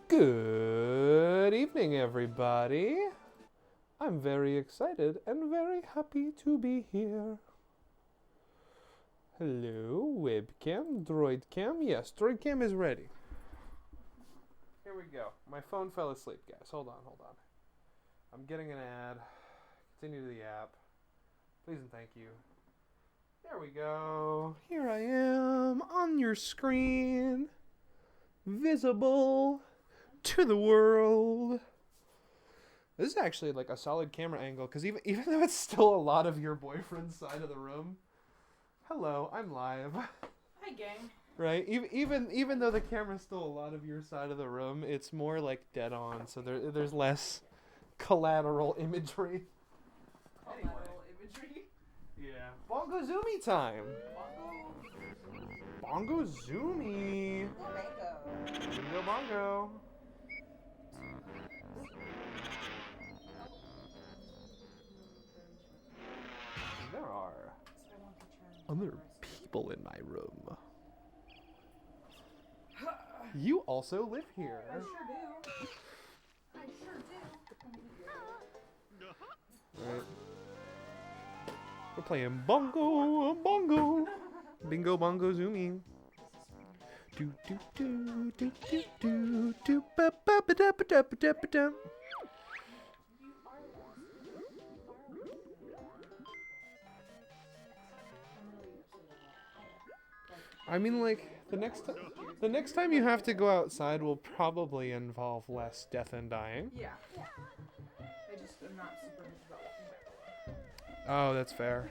Good evening, everybody. I'm very excited and very happy to be here. Hello, webcam, droidcam. Yes, droidcam is ready. Here we go. My phone fell asleep, guys. Hold on. I'm getting an ad. Continue to the app. Please and thank you. There we go. Here I am on your screen. Visible to the world. This is actually like a solid camera angle because even though it's still a lot of your boyfriend's side of the room. Hello, I'm live. Hi, gang. Right? Even though the camera's still a lot of your side of the room, it's more like dead on, so there's less collateral imagery. Collateral imagery. Yeah. Bongo Zoomy time. Bongo Zoomy. Bingo bongo. There are other people in my room. You also live here. I sure do. Right. We're playing bongo. Bingo bongo zoomy. Do do do do do do do ba ba ba da ba da ba da ba da. I mean, like, the next time you have to go outside will probably involve less death and dying. Yeah. I just am not super much about walking back. Oh, that's fair.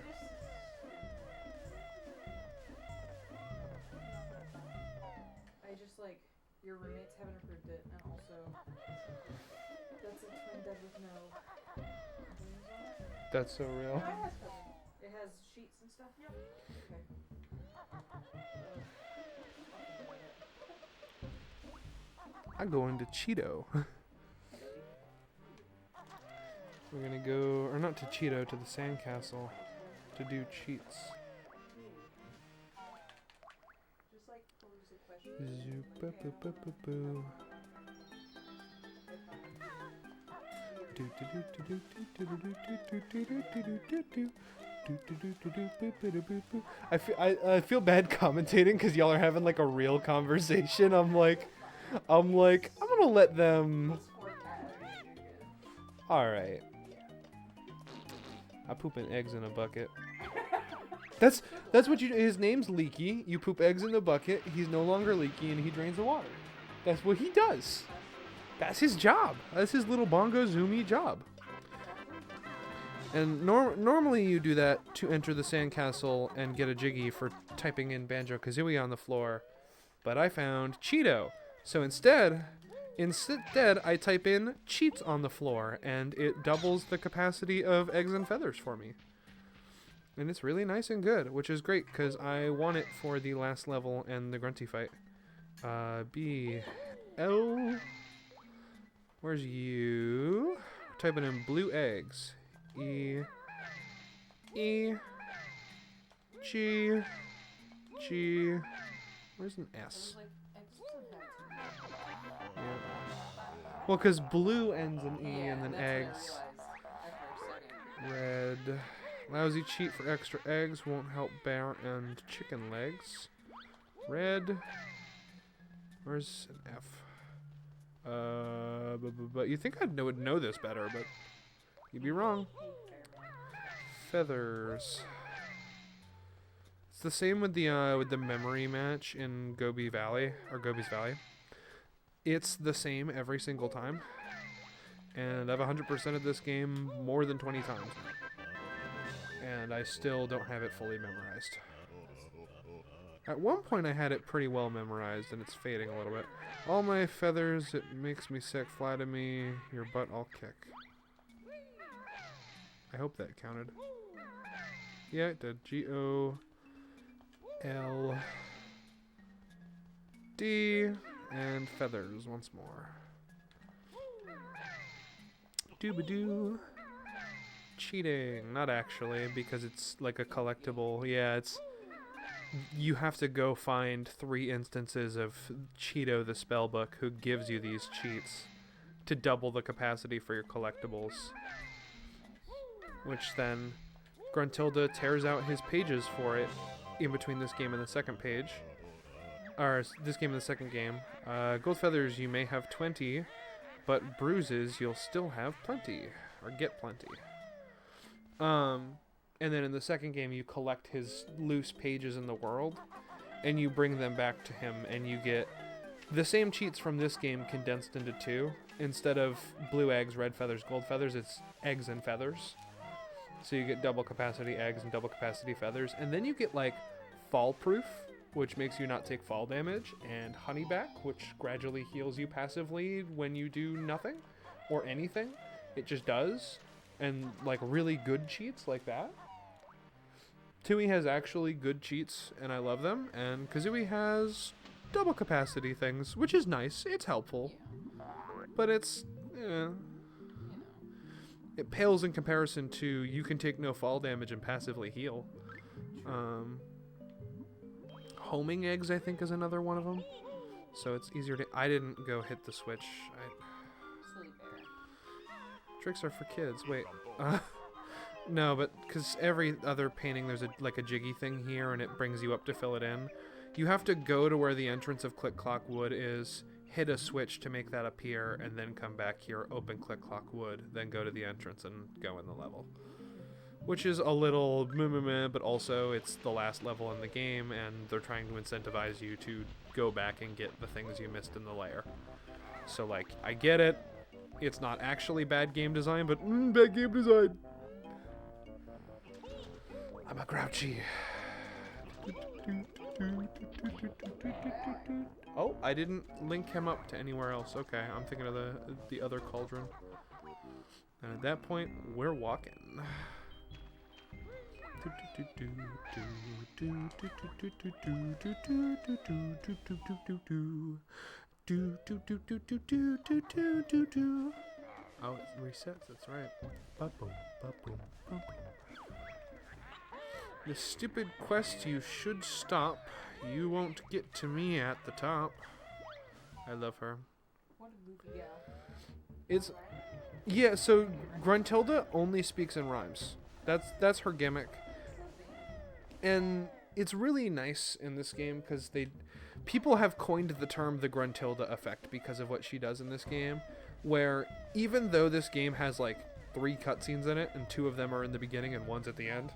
I just like your roommates haven't approved it, and also that's a twin bed with no coverings on it. That's so real. It has coverings. It has sheets and stuff. Yep. Okay. I go into Cheeto. We're gonna go, or not to Cheeto, to the sandcastle to do cheats. Just like pose a question. Zoop-a-boop-a-boop-boo. I feel bad commentating because y'all are having like a real conversation. I'm like, I'm gonna let them. All right. I poop in eggs in a bucket. That's what you do. His name's Leaky. You poop eggs in the bucket. He's no longer leaky and he drains the water. That's what he does. That's his job. That's his little bongo zoomy job. And normally you do that to enter the sandcastle and get a jiggy for typing in Banjo-Kazooie on the floor. But I found Cheeto. So instead I type in cheats on the floor and it doubles the capacity of eggs and feathers for me. And it's really nice and good, which is great because I want it for the last level and the grunty fight. B, L, where's you? Typing in blue eggs. E, E, G, G, where's an S? Yeah. Well, because blue ends in E and then eggs. Red. Lousy cheat for extra eggs. Won't help bear and chicken legs. Red. Where's an F? But you think I would know this better, but you'd be wrong. Feathers. It's the same with the memory match in Gobi Valley or Gobi's Valley. It's the same every single time, and I've 100% of this game more than 20 times now. And I still don't have it fully memorized. At one point I had it pretty well memorized, and it's fading a little bit. All my feathers, it makes me sick. Fly to me, your butt I'll kick. I hope that counted. Yeah, it did. G-O-L-D and feathers once more. Doobadoo. Cheating. Not actually, because it's like a collectible. Yeah, it's... You have to go find 3 instances of Cheeto the Spellbook who gives you these cheats to double the capacity for your collectibles. Which then Gruntilda tears out his pages for it in between this game and the second page. Or this game and the second game. Gold feathers you may have 20, but bruises you'll still have plenty. Or get plenty. And then in the second game you collect his loose pages in the world and you bring them back to him and you get the same cheats from this game condensed into 2. Instead of blue eggs, red feathers, gold feathers, it's eggs and feathers. So you get double capacity eggs and double capacity feathers. And then you get like fall proof, which makes you not take fall damage, and honeyback, which gradually heals you passively when you do nothing or anything. It just does. And like really good cheats like that. Tooie has actually good cheats, and I love them. And Kazooie has double capacity things, which is nice. It's helpful. But it's... it pales in comparison to you can take no fall damage and passively heal. Homing eggs, I think, is another one of them. So it's easier to... I didn't go hit the switch. Tricks are for kids. Wait. No, but because every other painting there's like a jiggy thing here and it brings you up to fill it in. You have to go to where the entrance of Click Clock Wood is, hit a switch to make that appear, and then come back here, open Click Clock Wood, then go to the entrance and go in the level. Which is a little meh, but also it's the last level in the game and they're trying to incentivize you to go back and get the things you missed in the layer. So like, I get it. It's not actually bad game design, but bad game design. I'm a grouchy. Oh, I didn't link him up to anywhere else. Okay, I'm thinking of the other cauldron. And at that point, we're walking. Do do do do do do do do do do. Oh, it resets. That's right. Ba-boom, ba-boom, ba-boom. The stupid quest you should stop. You won't get to me at the top. I love her. What a goofy gal. It's yeah. So Gruntilda only speaks in rhymes. That's her gimmick, and it's really nice in this game because people have coined the term the Gruntilda effect because of what she does in this game, where even though this game has like 3 cutscenes in it and 2 of them are in the beginning and 1's at the end.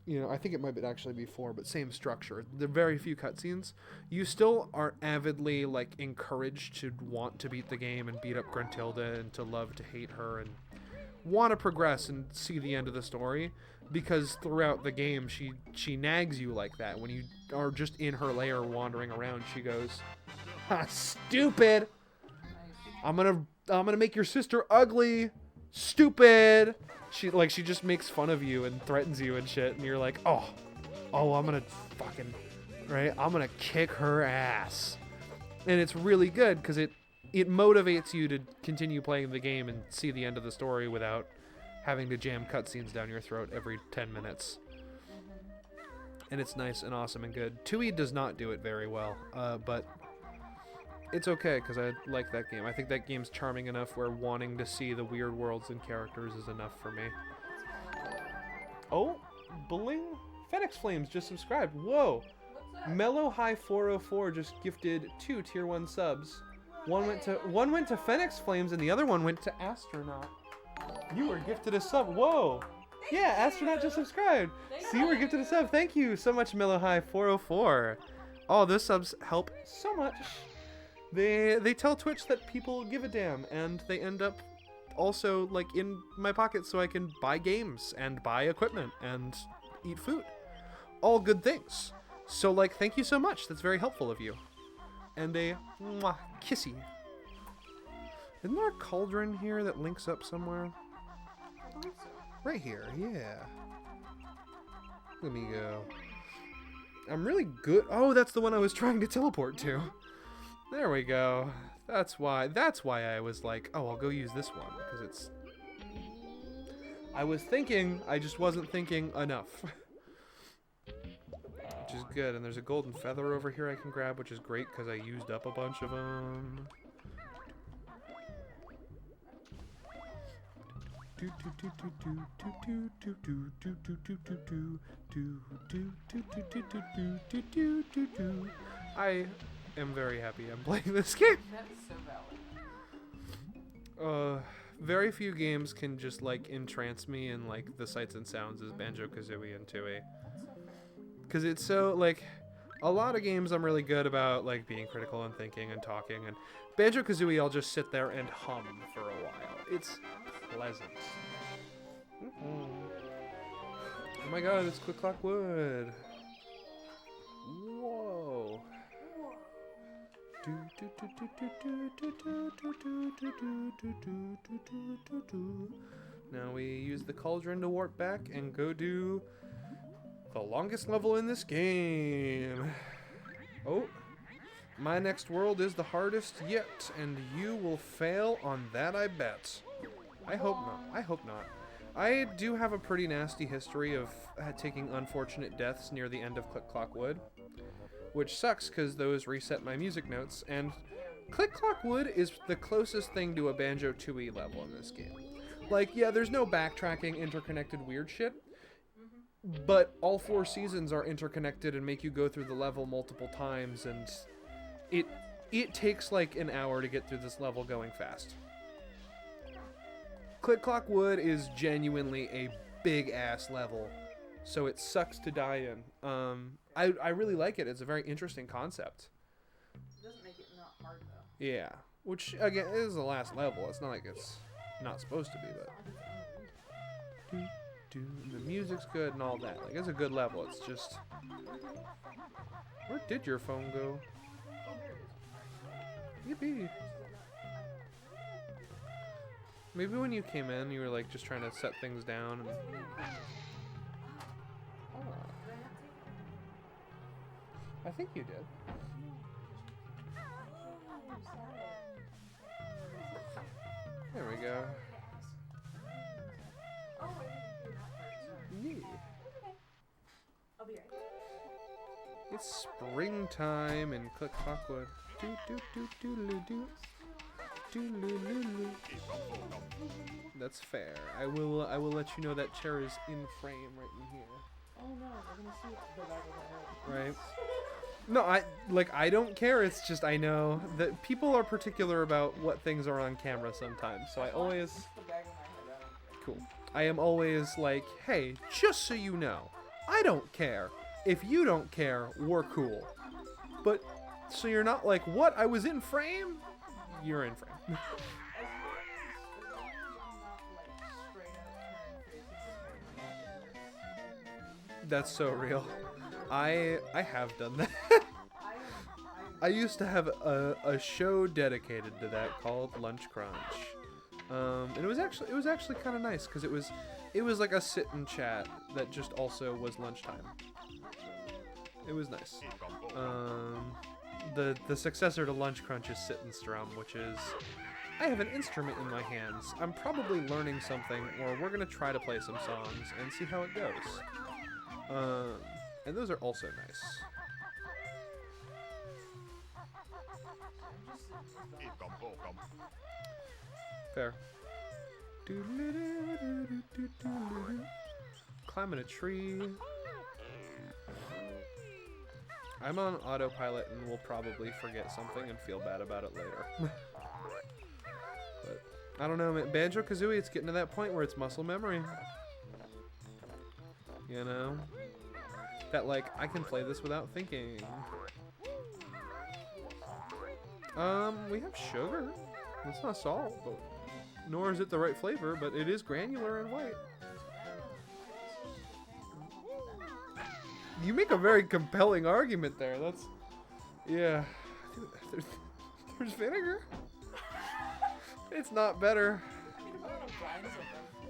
You know, I think it might actually be 4, but same structure. There are very few cutscenes. You still are avidly like encouraged to want to beat the game and beat up Gruntilda and to love to hate her and want to progress and see the end of the story, because throughout the game she nags you like that. When you are just in her lair wandering around, she goes, "Ha, stupid! I'm gonna make your sister ugly, stupid." She just makes fun of you and threatens you and shit, and you're like, oh, I'm gonna fucking, right? I'm gonna kick her ass. And it's really good because it motivates you to continue playing the game and see the end of the story without having to jam cutscenes down your throat every 10 minutes. And it's nice and awesome and good. Tooie does not do it very well, but it's okay because I like that game. I think that game's charming enough where wanting to see the weird worlds and characters is enough for me. Oh, Bling? Fenix Flames just subscribed. Whoa. Mellow High 404 just gifted 2 tier 1 subs. One went to Fenix Flames and the other one went to Astronaut. You were gifted a sub. Whoa. Yeah, Astronaut just subscribed. So you were gifted a sub. Thank you so much, Mellow High 404. Oh, those subs help so much. They tell Twitch that people give a damn, and they end up also like in my pocket so I can buy games and buy equipment and eat food. All good things. So like, thank you so much. That's very helpful of you. And a mwah, kissy. Isn't there a cauldron here that links up somewhere? Right here, yeah. Let me go. I'm really good. Oh, that's the one I was trying to teleport to. There we go. That's why I was like, oh, I'll go use this one, because it's... I was thinking, I just wasn't thinking enough. Which is good, and there's a golden feather over here I can grab, which is great, because I used up a bunch of them. I am very happy I'm playing this game. That is so valid. Very few games can just like entrance me in like the sights and sounds as Banjo-Kazooie and Tooie. Because it's so like, a lot of games I'm really good about like being critical and thinking and talking, and Banjo-Kazooie I'll just sit there and hum for a while. It's pleasant. Oh my god, it's Quick Clock Wood. Whoa. Now we use the cauldron to warp back and go do the longest level in this game. Oh, my next world is the hardest yet, and you will fail on that, I bet. I hope not. I hope not. I do have a pretty nasty history of taking unfortunate deaths near the end of Click Clock Wood, which sucks because those reset my music notes, and Click Clock Wood is the closest thing to a Banjo-Tooie level in this game. Like, yeah, there's no backtracking, interconnected weird shit, but all 4 seasons are interconnected and make you go through the level multiple times, and it takes like an hour to get through this level going fast. Click Clock Wood is genuinely a big-ass level, so it sucks to die in. I really like it. It's a very interesting concept. It doesn't make it not hard, though. Yeah, which, again, is the last level. It's not like it's not supposed to be, but... The music's good and all that. Like, it's a good level. It's just... Where did your phone go? Yippee. Maybe when you came in, you were, like, just trying to set things down and... Oh. I think you did. There we go. Oh, I didn't do that part, sorry. Yeah. Okay. I'll be right back. It's springtime in Click Clockwood. Do do do do do do. Do-loo-loo-loo. That's fair. I will let you know that chair is in frame right in here. Oh no, we're gonna see the back of the head. Right. No, I don't care. It's just I know that people are particular about what things are on camera sometimes. So I always The back of my head, I don't care. cool. I am always like, hey, just so you know, I don't care. If you don't care, we're cool. But so you're not like, what? I was in frame? You're in frame. As long as I'm not like straight out turning facing That's so real. I have done that. I used to have a show dedicated to that called Lunch Crunch, and it was actually kind of nice because it was like a sit and chat that just also was lunchtime. It was nice. The successor to Lunch Crunch is Sit and Strum, which is I have an instrument in my hands. I'm probably learning something, or we're gonna try to play some songs and see how it goes. And those are also nice. Fair. Climbing a tree. I'm on autopilot and will probably forget something and feel bad about it later. But I don't know, man. Banjo-Kazooie, it's getting to that point where it's muscle memory. You know? That, like, I can play this without thinking. We have sugar. It's not salt, but nor is it the right flavor, but it is granular and white. You make a very compelling argument there. That's, yeah. There's vinegar. It's not better.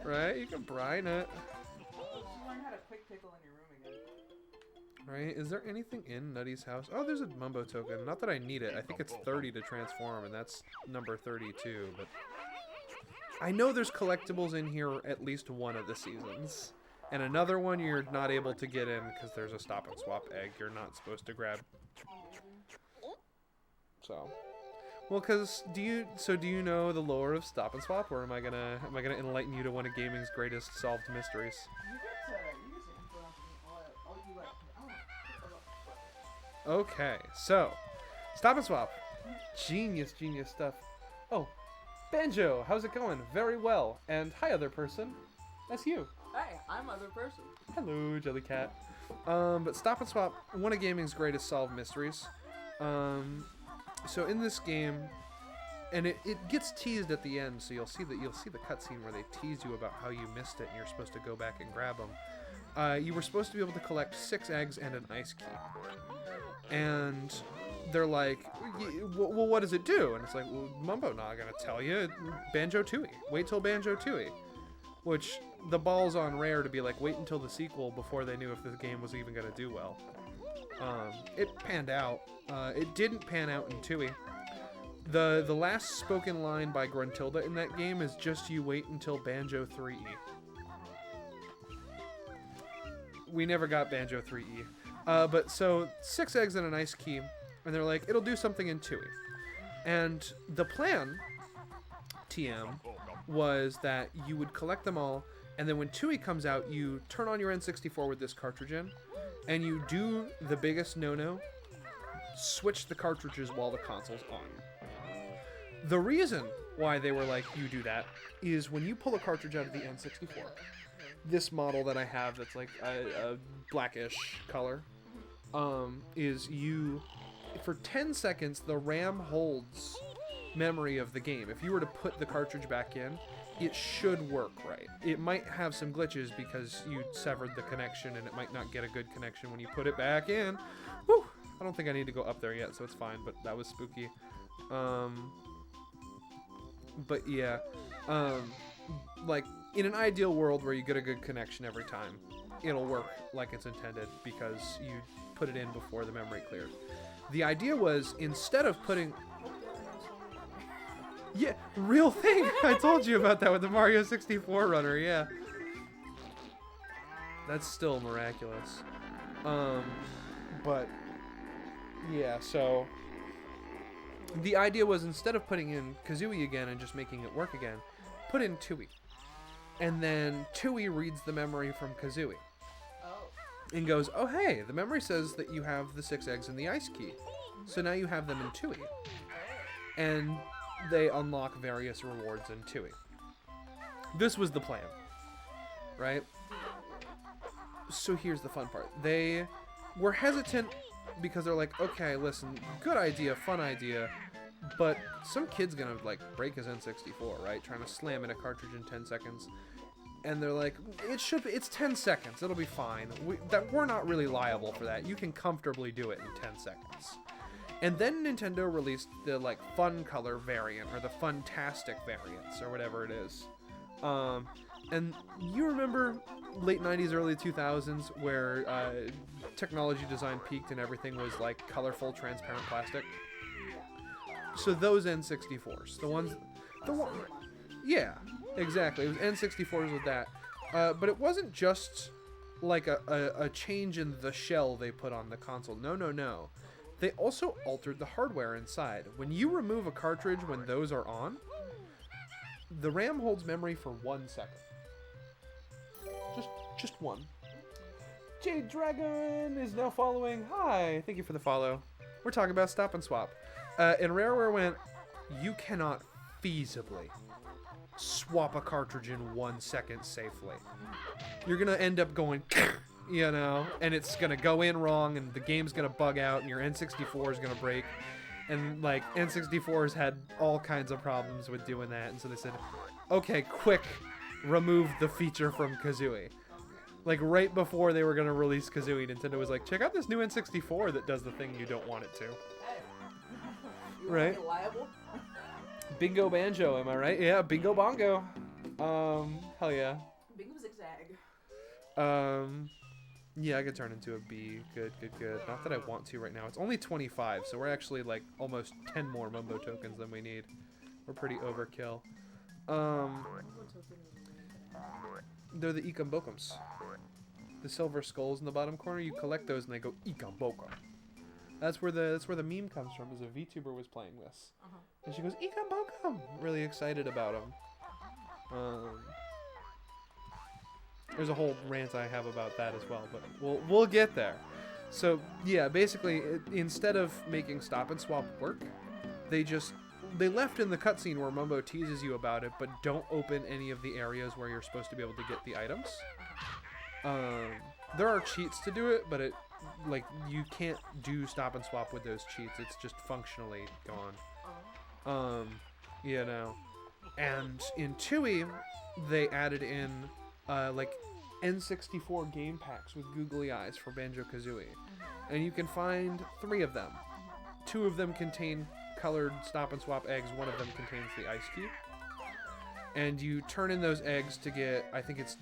Right? You can brine it. Learn how to quick pickle in your room again. Right? Is there anything in Nutty's house? Oh, there's a Mumbo token. Not that I need it. I think it's 30 to transform, and that's number 32. But I know there's collectibles in here at least one of the seasons. And another one you're not able to get in because there's a stop and swap egg you're not supposed to grab. So, well, because do you know the lore of stop and swap, or am I gonna enlighten you to one of gaming's greatest solved mysteries? Okay, so stop and swap, genius stuff. Oh, Banjo, how's it going? Very well. And hi, other person. That's you. Hey, I'm other person. Hello, Jellycat. But Stop and Swap, one of gaming's greatest solved mysteries. So in this game, and it gets teased at the end, so you'll see the cutscene where they tease you about how you missed it, and you're supposed to go back and grab them. You were supposed to be able to collect 6 eggs and an ice key, and they're like, well, what does it do? And it's like, well, Mumbo not gonna tell you. Banjo-Tooie. Wait till Banjo-Tooie. Which, the ball's on Rare to be like, wait until the sequel before they knew if the game was even going to do well. It panned out. It didn't pan out in Tooie. The last spoken line by Gruntilda in that game is just you wait until Banjo 3E. We never got Banjo 3E. But so, 6 eggs and an ice key, and they're like, it'll do something in Tooie. And the plan, TM, was that you would collect them all, and then when Tooie comes out, you turn on your N64 with this cartridge in, and you do the biggest no-no, switch the cartridges while the console's on. The reason why they were like, you do that, is when you pull a cartridge out of the N64, this model that I have that's like a blackish color, is you, for 10 seconds, the RAM holds memory of the game. If you were to put the cartridge back in, it should work right. It might have some glitches because you severed the connection and it might not get a good connection when you put it back in. Whew! I don't think I need to go up there yet, so it's fine, but that was spooky. But yeah, like in an ideal world where you get a good connection every time, it'll work like it's intended because you put it in before the memory cleared. The idea was, instead of putting... Yeah, real thing. I told you about that with the Mario 64 runner, yeah. That's still miraculous. But yeah, so the idea was instead of putting in Kazooie again and just making it work again, put in Tooie. And then Tooie reads the memory from Kazooie. And goes, oh hey, the memory says that you have the 6 eggs in the ice key. So now you have them in Tooie. And they unlock various rewards in Tooie. This was the plan, right? So here's the fun part. They were hesitant because they're like, okay, listen, good idea, fun idea, but some kid's gonna like break his N64, right? Trying to slam in a cartridge in 10 seconds. And they're like, it's 10 seconds, it'll be fine. We're not really liable for that. You can comfortably do it in 10 seconds. And then Nintendo released the like fun color variant or the Funtastic variants or whatever it is. And you remember late 90s, early 2000s where technology design peaked and everything was like colorful, transparent plastic? So those N64s, yeah, exactly. It was N64s with that. But it wasn't just like a change in the shell they put on the console. No. They also altered the hardware inside. When you remove a cartridge when those are on, the RAM holds memory for 1 second. Just one. Jade Dragon is now following. Hi, thank you for the follow. We're talking about Stop and Swap. And Rareware went, you cannot feasibly swap a cartridge in 1 second safely. You're gonna end up going, you know, and it's gonna go in wrong, and the game's gonna bug out, and your N64 is gonna break. And like N64s had all kinds of problems with doing that, and so they said, okay, quick, remove the feature from Kazooie. Like right before they were gonna release Kazooie, Nintendo was like, check out this new N64 that does the thing you don't want it to. Right? Reliable? Bingo Banjo, am I right? Yeah, Bingo Bongo. Hell yeah. Bingo Zigzag. Yeah, I could turn into a B. Good. Not that I want to right now. It's only 25, so we're actually like almost 10 more Mumbo tokens than we need. We're pretty overkill. They're the Ikambokums. The silver skulls in the bottom corner, you collect those and they go Ikamboka. That's where the meme comes from, is a VTuber was playing this. And she goes, Ikambokum! Really excited about them. There's a whole rant I have about that as well, but we'll get there. So yeah, basically, instead of making Stop and Swap work, they left in the cutscene where Mumbo teases you about it, but don't open any of the areas where you're supposed to be able to get the items. There are cheats to do it, but you can't do Stop and Swap with those cheats. It's just functionally gone. You know. And in Tooie, they added in like N64 game packs with googly eyes for Banjo-Kazooie. And you can find 3 of them. 2 of them contain colored Stop and Swap eggs. 1 of them contains the ice key. And you turn in those eggs to get, I think it's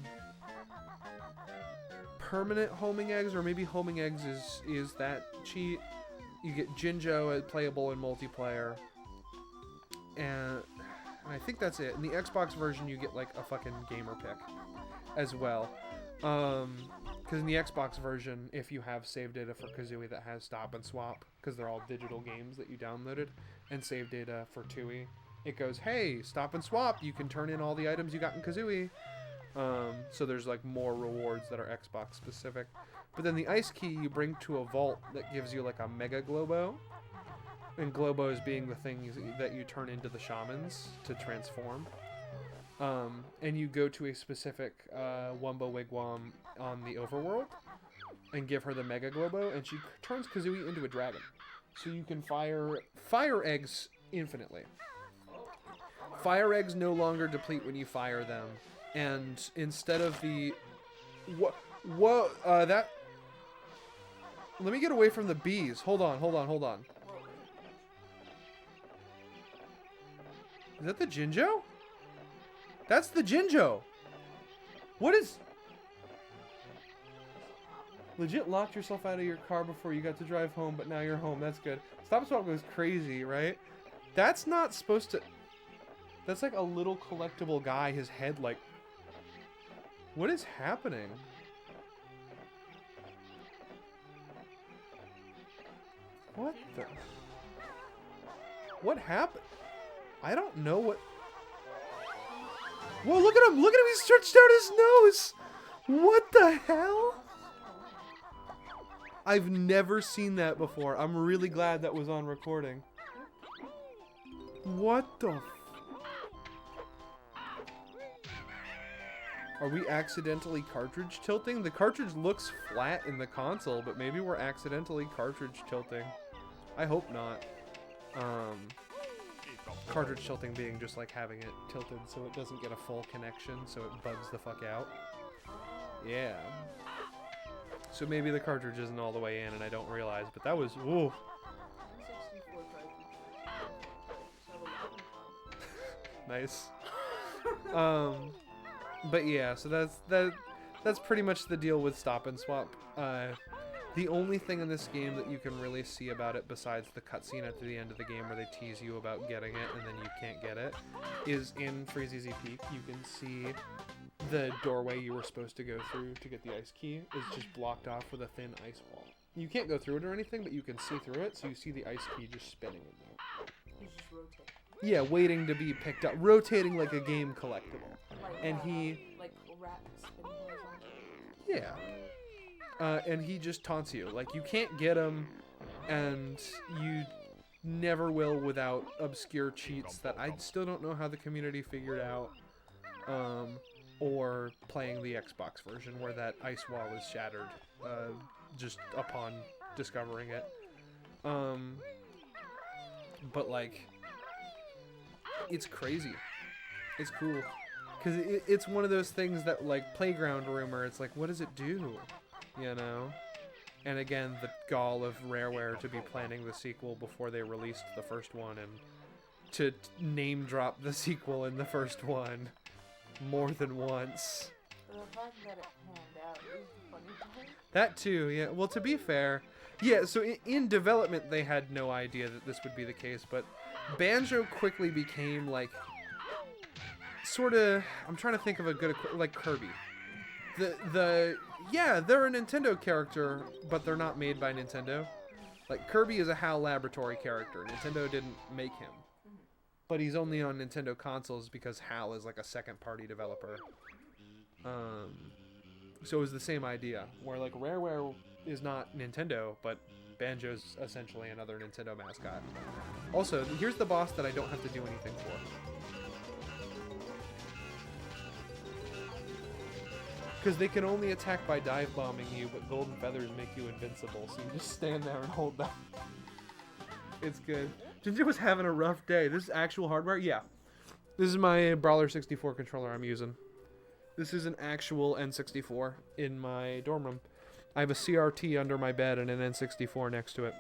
permanent homing eggs, or maybe homing eggs is that cheat. You get Jinjo playable in multiplayer. And I think that's it. In the Xbox version, you get like a fucking gamer pick as well. Because in the Xbox version, if you have save data for Kazooie that has Stop and Swap, because they're all digital games that you downloaded, and save data for Tooie, it goes, hey, Stop and Swap, you can turn in all the items you got in Kazooie. So there's like more rewards that are Xbox specific. But then the ice key you bring to a vault that gives you like a Mega Globo. And Globos being the things that you turn into the shamans to transform. And you go to a specific Wumbo Wigwam on the overworld and give her the Mega Globo, and she turns Kazooie into a dragon. So you can fire eggs infinitely. Fire eggs no longer deplete when you fire them. And instead of the... that... Let me get away from the bees. Hold on. Is that the Jinjo? That's the Jinjo! What is... Legit locked yourself out of your car before you got to drive home, but now you're home. That's good. Stop and Swap goes crazy, right? That's not supposed to... That's like a little collectible guy, his head like... What is happening? What the... What happened? I don't know what... Whoa, look at him! Look at him! He stretched out his nose! What the hell? I've never seen that before. I'm really glad that was on recording. What the... Are we accidentally cartridge tilting? The cartridge looks flat in the console, but maybe we're accidentally cartridge tilting. I hope not. Cartridge tilting being just like having it tilted so it doesn't get a full connection, so it bugs the fuck out. Yeah. So maybe the cartridge isn't all the way in and I don't realize, but that was... Whoa. Nice. But yeah, so that's pretty much the deal with Stop and Swap. The only thing in this game that you can really see about it, besides the cutscene at the end of the game where they tease you about getting it and then you can't get it, is in Freeze Easy Peak. You can see the doorway you were supposed to go through to get the ice key is just blocked off with a thin ice wall. You can't go through it or anything, but you can see through it, so you see the ice key just spinning in there. He's just rotating. Yeah, waiting to be picked up, rotating like a game collectible. Like, And he... Like rat spinning horizontally. Yeah. And he just taunts you. Like, you can't get him, and you never will without obscure cheats that I still don't know how the community figured out. Or playing the Xbox version where that ice wall is shattered just upon discovering it. But, like, it's crazy. It's cool. Because it's one of those things that, like, Playground Rumor, it's like, what does it do? You know? And again, the gall of Rareware to be planning the sequel before they released the first one, and to name drop the sequel in the first one more than once. The fact that it panned out is the funny part. That too, yeah. Well, to be fair, yeah, so in development they had no idea that this would be the case, but Banjo quickly became, like, sort of, I'm trying to think of a good, like Kirby. Yeah, they're a Nintendo character, but they're not made by Nintendo. Like, Kirby is a HAL Laboratory character. Nintendo didn't make him. But he's only on Nintendo consoles because HAL is like a second-party developer. So it was the same idea, where, like, Rareware is not Nintendo, but Banjo's essentially another Nintendo mascot. Also, here's the boss that I don't have to do anything for. Because they can only attack by dive bombing you, but golden feathers make you invincible, so you just stand there and hold them. It's good. Ginger was having a rough day. This is actual hardware? Yeah. This is my Brawler 64 controller I'm using. This is an actual N64 in my dorm room. I have a CRT under my bed and an N64 next to it.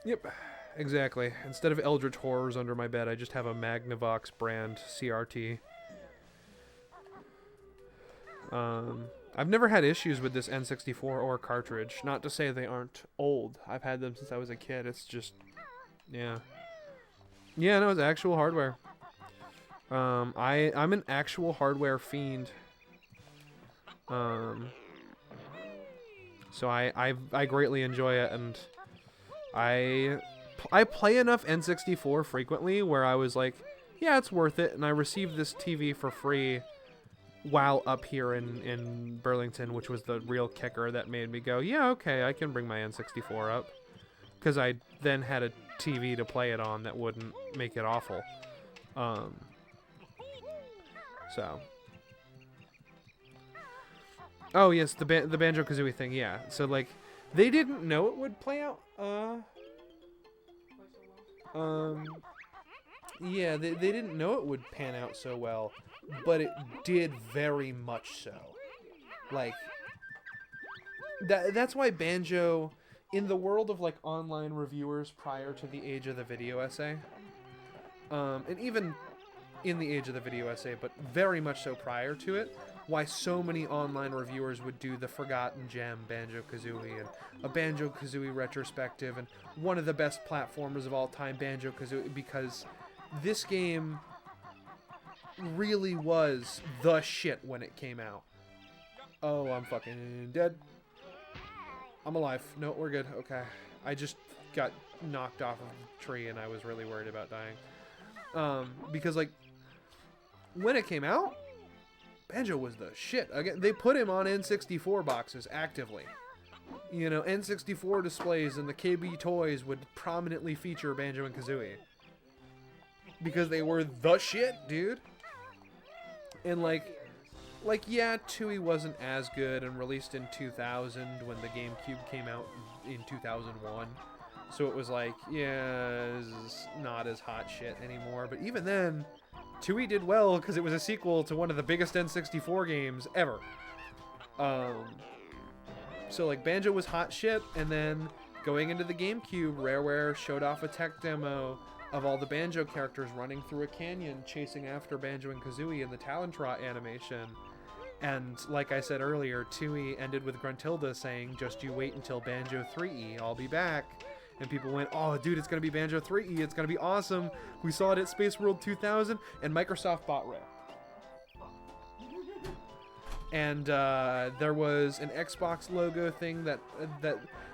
Yep. Exactly. Instead of Eldritch Horrors under my bed, I just have a Magnavox brand CRT. I've never had issues with this N64 or cartridge. Not to say they aren't old. I've had them since I was a kid. It's just... Yeah. Yeah, no, it's actual hardware. I'm an actual hardware fiend. So I greatly enjoy it, and I play enough N64 frequently where I was like, yeah, it's worth it, and I received this TV for free while up here in Burlington, which was the real kicker that made me go, yeah, okay, I can bring my N64 up. Because I then had a TV to play it on that wouldn't make it awful. So. Oh, yes, the Banjo-Kazooie thing, yeah. So, like, they didn't know it would play out, yeah, they didn't know it would pan out so well, but it did very much so. Like, that's why Banjo, in the world of, like, online reviewers prior to the age of the video essay, and even in the age of the video essay, but very much so prior to it, why so many online reviewers would do the Forgotten Gem Banjo-Kazooie and a Banjo-Kazooie retrospective and one of the best platformers of all time, Banjo-Kazooie, because this game really was the shit when it came out. Oh, I'm fucking dead. I'm alive. No, we're good. Okay. I just got knocked off of the tree and I was really worried about dying. Because, like, when it came out, Banjo was the shit. Again, they put him on N64 boxes actively. You know, N64 displays and the KB toys would prominently feature Banjo and Kazooie. Because they were the shit, dude. And, like, yeah, Tooie wasn't as good and released in 2000 when the GameCube came out in 2001. So it was like, yeah, this is not as hot shit anymore. But even then, Tooie did well because it was a sequel to one of the biggest N64 games ever. So, like, Banjo was hot shit, and then going into the GameCube, Rareware showed off a tech demo of all the Banjo characters running through a canyon chasing after Banjo and Kazooie in the Talon Trot animation. And like I said earlier, Tooie ended with Gruntilda saying, "Just you wait until Banjo 3E, I'll be back." And people went, "Oh, dude, it's going to be Banjo 3E. It's going to be awesome. We saw it at Space World 2000." And Microsoft bought Rare. And there was an Xbox logo thing that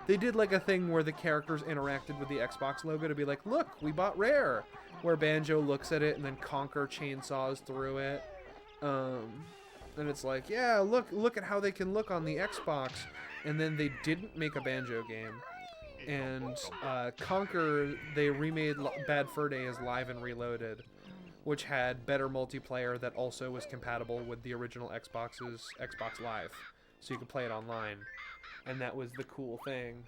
they did, like a thing where the characters interacted with the Xbox logo to be like, "Look, we bought Rare." Where Banjo looks at it and then Conker chainsaws through it. And it's like, yeah, look at how they can look on the Xbox. And then they didn't make a Banjo game. And Conker, they remade Bad Fur Day as Live and Reloaded, which had better multiplayer that also was compatible with the original Xbox's Xbox Live. So you could play it online. And that was the cool thing.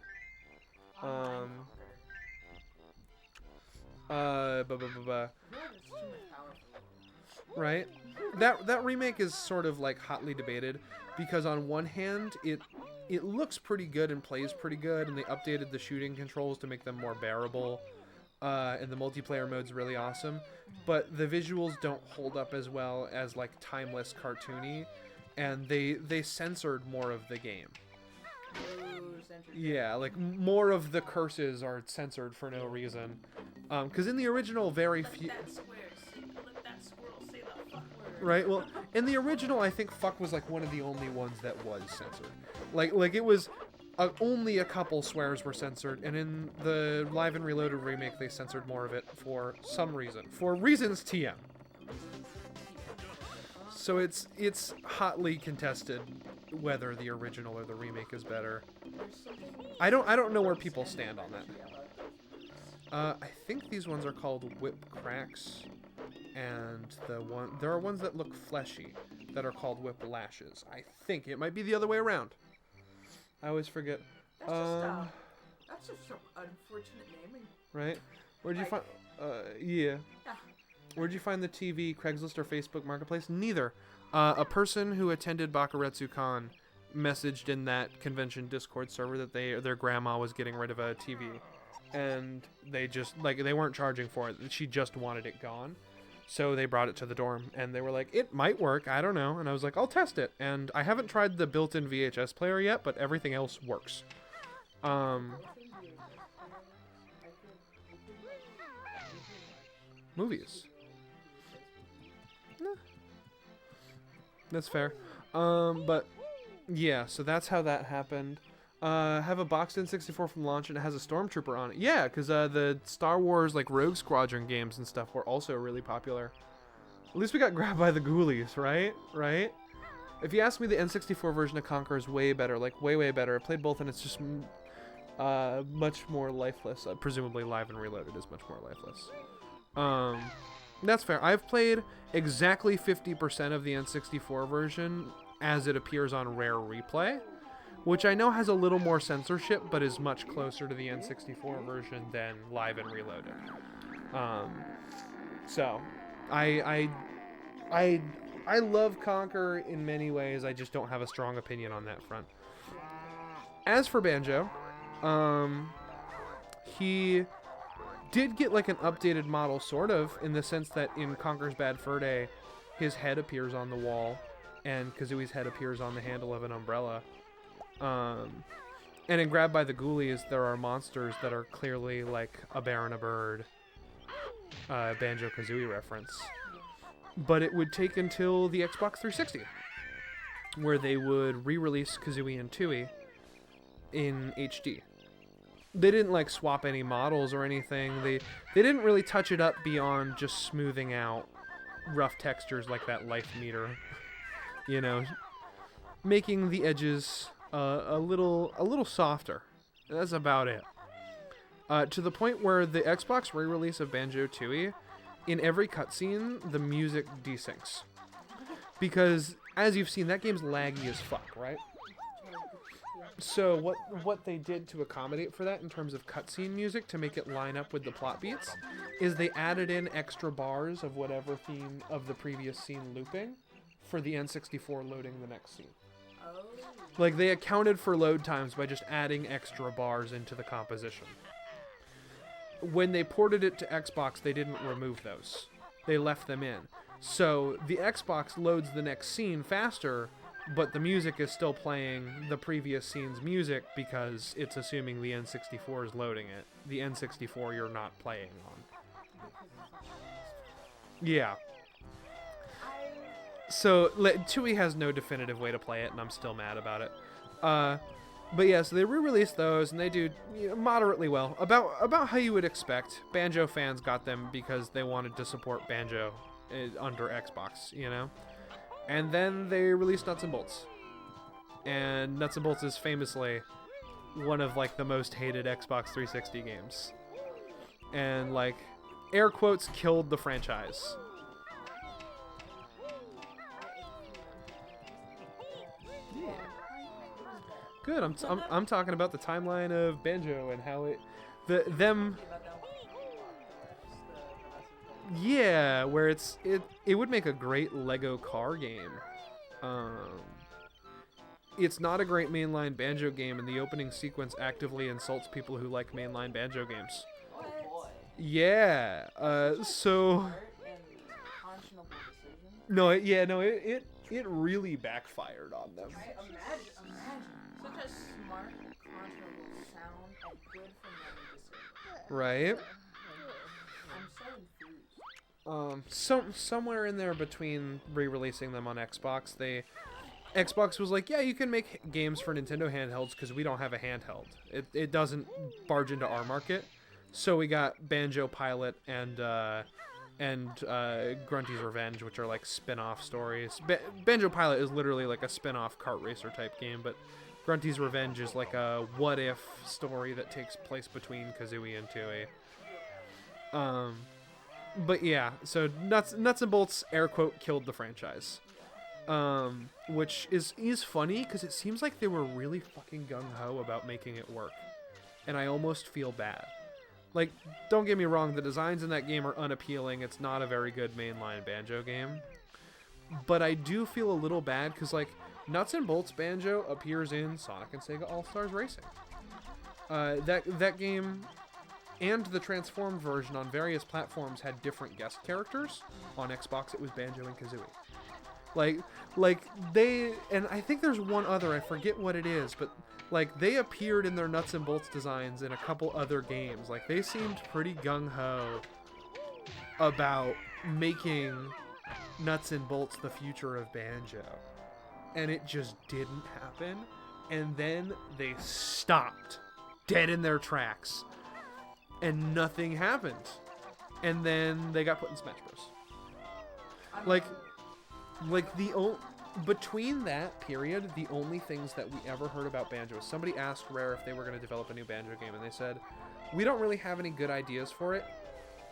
Right? That remake is sort of like hotly debated because on one hand it looks pretty good and plays pretty good, and they updated the shooting controls to make them more bearable, and the multiplayer mode's really awesome, but the visuals don't hold up as well as like timeless cartoony, and they censored more of the game. Yeah, like more of the curses are censored for no reason, because in the original very few. Right, well, in the original, I think fuck was like one of the only ones that was censored. Like it was only a couple swears were censored, and in the Live and Reloaded remake, they censored more of it for some reason. For reasons TM. So it's hotly contested whether the original or the remake is better. I don't know where people stand on that. I think these ones are called Whip Cracks. And there are ones that look fleshy that are called Whip Lashes. I think it might be the other way around. I always forget. That's just some unfortunate naming. Right? Where'd you find? Yeah. Where'd you find the TV? Craigslist or Facebook Marketplace? Neither. A person who attended BakuretsuCon messaged in that convention Discord server that their grandma was getting rid of a TV, and they just they weren't charging for it. She just wanted it gone. So they brought it to the dorm, and they were like, "It might work, I don't know." And I was like, "I'll test it." And I haven't tried the built-in VHS player yet, but everything else works. Movies. That's fair. But yeah, so that's how that happened. Have a boxed N64 from launch, and it has a Stormtrooper on it. Yeah, because the Star Wars like Rogue Squadron games and stuff were also really popular. At least we got grabbed by the ghoulies, right? Right? If you ask me, the N64 version of Conker is way better, like way better. I played both, and it's just much more lifeless. Presumably, Live and Reloaded is much more lifeless. That's fair. I've played exactly 50% of the N64 version as it appears on Rare Replay, which I know has a little more censorship, but is much closer to the N64 version than Live and Reloaded. So, I love Conker in many ways. I just don't have a strong opinion on that front. As for Banjo, he did get like an updated model, sort of, in the sense that in Conker's Bad Fur Day, his head appears on the wall, and Kazooie's head appears on the handle of an umbrella. And in Grabbed by the Ghoulies, there are monsters that are clearly like a bear and a bird, Banjo-Kazooie reference. But it would take until the Xbox 360, where they would re-release Kazooie and Tooie in HD. They didn't like swap any models or anything. They didn't really touch it up beyond just smoothing out rough textures like that life meter, you know, making the edges a little softer. That's about it. To the point where the Xbox re-release of Banjo-Tooie, in every cutscene, the music desyncs. Because, as you've seen, that game's laggy as fuck, right? So what they did to accommodate for that in terms of cutscene music to make it line up with the plot beats is they added in extra bars of whatever theme of the previous scene looping for the N64 loading the next scene. Like, they accounted for load times by just adding extra bars into the composition. When they ported it to Xbox, they didn't remove those. They left them in. So the Xbox loads the next scene faster, but the music is still playing the previous scene's music because it's assuming the N64 is loading it. The N64 you're not playing on. Yeah. So Tooie has no definitive way to play it, and I'm still mad about it. But yeah, so they re-released those, and they do moderately well. About how you would expect. Banjo fans got them because they wanted to support Banjo under Xbox, you know? And then they released Nuts and Bolts. And Nuts and Bolts is famously one of, like, the most hated Xbox 360 games. And, like, air quotes, killed the franchise. Yeah. Good. I'm talking about the timeline of Banjo and how it, them. Yeah, where it would make a great Lego car game. It's not a great mainline Banjo game, and the opening sequence actively insults people who like mainline Banjo games. Yeah. So. No. It really backfired on them. Imagine. Such a smart, conscionable sound and good for money decision. Right. I'm so enthused. Somewhere in there between re-releasing them on Xbox, Xbox was like, yeah, you can make games for Nintendo handhelds because we don't have a handheld. It doesn't barge into our market. So we got Banjo Pilot and Grunty's Revenge, which are like spin-off stories. Banjo Pilot is literally like a spin-off kart racer type game, but Grunty's Revenge is like a what-if story that takes place between Kazooie and Tooie. But yeah, so Nuts and Bolts, air quote, killed the franchise. Which is funny because it seems like they were really fucking gung-ho about making it work. And I almost feel bad. Like, don't get me wrong, the designs in that game are unappealing. It's not a very good mainline Banjo game. But I do feel a little bad because, like, Nuts and Bolts Banjo appears in Sonic and Sega All-Stars Racing. That game and the transformed version on various platforms had different guest characters. On Xbox, it was Banjo and Kazooie. Like they, and I think there's one other, I forget what it is, but like they appeared in their Nuts and Bolts designs in a couple other games. Like they seemed pretty gung-ho about making Nuts and Bolts the future of Banjo. And it just didn't happen. And then they stopped dead in their tracks. And nothing happened. And then they got put in Smash Bros. Between that period, the only things that we ever heard about Banjo is somebody asked Rare if they were going to develop a new Banjo game, and they said, we don't really have any good ideas for it,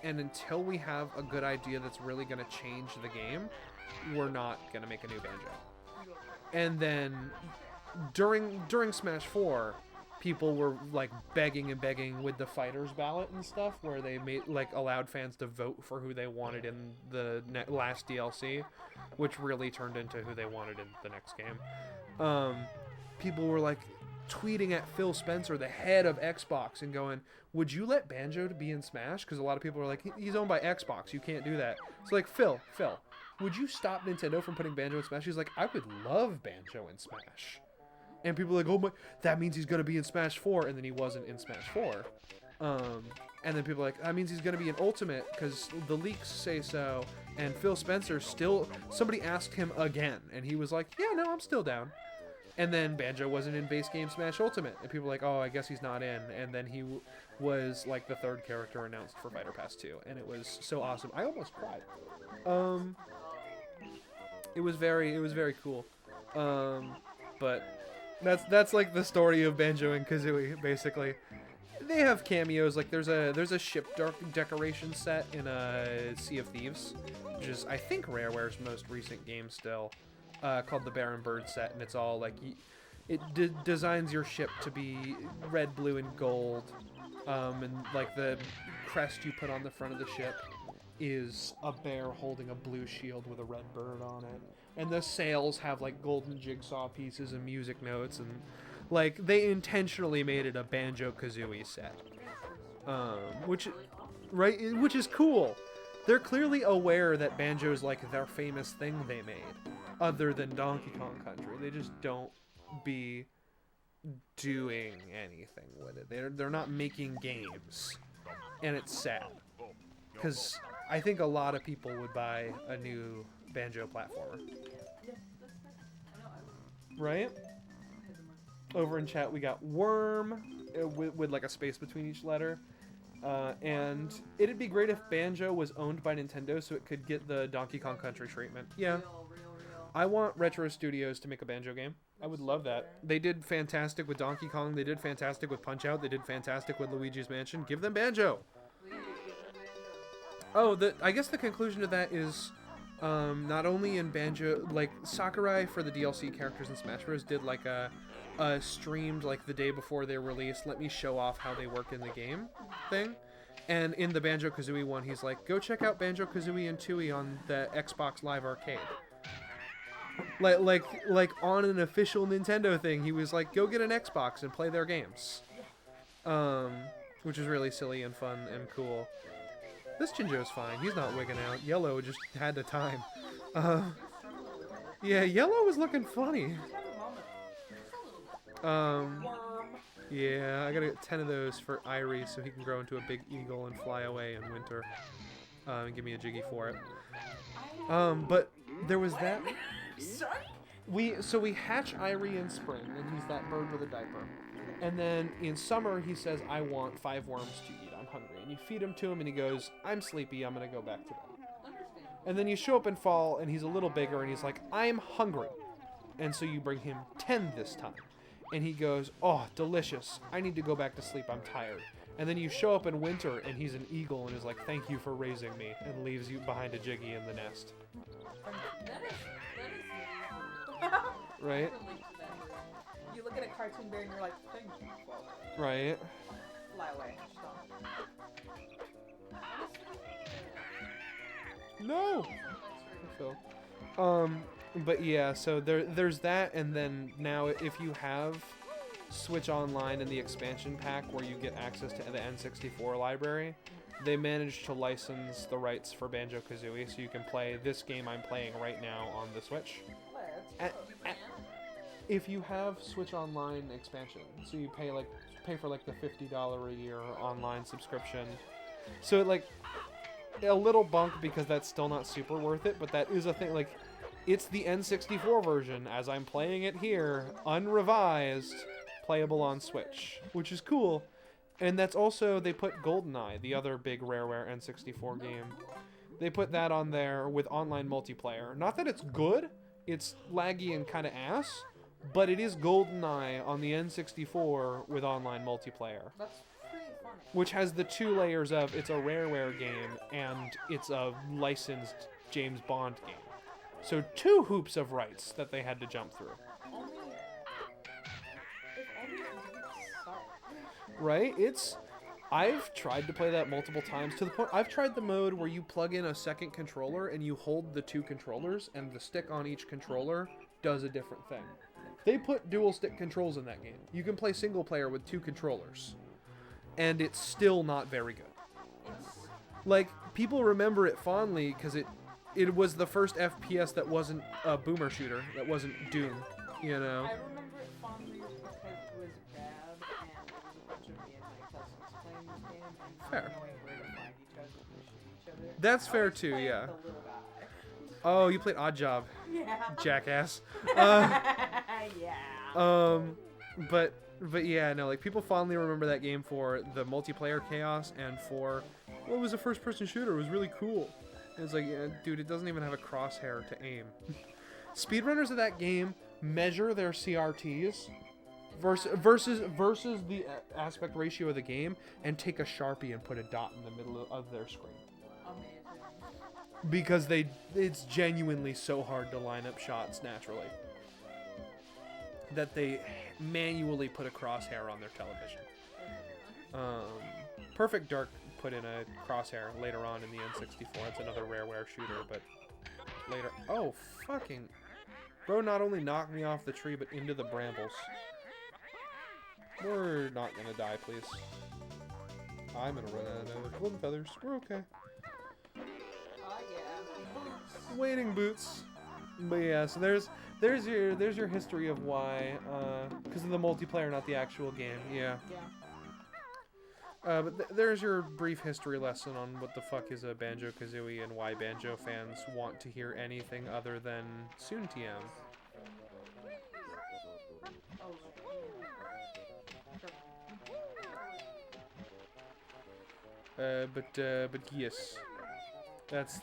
and until we have a good idea that's really going to change the game, we're not going to make a new Banjo. And then during Smash 4, people were like begging and begging with the fighters ballot and stuff, where they allowed fans to vote for who they wanted in the last DLC, which really turned into who they wanted in the next game. People were like, tweeting at Phil Spencer, the head of Xbox, and going, would you let Banjo to be in Smash? Because a lot of people are like, he's owned by Xbox, you can't do that. It's like, Phil, would you stop Nintendo from putting Banjo in Smash? He's like, I would love Banjo in Smash. And people are like, oh my, that means he's going to be in Smash 4, and then he wasn't in Smash 4. And then people are like, that means he's going to be in Ultimate, because the leaks say so. And Phil Spencer somebody asked him again, and he was like, yeah, no, I'm still down. And then Banjo wasn't in base game Smash Ultimate, and people were like, oh, I guess he's not in. And then he was like the third character announced for Fighter Pass 2, and it was so awesome. I almost cried. It was very cool. But that's like the story of Banjo and Kazooie, basically. They have cameos, like there's a ship decoration set in Sea of Thieves, which is I think Rareware's most recent game still, called the Baron Bird set, and it's all like it designs your ship to be red, blue, and gold, and like the crest you put on the front of the ship is a bear holding a blue shield with a red bird on it, and the sails have like golden jigsaw pieces and music notes, and like they intentionally made it a Banjo-Kazooie set, which is cool. They're clearly aware that Banjo's like their famous thing they made, other than Donkey Kong Country. They just don't be doing anything with it. They're not making games, and it's sad because I think a lot of people would buy a new Banjo platformer, right? Over in chat we got Worm with like a space between each letter, and it'd be great if Banjo was owned by Nintendo so it could get the Donkey Kong Country treatment. Yeah, Real. I want Retro Studios to make a Banjo game. I would love that. They did fantastic with Donkey Kong. They did fantastic with Punch-Out. They did fantastic with Luigi's Mansion. Give them Banjo. Oh, I guess the conclusion to that is not only in Banjo, like Sakurai for the DLC characters in Smash Bros. Did like a streamed like the day before they released, let me show off how they work in the game thing. And in the Banjo-Kazooie one, he's like, go check out Banjo-Kazooie and Tooie on the Xbox Live Arcade. Like on an official Nintendo thing, he was like, go get an Xbox and play their games. Which is really silly and fun and cool. This Jinjo's fine. He's not wigging out. Yellow just had the time. Yeah, Yellow was looking funny. Yeah, I gotta get 10 of those for Irie so he can grow into a big eagle and fly away in winter. And give me a Jiggy for it. But there was that. We hatch Irie in spring, and he's that bird with a diaper. And then in summer, he says, I want 5 worms to eat. I'm hungry. And you feed him to him, and he goes, I'm sleepy. I'm going to go back to bed. And then you show up in fall, and he's a little bigger, and he's like, I'm hungry. And so you bring him 10 this time. And he goes, oh, delicious. I need to go back to sleep. I'm tired. And then you show up in winter, and he's an eagle, and is like, thank you for raising me, and leaves you behind a Jiggy in the nest. Right? You look at a cartoon bear and you're like, thank you. Right. Fly away. No! But yeah, so there's that, and then now if you have Switch Online and the expansion pack where you get access to the N64 library, they managed to license the rights for Banjo-Kazooie, so you can play this game I'm playing right now on the Switch. If you have Switch Online expansion, so you pay for like the $50 a year online subscription. So like a little bunk because that's still not super worth it, but that is a thing. Like it's the N64 version as I'm playing it here, unrevised, playable on Switch, which is cool. And that's also, they put GoldenEye, the other big Rareware N64 game. They put that on there with online multiplayer. Not that it's good, it's laggy and kind of ass, but it is GoldenEye on the N64 with online multiplayer. That's pretty funny. Which has the 2 layers of, it's a Rareware game, and it's a licensed James Bond game. So 2 hoops of rights that they had to jump through. Right? I've tried to play that multiple times to the point I've tried the mode where you plug in a second controller and you hold the 2 controllers and the stick on each controller does a different thing. They put dual stick controls in that game. You can play single player with 2 controllers, and it's still not very good. It's Like, people remember it fondly because it was the first FPS that wasn't a boomer shooter, that wasn't Doom, you know? I remember it fondly because it was bad, and it was a bunch of me and my cousins playing this game and not Fair. knowing where to find each other and shoot each other. That's I fair was too, playing yeah. The little guy. Oh, you played Odd Job, Yeah. jackass. Yeah. But yeah, no, like, people fondly remember that game for the multiplayer chaos and for, well, it was a first-person shooter. It was really cool. And it's like, yeah, dude, it doesn't even have a crosshair to aim. Speedrunners of that game measure their CRTs versus the aspect ratio of the game and take a Sharpie and put a dot in the middle of their screen. Amazing. Because it's genuinely so hard to line up shots naturally that they manually put a crosshair on their television. Perfect Dark put in a crosshair later on in the N64. It's another Rareware shooter, but later. Oh, fucking. Bro not only knocked me off the tree, but into the brambles. We're not gonna die, please. I'm gonna run out of golden feathers. We're okay. Oh yeah. Wading boots. But yeah, so there's your history of why, because of the multiplayer, not the actual game. Yeah. Yeah. But there's your brief history lesson on what the fuck is a Banjo-Kazooie and why Banjo fans want to hear anything other than Soon TM. Oh. But yes, that's.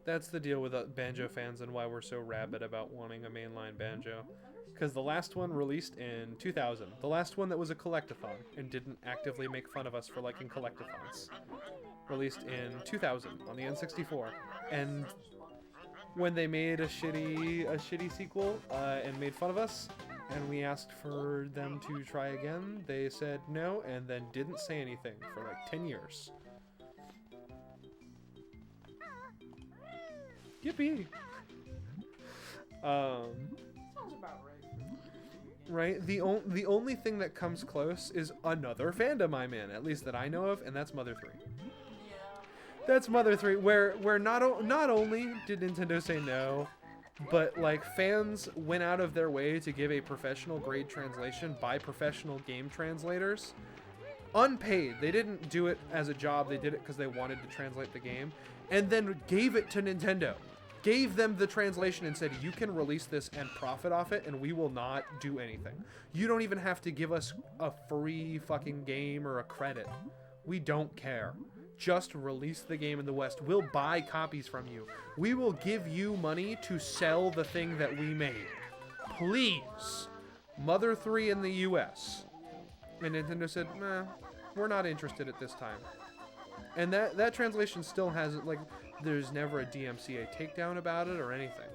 That's the deal with Banjo fans and why we're so rabid about wanting a mainline Banjo. Because the last one released in 2000. The last one that was a collectathon and didn't actively make fun of us for liking collectathons. Released in 2000 on the N64. And when they made a shitty sequel and made fun of us, and we asked for them to try again, they said no and then didn't say anything for like 10 years. Yippee! Sounds about right. Right? The only thing that comes close is another fandom I'm in, at least that I know of, and that's Mother 3. Yeah. That's Mother 3, where not only did Nintendo say no, but like fans went out of their way to give a professional grade translation by professional game translators. Unpaid. They didn't do it as a job, they did it because they wanted to translate the game, and then gave it to Nintendo. Gave them the translation and said, you can release this and profit off it, and we will not do anything. You don't even have to give us a free fucking game or a credit. We don't care. Just release the game in the West. We'll buy copies from you. We will give you money to sell the thing that we made. Please. Mother 3 in the US. And Nintendo said, nah, we're not interested at this time. And that translation still hasn't, like, there's never a DMCA takedown about it or anything.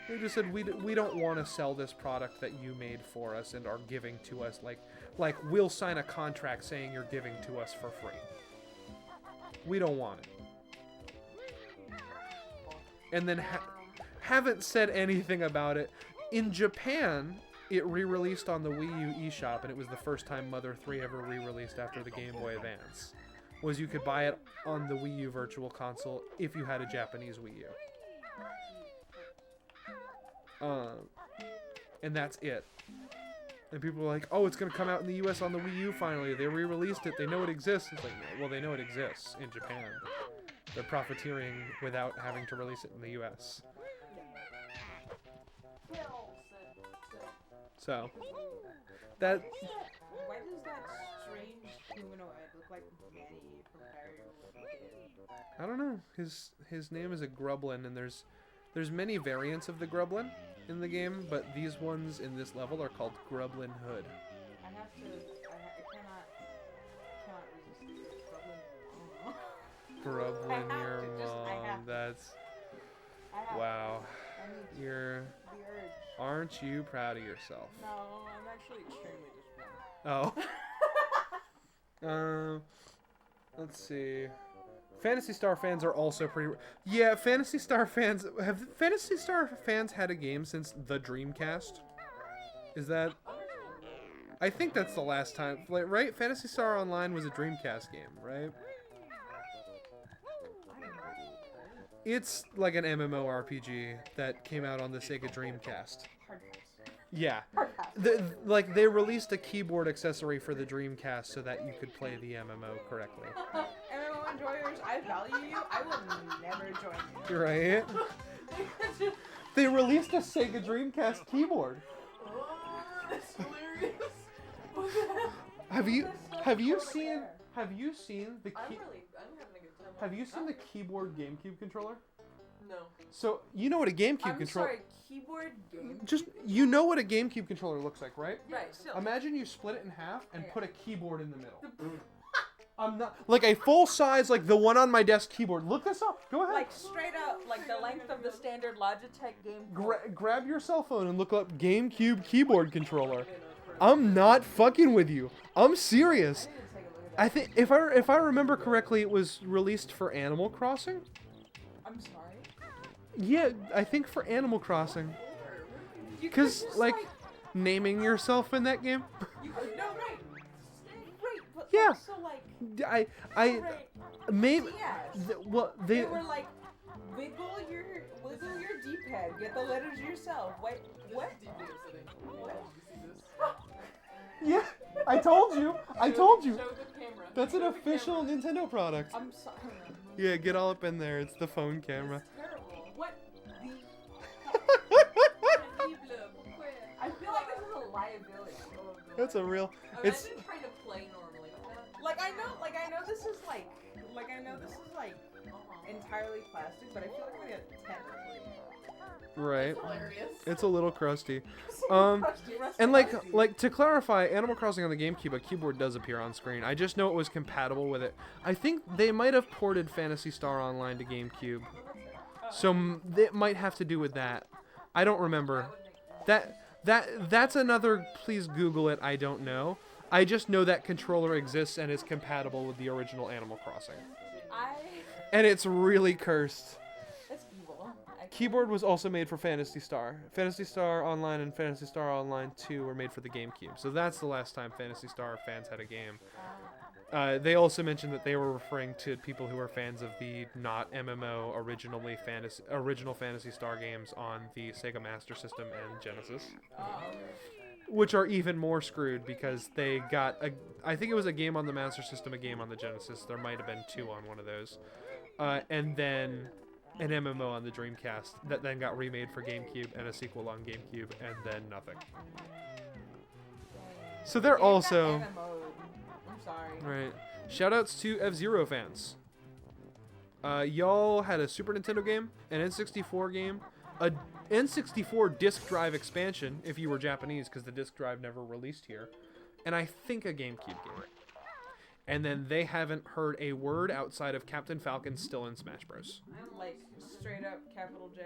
They just said, we don't want to sell this product that you made for us and are giving to us. Like we'll sign a contract saying you're giving to us for free. We don't want it. And then haven't said anything about it. In Japan, it re-released on the Wii U eShop, and it was the first time Mother 3 ever re-released after the Game Boy Advance. Was you could buy it on the Wii U Virtual Console if you had a Japanese Wii U. And that's it. And people were like, oh, it's going to come out in the US on the Wii U finally. They re-released it. They know it exists. It's like, well, they know it exists in Japan. They're profiteering without having to release it in the US. So, that... Why does that strange humanoid look like Manny from Harry Potter? I don't know. His name is a Grublin, and there's many variants of the Grublin in the game, but these ones in this level are called Grublin Hood. I have to. I cannot resist this. Grublin I your have to just- I mom. have to. That's wow. You're. Aren't you proud of yourself? No, I'm actually extremely disappointed. Oh. Let's see. Phantasy Star fans are also pretty... Yeah, Phantasy Star fans... Have Phantasy Star fans had a game since the Dreamcast? Is that... I think that's the last time... Like, right? Phantasy Star Online was a Dreamcast game, right? It's like an MMORPG that came out on the Sega Dreamcast. Yeah. Like, they released a keyboard accessory for the Dreamcast so that you could play the MMO correctly. MMO enjoyers, I value you. I will never join you. You're right. They released a Sega Dreamcast keyboard. Oh, that's hilarious. Have you seen the I'm having a good time. have you seen the keyboard GameCube controller? No. So you know what a GameCube I'm controller. sorry, keyboard game. Just you know what a GameCube controller looks like, right? Right. Still. Imagine you split it in half and Yeah. put a keyboard in the middle. I'm not like a full size, like the one on my desk keyboard. Look this up. Go ahead. Like straight up, like the length of the standard Logitech game. Grab your cell phone and look up GameCube keyboard controller. I'm not fucking with you. I'm serious. I think if I remember correctly, it was released for Animal Crossing. I'm sorry. Yeah, I think for Animal Crossing. You Cause could just, like naming yourself in that game. You could, no, right. Right, but Yeah. also like. I Right. maybe Yes. well They were like, wiggle your D-pad, get the letters yourself. Wait, what? yeah, I told you. I told you. Show the camera. That's an Show the official camera. Nintendo product. I'm sorry. Yeah, get all up in there. It's the phone camera. It's terrible. What the? I feel like this is a liability. Oh, God. That's a real. It's Imagine trying to play normally with that. Like I know this is like entirely plastic, but I feel like we got technically. right. Hilarious. It's a little crusty. Rusty And rusty. like to clarify, Animal Crossing on the GameCube, a keyboard does appear on screen. I just know it was compatible with it. I think they might have ported Phantasy Star Online to GameCube, so it might have to do with that. I don't remember. That's another. Please Google it. I don't know. I just know that controller exists and is compatible with the original Animal Crossing, and it's really cursed. That's evil. Keyboard was also made for Phantasy Star. Phantasy Star Online and Phantasy Star Online 2 were made for the GameCube. So that's the last time Phantasy Star fans had a game. They also mentioned that they were referring to people who are fans of the not MMO original Phantasy Star games on the Sega Master System and Genesis. Which are even more screwed because they got I think it was a game on the Master System, a game on the Genesis. There might have been two on one of those. And then an MMO on the Dreamcast that then got remade for GameCube and a sequel on GameCube and then nothing. So they're also... I'm sorry. Right. Shoutouts to F-Zero fans. Y'all had a Super Nintendo game, an N64 game, a N64 disc drive expansion, if you were Japanese, because the disc drive never released here, and I think a GameCube game. And then they haven't heard a word outside of Captain Falcon still in Smash Bros. Like straight up capital J.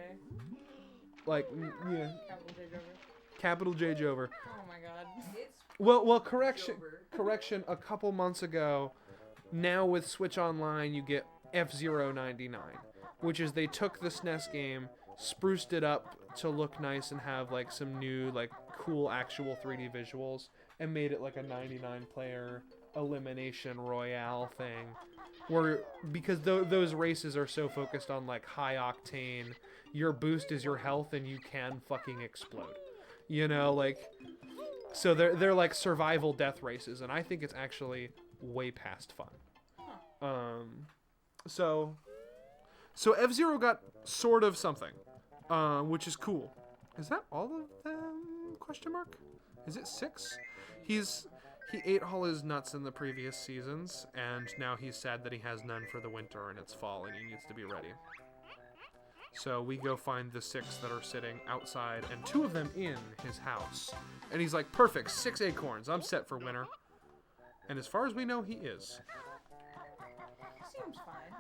Like, yeah. Capital J Jover. Capital J Jover. Oh my god. Well, correction. A couple months ago, now with Switch Online, you get F-Zero 99, which is they took the SNES game, spruced it up to look nice and have like some new like cool actual 3D visuals, and made it like a 99 player elimination royale thing, where because those races are so focused on like high octane, your boost is your health and you can fucking explode, you know, like. So they're like survival death races, and I think it's actually way past fun. So F-Zero got sort of something, which is cool. Is that all of them? Question mark? Is it 6? He ate all his nuts in the previous seasons, and now he's sad that he has none for the winter and it's fall and he needs to be ready. So we go find the 6 that are sitting outside, and 2 of them in his house. And he's like, perfect, 6 acorns. I'm set for winter. And as far as we know, he is. Seems fine.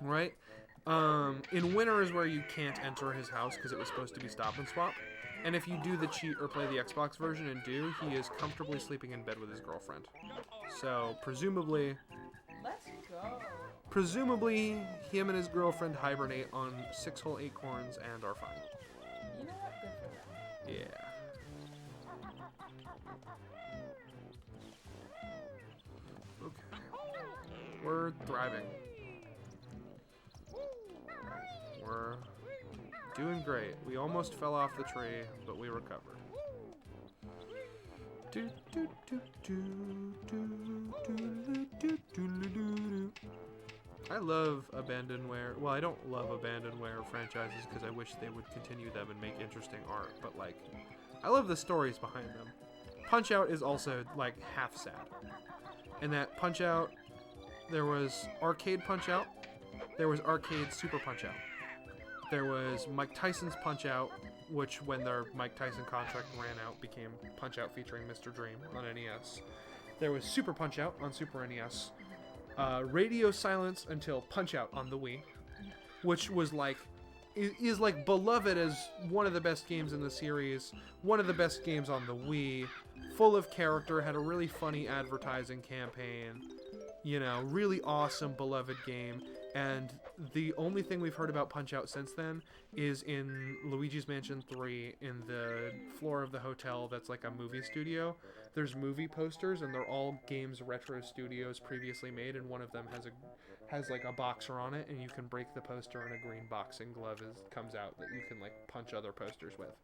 Right? In winter is where you can't enter his house because it was supposed to be stop and swap. And if you do the cheat or play the Xbox version and do, he is comfortably sleeping in bed with his girlfriend. So, presumably... Let's go. Presumably, him and his girlfriend hibernate on 6-hole acorns and are fine. You know what? Good for them. Yeah. Okay. We're thriving. We're doing great. We almost fell off the tree, but we recovered. Do, do, do, do, do, do, do, do, do, do. I love abandonware. Well, I don't love abandonware franchises because I wish they would continue them and make interesting art. But like, I love the stories behind them. Punch-Out is also like half sad. In that Punch-Out, there was arcade Punch-Out, there was arcade Super Punch-Out, there was Mike Tyson's Punch-Out, which when their Mike Tyson contract ran out became Punch-Out featuring Mr. Dream on NES. There was Super Punch-Out on Super NES. Radio Silence until Punch-Out on the Wii, which was like is like beloved as one of the best games in the series, one of the best games on the Wii, full of character, had a really funny advertising campaign, you know, really awesome beloved game. And the only thing we've heard about Punch-Out since then is in Luigi's Mansion 3 in the floor of the hotel that's like a movie studio. There's movie posters and they're all games retro studios previously made, and one of them has like a boxer on it, and you can break the poster and a green boxing glove comes out that you can like punch other posters with.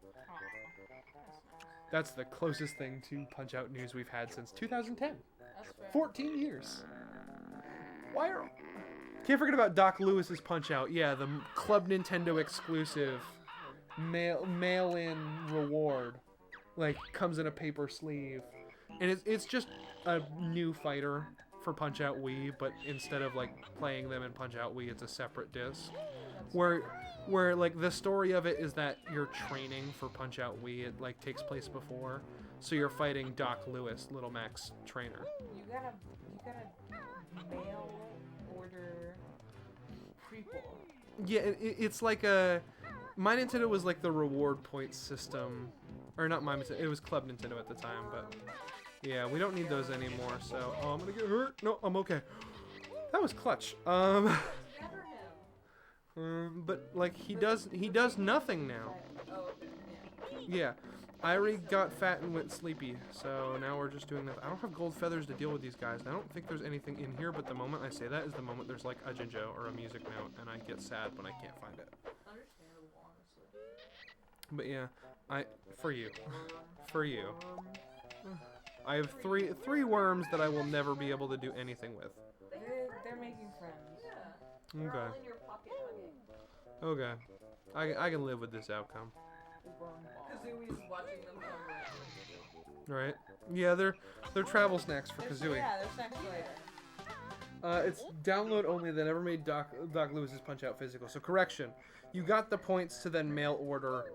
That's the closest thing to Punch-Out news we've had since 2010. That's fair. 14 years. Can't forget about Doc Lewis's Punch-Out. Yeah, the Club Nintendo exclusive mail-in reward. Like, comes in a paper sleeve. And it's just a new fighter for Punch-Out Wii, but instead of, like, playing them in Punch-Out Wii, it's a separate disc. Where, like, the story of it is that you're training for Punch-Out Wii. It, like, takes place before. So you're fighting Doc Lewis, Little Mac's trainer. You gotta mail order prequel. Yeah, it's like a... My Nintendo was like the reward point system. Or not my Nintendo, it was Club Nintendo at the time, but... Yeah, we don't need those anymore, so... Oh, I'm gonna get hurt. No, I'm okay. That was clutch. Never him. But, like, he does nothing now. Oh, yeah. Yeah. Irie got fat and went sleepy, so now we're just doing that. I don't have gold feathers to deal with these guys. I don't think there's anything in here, but the moment I say that is the moment there's like a Jinjo or a music note, and I get sad when I can't find it. Understandable, honestly. But yeah, for you. I have three worms that I will never be able to do anything with. They're making friends. Yeah. Okay. They're all in your pocket hugging. Okay. I can live with this outcome. Kazooie's watching them hungry. Right? Yeah, they're travel snacks for Kazooie. Yeah, they're snacks later. It's download only. They never made Doc Lewis's Punch-Out physical. So correction, you got the points to then mail order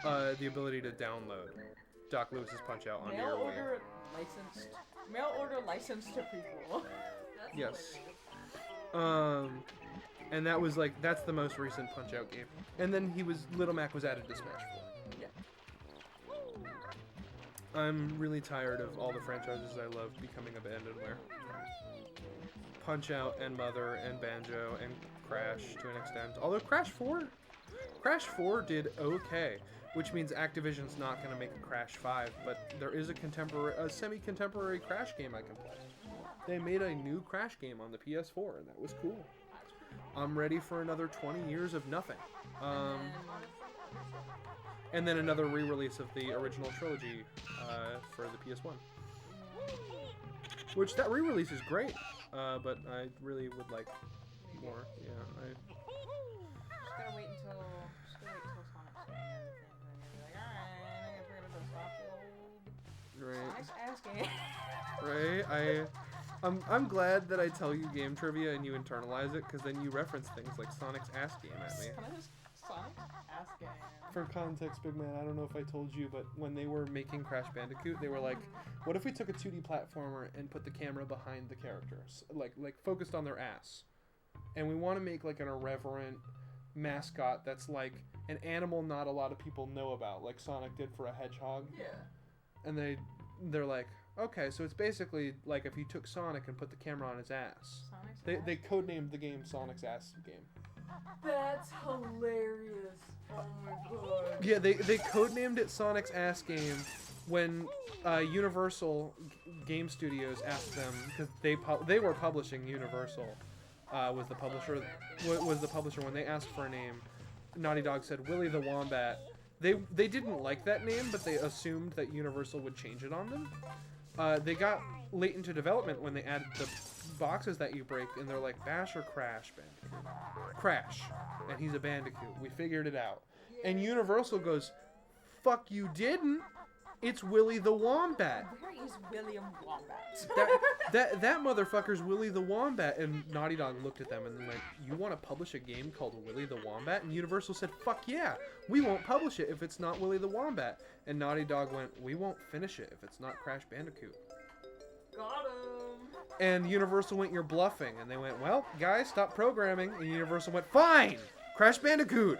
the ability to download Doc Lewis's Punch-Out onto your Wii. Mail order licensed to prequel. Yes. And that was like, that's the most recent Punch-Out game. And then Little Mac was added to Smash 4. Yeah. I'm really tired of all the franchises I love becoming abandonware. Punch-Out and Mother and Banjo and Crash to an extent. Although Crash 4 did okay, which means Activision's not going to make a Crash 5, but there is a semi-contemporary Crash game I can play. They made a new Crash game on the PS4, and that was cool. I'm ready for another 20 years of nothing. And then another re-release of the original trilogy for the PS1. Which, that re-release is great, but I really would like more. Yeah, Just gotta wait until Sonic's here and then you're like, alright, I gotta forget about stop the old Right. Sonic's asking. Right, I'm glad that I tell you game trivia and you internalize it, because then you reference things like Sonic's ass game at me. Sonic's ass game. For context, big man, I don't know if I told you, but when they were making Crash Bandicoot, they were like, what if we took a 2D platformer and put the camera behind the characters? Like focused on their ass. And we want to make like an irreverent mascot that's like an animal not a lot of people know about, like Sonic did for a hedgehog. Yeah. And they're like, Okay, so it's basically like if you took Sonic and put the camera on his ass. Sonic's They codenamed the game Sonic's Ass Game. That's hilarious. Oh my god. Yeah, they codenamed it Sonic's Ass Game when Universal Game Studios asked them, because they were publishing. Universal was the publisher when they asked for a name. Naughty Dog said Willy the Wombat. They didn't like that name, but they assumed that Universal would change it on them. They got late into development when they added the boxes that you break, and they're like, Bash or Crash Bandicoot? Crash. And he's a Bandicoot. We figured it out. And Universal goes, fuck you didn't. It's Willy the Wombat. Where is William Wombat? That motherfucker's Willy the Wombat. And Naughty Dog looked at them and went, you want to publish a game called Willy the Wombat? And Universal said, fuck yeah, we won't publish it if it's not Willy the Wombat. And Naughty Dog went, we won't finish it if it's not Crash Bandicoot. Got him. And Universal went, you're bluffing. And they went, well, guys, stop programming. And Universal went, fine, Crash Bandicoot.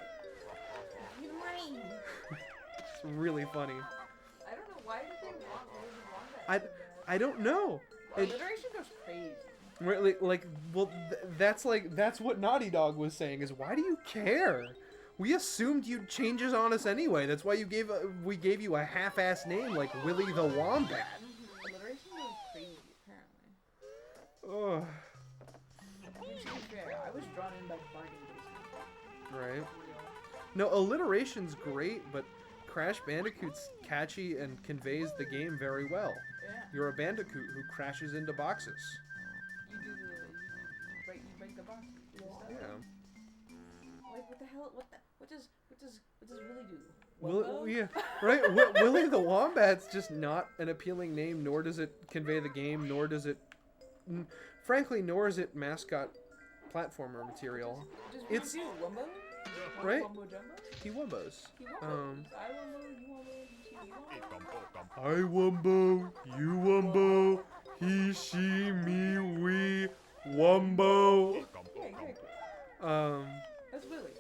Give me money. It's really funny. I don't know, why did they want Willy the Wombat? I don't know. Alliteration goes crazy. Really, like, well, that's what Naughty Dog was saying. Is why do you care? We assumed you'd change it on us anyway. That's why we gave you a half-ass name like Willy the Wombat. Alliteration goes crazy, apparently. Ugh. To be fair, I was drawn in by bargain basement. Right. No, alliteration's great, but Crash Bandicoot's catchy and conveys the game very well. Yeah. You're a Bandicoot who crashes into boxes. You do the you break the box. Yeah. Like what the hell? What does Willy do? Yeah, right. Willy the Wombat's just not an appealing name, nor does it convey the game, nor does it, frankly, nor is it mascot platformer material. It's Wumbo? right. Wumbo Jumbo? He wumbos. He Wumbos. I wumbo, you wumbo, he, she, me, we, wumbo. That's Willy.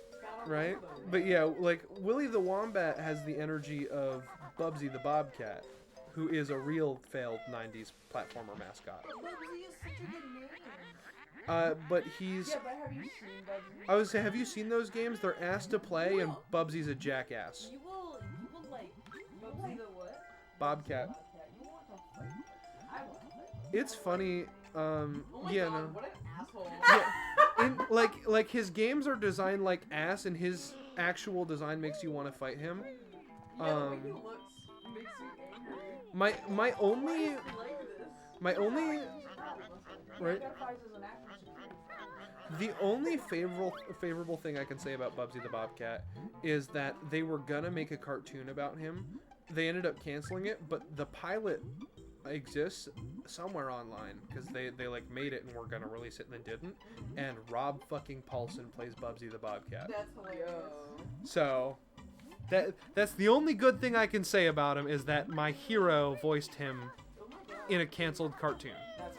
Right? But yeah, like, Willy the Wombat has the energy of Bubsy the Bobcat, who is a real failed 90s platformer mascot. Bubsy is such a good name. But he's... Yeah, but have you seen Bubsy? I would say, have you seen those games? They're asked to play, and Bubsy's a jackass. You will like, Bubsy the what? Bobcat. You want to fight? I want to fight. It's funny, Oh my yeah, God, no. what an asshole. Yeah, in, like his games are designed like ass, and his actual design makes you want to fight him. Yeah, the way he looks makes you angry. My only Like this. right. Identifies as an actor, so it's The only favorable thing I can say about Bubsy the Bobcat is that they were gonna make a cartoon about him. They ended up canceling it, but the pilot exists somewhere online because they like made it and were gonna release it and then didn't. And Rob fucking Paulson plays Bubsy the Bobcat. That's hilarious. So that's the only good thing I can say about him is that my hero voiced him Oh my God. in a canceled cartoon. That's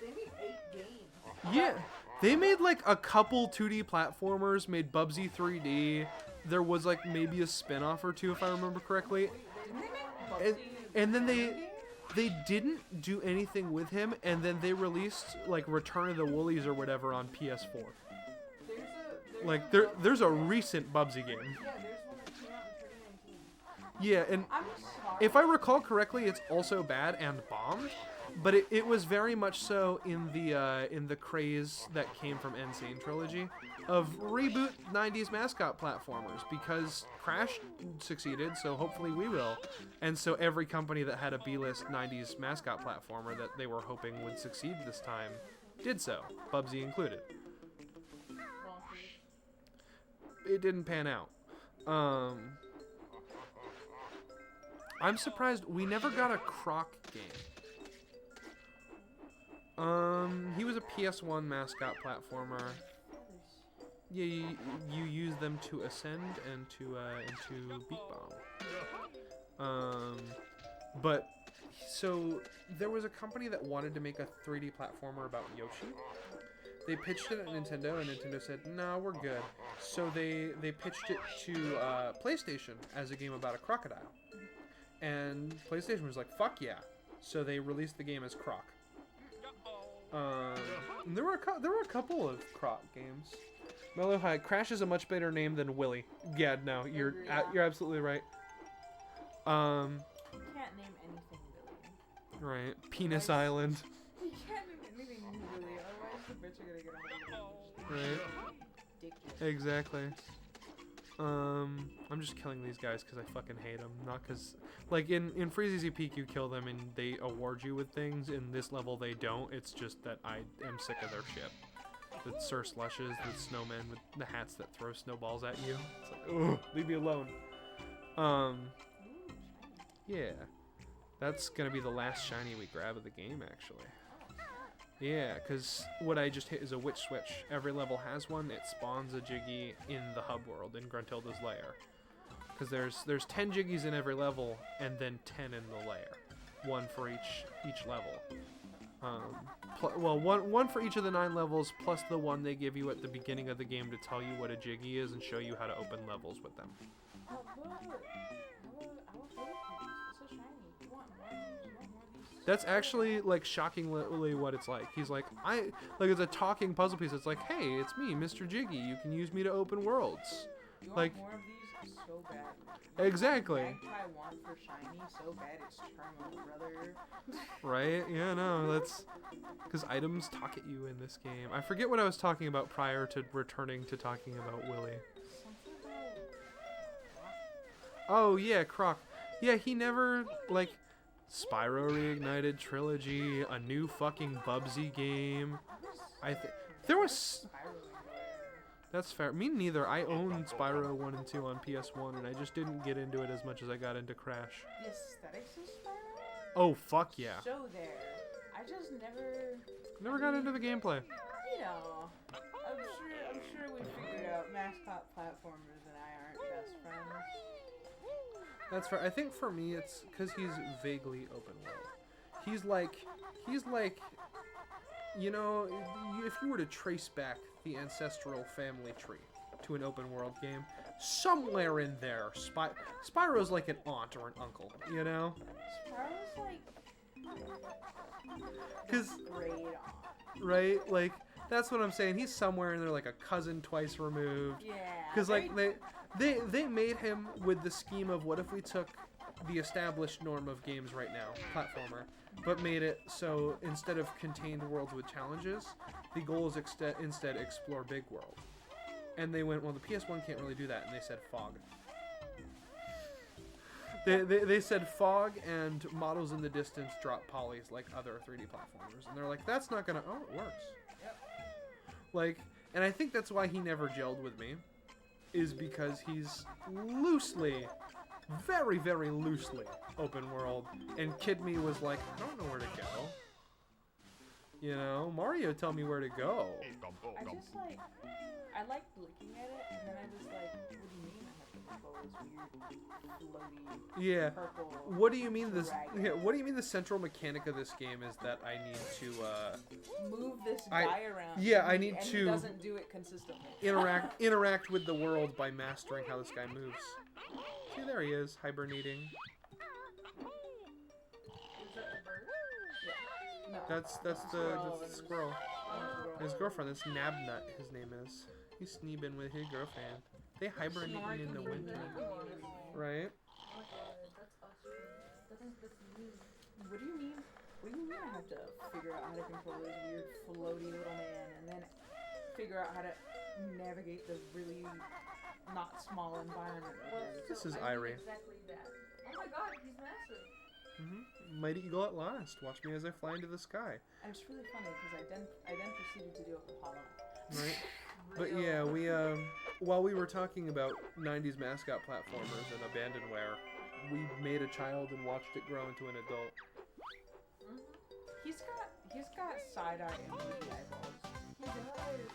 They made 8 games. Yeah, they made like a couple 2D platformers, made Bubsy 3D. There was like maybe a spin-off or two if I remember correctly. Didn't they make Bubsy? And then they didn't do anything with him, and then they released like Return of the Woolies or whatever on PS4. Like there's a recent Bubsy game. Yeah, there's one that came out in 2019. Yeah, and I'm sorry. if I recall correctly, it's also bad and bombed, but it was very much so in the craze that came from Insane Trilogy of reboot 90s mascot platformers because Crash succeeded, so hopefully we will. And so every company that had a B-list 90s mascot platformer that they were hoping would succeed this time did so, Bubsy included. It didn't pan out. I'm surprised we never got a Croc game. He was a PS1 mascot platformer. Yeah, you use them to ascend and to into Beak Bomb. But so there was a company that wanted to make a 3D platformer about Yoshi. They pitched it at Nintendo, and Nintendo said, "No, we're good." So they pitched it to PlayStation as a game about a crocodile. And PlayStation was like, fuck yeah. So they released the game as Croc. And there were a couple of Croc games. Mellow High. Crash is a much better name than Willy. Yeah, no, you're absolutely right. You can't name anything Billy. Right. Penis Island. You can't name anything Billy, otherwise the bitch are gonna get a hold of it. Right. Dick. Exactly. I'm just killing these guys because I fucking hate them. Not because, like, in Freeze Easy Peak you kill them and they award you with things. In this level they don't. It's just that I am sick of their shit. The Sir Slushes, the snowmen with the hats that throw snowballs at you. It's like, ugh, leave me alone. Yeah. That's gonna be the last shiny we grab of the game, actually. Yeah, because what I just hit is a witch switch. Every level has one. It spawns a Jiggy in the hub world, in Gruntilda's lair. Because there's 10 Jiggies in every level, and then 10 in the lair. One for each level. One for each of the 9 levels, plus the one they give you at the beginning of the game to tell you what a Jiggy is and show you how to open levels with them. That's actually, like, shockingly what it's like. He's like, it's a talking puzzle piece. It's like, hey, it's me, Mr. Jiggy. You can use me to open worlds. You like, want more of these so bad. Exactly. I want for shiny so bad it's terminal, brother. Right? Yeah, no, that's... Because items talk at you in this game. I forget what I was talking about prior to returning to talking about Willy. Oh, yeah, Croc. Yeah, he never, like... Spyro Reignited Trilogy, a new fucking Bubsy game. There was... That's fair. Me neither. I owned Spyro 1 and 2 on PS1, and I just didn't get into it as much as I got into Crash. The aesthetics of Spyro? Oh, fuck yeah. So there. I just Never got into the gameplay. You know, I'm sure we figured out mascot platformers and I aren't best friends. That's fair. I think for me it's because he's vaguely open world. He's like, you know, if you were to trace back the ancestral family tree to an open world game, somewhere in there, Spyro's like an aunt or an uncle, you know? Spyro's like, great aunt. Right? Like, that's what I'm saying. He's somewhere in there, like a cousin twice removed. Yeah. Because, like, they made him with the scheme of what if we took the established norm of games right now, platformer, but made it so instead of contained worlds with challenges, the goal is instead explore big world. And they went, well, the PS1 can't really do that, and they said fog. They said fog and models in the distance drop polys like other 3D platformers. And they're like, that's not gonna... Oh, it works. Yep. Like, and I think that's why he never gelled with me. Is because he's loosely, very, very loosely open world. And Kid Me was like, I don't know where to go. You know, Mario tell me where to go. I just like, I liked looking at it, and then I was like, what do you mean I have to control this weird, floaty, purple What do you mean this? dragon? Yeah, what do you mean the central mechanic of this game is that I need to move this guy around. yeah, I and need he to doesn't do it consistently. interact with the world by mastering how this guy moves. See, there he is, hibernating. Is that the bird? Yeah. No. That's the squirrel. His girlfriend. That's Nabnut. His name is. He's sneebing with his girlfriend. They hibernate in the winter, right? Oh my god, that's us. That's me. What do you mean? What do you mean I have to figure out how to control this weird floaty little man and then figure out how to navigate the really not small environment with him? This is Irie. Exactly that. Oh my god, he's massive. Mighty eagle at last. Watch me as I fly into the sky. And it's really funny because I then proceeded to do it with Hollow. Right. But yeah, we while we were talking about 90s mascot platformers and abandonware, we made a child and watched it grow into an adult. He's got side eye and moody eyeballs. He does.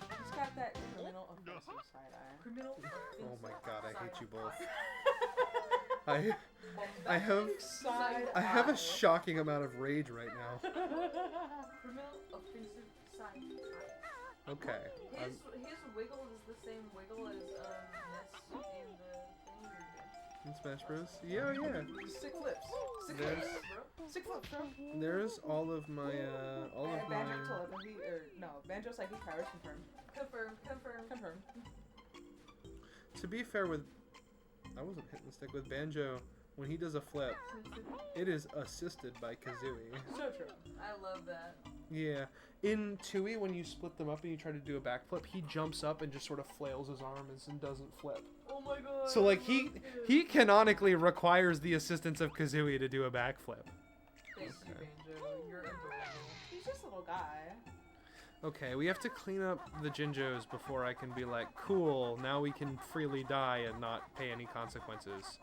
He's got that criminal offensive side eye. Criminal offensive. Oh my god, I hate you both. I have a shocking amount of rage right now. Criminal offensive side eye. Okay. His wiggle is the same wiggle as Ness in the thing you're in Smash Bros. Yeah, yeah. 6 flips. 6 There's- flips, bro. 6 flips, bro. There's all of my Banjo telepathy, or no, Banjo psychic powers confirmed. Confirmed. To be fair with, I wasn't hitting the stick with Banjo. When he does a flip, it is assisted by Kazooie. So true. I love that. Yeah. In Tooie, when you split them up and you try to do a backflip, he jumps up and just sort of flails his arms and doesn't flip. Oh my god. So like he canonically requires the assistance of Kazooie to do a backflip. Thank you, Banjo. You're adorable. He's just a little guy. Okay, we have to clean up the Jinjos before I can be like, cool, now we can freely die and not pay any consequences.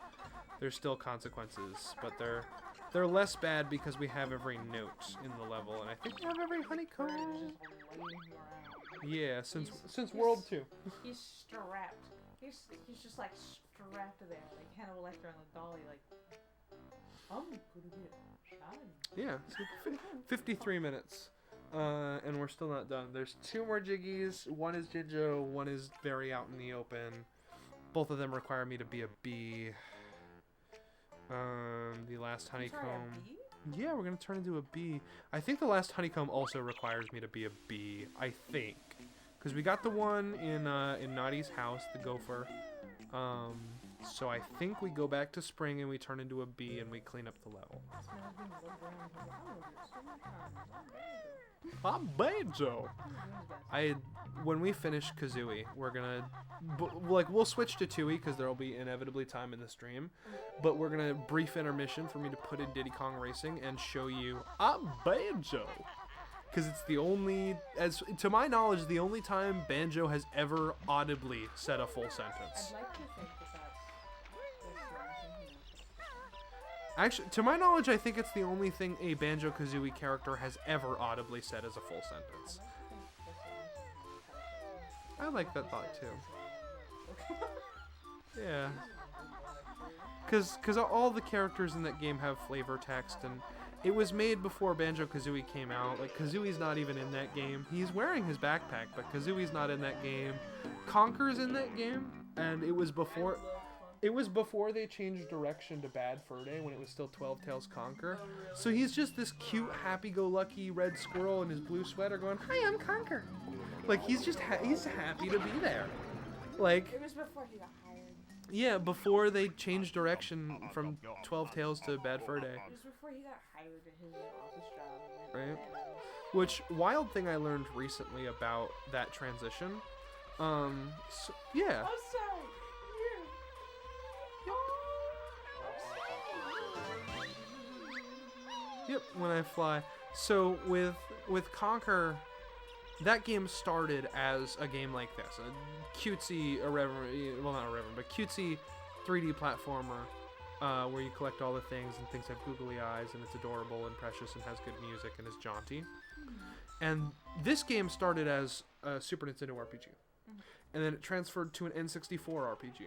There's still consequences, but they're less bad because we have every note in the level, and I think we have every honeycomb. Just waiting around. Yeah, since He's- World 2. He's strapped. He's just like strapped to there, like Hannibal Lecter on the dolly, like I'm gonna get shiny. Yeah, so 53 minutes. And we're still not done. There's 2 more Jiggies. One is Jinjo, one is very out in the open. Both of them require me to be a bee. The last honeycomb. Yeah, we're gonna turn into a bee. I think the last honeycomb also requires me to be a bee. I think, because we got the one in Naughty's house, the gopher. So I think we go back to spring and we turn into a bee and we clean up the level. I'm Banjo. When we finish Kazooie, we're gonna we'll switch to Tooie because there will be inevitably time in the stream, but we're gonna brief intermission for me to put in Diddy Kong Racing and show you I'm Banjo, because it's the only, as to my knowledge, the only time Banjo has ever audibly said a full sentence. I'd like to think that that's Actually, to my knowledge, I think it's the only thing a Banjo-Kazooie character has ever audibly said as a full sentence. I like that thought too. Yeah. Because all the characters in that game have flavor text, and it was made before Banjo-Kazooie came out. Like, Kazooie's not even in that game. He's wearing his backpack, but Kazooie's not in that game. Conker's in that game, and it was before they changed direction to Bad Fur Day when it was still 12 Tails Conker. So he's just this cute, happy-go-lucky red squirrel in his blue sweater going, "Hi, I'm Conker." Like, he's just he's happy to be there. Like, It was before he got hired. yeah, before they changed direction from 12 Tails to Bad Fur Day. It was before he got hired at his office job. And Right. went, Which, wild thing I learned recently about that transition. So, yeah. I'm sorry. Yep, when I fly. So with Conker, that game started as a game like this, a cutesy, irreverent, well not irreverent, but cutesy 3D platformer where you collect all the things and things have googly eyes and it's adorable and precious and has good music and is jaunty. And this game started as a Super Nintendo RPG, and then it transferred to an N64 RPG,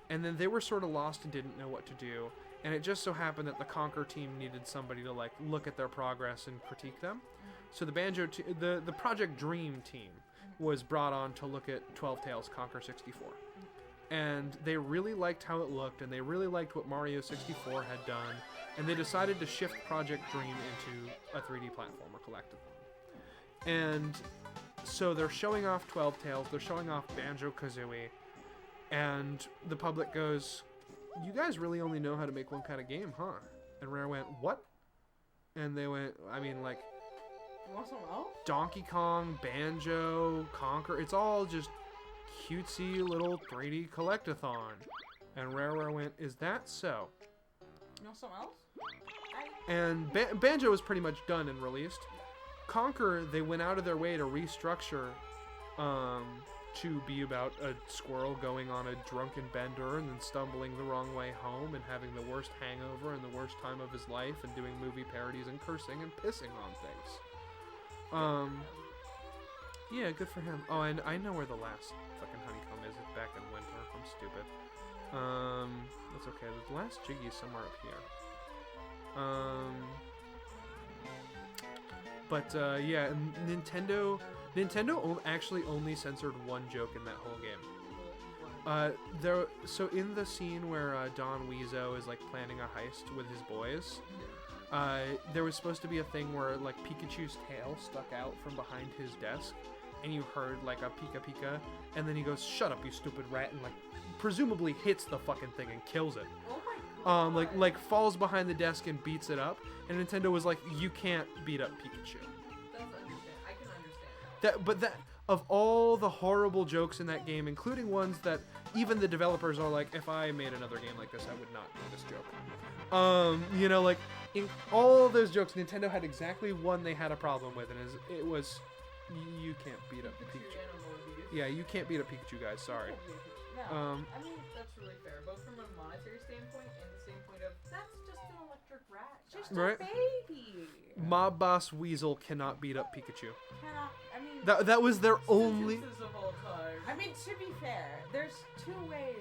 and then they were sort of lost and didn't know what to do. And it just so happened that the Conker team needed somebody to like look at their progress and critique them. So the the Project Dream team was brought on to look at 12 Tails Conker 64. And they really liked how it looked, and they really liked what Mario 64 had done, and they decided to shift Project Dream into a 3D platformer collectively. And so they're showing off 12 Tails, they're showing off Banjo-Kazooie, and the public goes, "You guys really only know how to make one kind of game, huh?" And Rare went, "What?" And they went, I mean, like, You want something else? Donkey Kong, Banjo, Conker, it's all just cutesy little 3D collectathon. And Rare went, "Is that so?" You want something else? And Banjo was pretty much done and released. Conker, they went out of their way to restructure to be about a squirrel going on a drunken bender and then stumbling the wrong way home and having the worst hangover and the worst time of his life and doing movie parodies and cursing and pissing on things. Yeah, good for him. Oh, and I know where the last fucking honeycomb is. It's back in winter. I'm stupid. That's okay. The last Jiggy is somewhere up here. Yeah, Nintendo actually only censored one joke in that whole game. So in the scene where Don Weezo is like planning a heist with his boys, there was supposed to be a thing where like Pikachu's tail stuck out from behind his desk, and you heard like a Pika Pika, and then he goes, "Shut up, you stupid rat," and like presumably hits the fucking thing and kills it. Oh my god. Like falls behind the desk and beats it up, and Nintendo was like, "You can't beat up Pikachu." That's understand. I can understand But of all the horrible jokes in that game, including ones that even the developers are like, if I made another game like this, I would not do this joke. You know, like in all those jokes, Nintendo had exactly one they had a problem with, and it was, you can't beat up Pikachu Pikachu. animal abuse. Yeah, you can't beat up Pikachu, guys. Sorry. No. I mean, that's really fair, both from a monetary standpoint and the standpoint of that's just an electric rat. Just Right. a baby. Mob Boss Weasel cannot beat up Pikachu. Cannot. I mean. That was their only. Sentences of all time. I mean, to be fair, there's two ways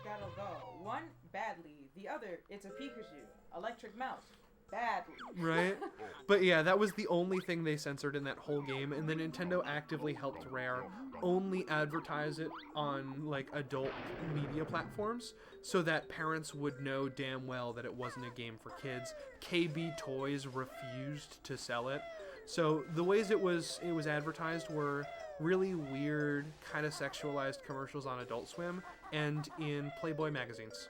that'll go. One, badly. The other, it's a Pikachu. Electric mouse. Badly. Right? But yeah, that was the only thing they censored in that whole game, and then Nintendo actively helped Rare only advertise it on like adult media platforms so that parents would know damn well that it wasn't a game for kids. KB Toys refused to sell it. So the ways it was advertised were really weird, kind of sexualized commercials on Adult Swim and in Playboy magazines.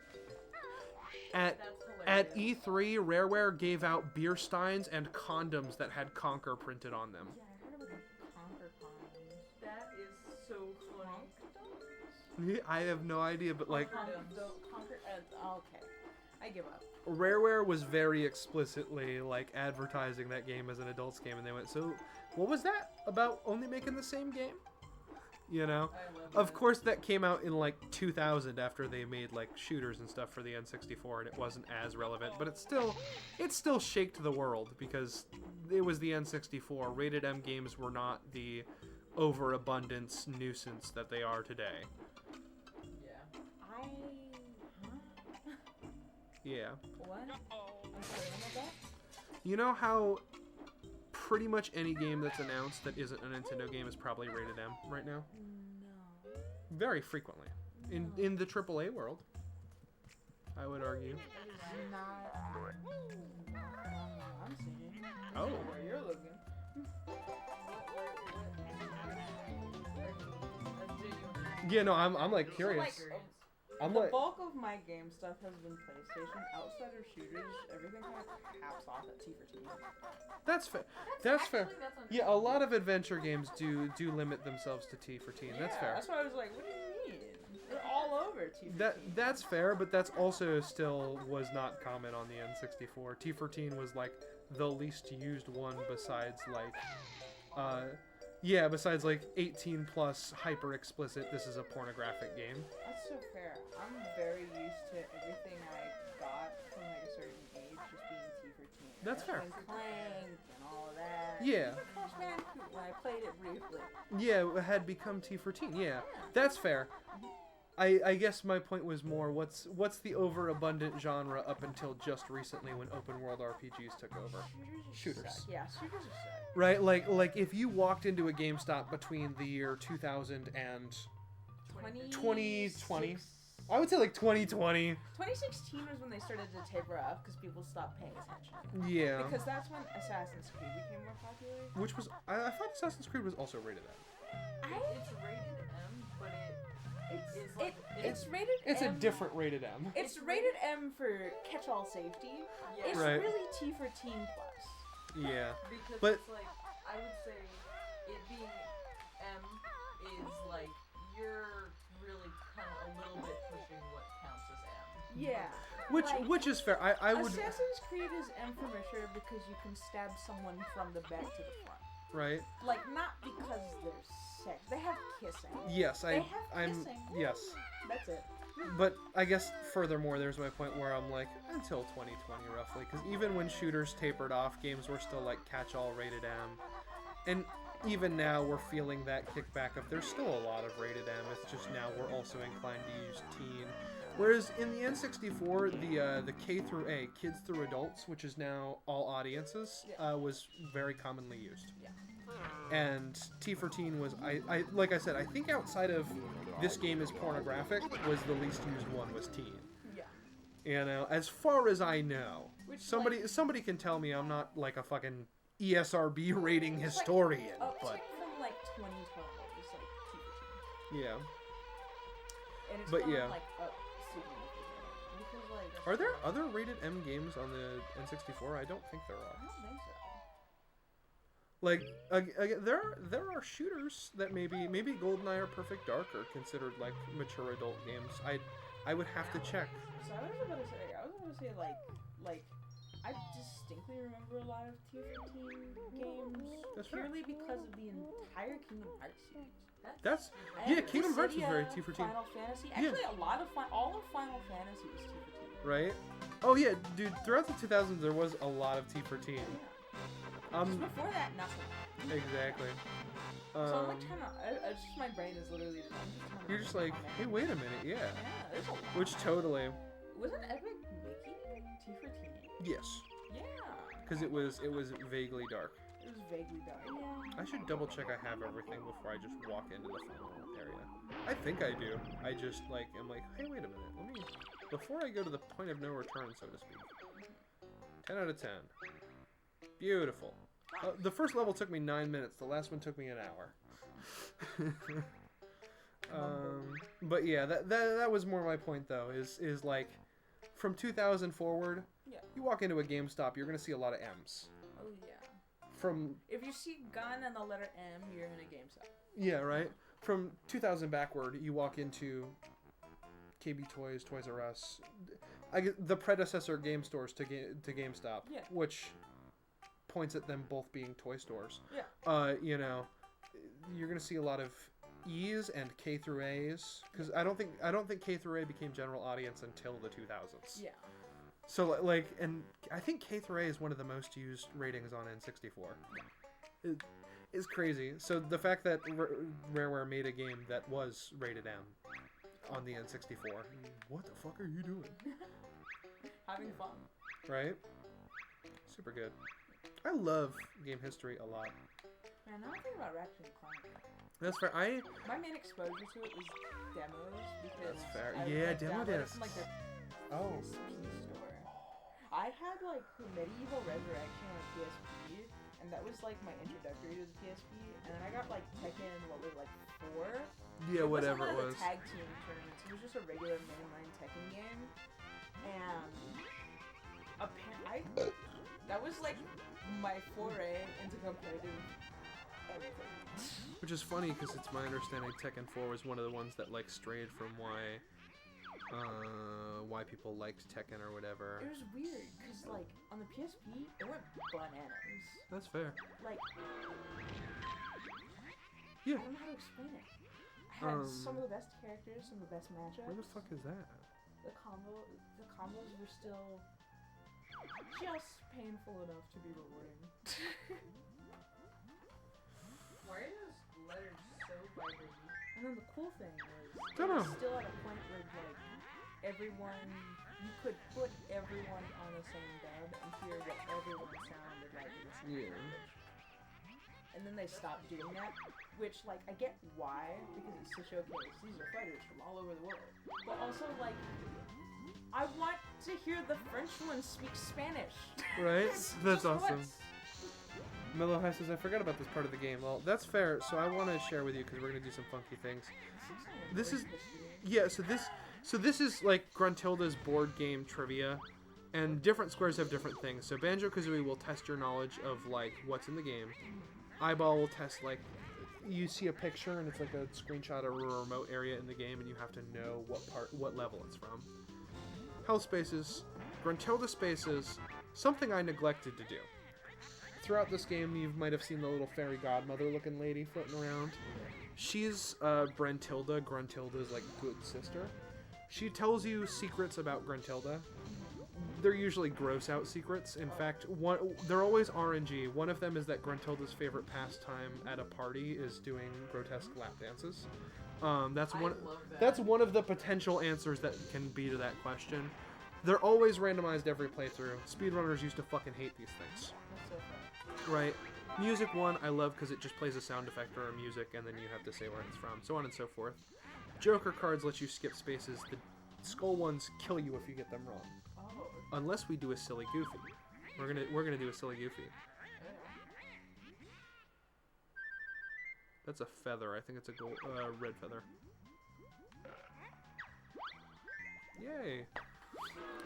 At That's At hilarious. E3, Rareware gave out beer steins and condoms that had Conker printed on them. Yeah, I heard about the Conker condoms. That is so funny. I have no idea, but like, Okay. I give up. Rareware was very explicitly like advertising that game as an adult's game, and they went, "So, what was that about only making the same game?" You know? I love Of that. course, that came out in like 2000 after they made like shooters and stuff for the N64, and it wasn't as relevant. But it still shaked the world because it was the N64. Rated M games were not the overabundance nuisance that they are today. Yeah. Huh? Yeah. What? I'm sorry, what was that? You know how pretty much any game that's announced that isn't a Nintendo game is probably rated M right now? No. Very frequently. In the AAA world, I would argue. Not. I'm seeing. Oh. Where you're looking. Yeah, no, I'm like curious. I'm The like, bulk of my game stuff has been PlayStation. Outside of shooters, everything kind of caps off at T for T. that's fair. That's fair. Yeah, a lot of adventure games do limit themselves to T for teen. That's fair. That's why I was like, what do you mean? They're all over T for T. That's fair, but that's also still was not common on the N64. T for teen was like the least used one besides like, besides like 18 plus hyper explicit. This is a pornographic game. That's so fair. I'm very used to everything I got from like a certain age just being T for T. That's fair. Clank and all of that. Yeah. Crash Bandicoot when I played it briefly. Yeah, it had become T for teen. Yeah, that's fair. I guess my point was more what's the overabundant genre up until just recently when open world RPGs took over. Shooters. Shooters. Suck. Yeah, shooters are sick. Right? Like if you walked into a GameStop between the year 2000 and 2020, I would say like 2020. 2016 was when they started to taper off because people stopped paying attention. Yeah. Because that's when Assassin's Creed became more popular. Which was I thought Assassin's Creed was also rated M. It's rated M, but It's rated It's a M. different rated M. It's rated M for catch-all safety. Yeah. It's Right. really T for teen plus. Yeah. Because But- it's like, I would say it being M is like, you're really kind of a little bit pushing what counts as M. Yeah. Which is fair. I would Assassin's Creed is M for mature because you can stab someone from the back to the front. right. Like, not because they're sex. They have kissing. Yes, They have I'm kissing. yes. That's it. But I guess furthermore, there's my point where I'm like, until 2020 roughly, because even when shooters tapered off, games were still like catch-all rated M. And even now we're feeling that kickback of there's still a lot of rated M. It's just now we're also inclined to use teen. Whereas in the N64, the K through A, kids through adults, which is now all audiences, was very commonly used. Yeah. And T for teen was, I like I said, I think outside of this game is pornographic, was the least used one was teen. Yeah. You know, as far as I know. Which, Somebody can tell me I'm not like a fucking ESRB rating historian, Up but from like 2012 is like T for teen. yeah. And it's But gone, yeah. like up significantly. Because like Are there other rated M games on the N64? I don't think there I are. don't think so. Like there are shooters that maybe GoldenEye or Perfect Dark are considered like mature adult games. I would have to check. So I was about to say like I distinctly remember a lot of T15 games That's fair. purely because of the entire Kingdom Hearts series. That's And yeah. Kingdom Hearts was very Dissidia, T14, Final Fantasy. Actually, a lot of all of Final Fantasy was T15. right? Oh yeah, dude. Throughout the 2000s, there was a lot of T14. Yeah. Just before that, nothing. Exactly. So I'm like trying to. It's just my brain is literally. You're just like, hey, wait a minute, yeah. Yeah, there's a lot. Which totally, Wasn't Epic making T14? yes, Yeah. because it was vaguely dark. It was vaguely dark. Yeah. I should double check I have everything before I just walk into the final area. I think I do. I just like am like, hey, wait a minute. Let me before I go to the point of no return, so to speak. 10 out of 10. Beautiful. The first level took me 9 minutes. The last one took me an hour. But yeah, that was more my point though. Is like from 2000 forward, Yeah. you walk into a GameStop, you're gonna see a lot of M's. Oh yeah. From If you see gun and the letter M, you're in a GameStop. yeah, right. From 2000 backward, you walk into KB Toys, Toys R Us, the predecessor game stores to GameStop, Yeah. which points at them both being toy stores. Yeah. You know, you're gonna see a lot of E's and K through A's because I don't think K through A became general audience until the 2000s. Yeah. So like, and I think K through A is one of the most used ratings on N64. It's crazy. So the fact that Rareware made a game that was rated M on the N64, what the fuck are you doing? Having fun. Right? Super good. I love game history a lot. Man, now I think about Ratchet and Clank. That's fair. My main exposure to it was demos because That's fair. I would, Yeah, like, demo download it discs. from, like, their Oh. PSP store. I had like Medieval Resurrection on PSP, and that was like my introductory to the PSP. And then I got like Tekken, what was it, like 4? Yeah, whatever wasn't it one was. of the tag team tournaments. It was just a regular mainline Tekken game, and that was like my foray into competitive everything. Which is funny because it's my understanding Tekken 4 was one of the ones that like strayed from why people liked Tekken or whatever. It was weird because like on the PSP it went bananas. That's fair. Like Yeah. I don't know how to explain it. I had some of the best characters, some of the best matchups. Where the fuck is that? The combos were still just painful enough to be rewarding. Why are those letters so vibrant? And then the cool thing was, it Dunno. was still at a point where like everyone, you could put everyone on the same dub and hear what everyone sounded like in the same Yeah. language. And then they stopped doing that, which like I get why, because it's to showcase these are fighters from all over the world. But also like, I want to hear the French one speak Spanish. Right? That's Just awesome. once. Mellow High says, I forgot about this part of the game. Well, that's fair. So I want to share with you because we're going to do some funky things. This is- Yeah, so this is like Gruntilda's board game trivia, and different squares have different things. So Banjo-Kazooie will test your knowledge of like what's in the game. Eyeball will test like you see a picture and it's like a screenshot of a remote area in the game, and you have to know what level it's from. Hell Spaces, Gruntilda Spaces, something I neglected to do. Throughout this game, you might have seen the little fairy godmother looking lady floating around. She's Brentilda, Gruntilda's like good sister. She tells you secrets about Gruntilda. they're usually gross out secrets. In fact, they're always RNG. One of them is that Gruntilda's favorite pastime at a party is doing grotesque lap dances. That's I one. love that. That's one of the potential answers that can be to that question. They're always randomized every playthrough. Speedrunners used to fucking hate these things. That's so fun. Right. Music one, I love because it just plays a sound effect or a music, and then you have to say where it's from, so on and so forth. Joker cards let you skip spaces. The skull ones kill you if you get them wrong. Oh. Unless we do a silly goofy. We're gonna do a silly goofy. That's a feather. I think it's a red feather. Yay!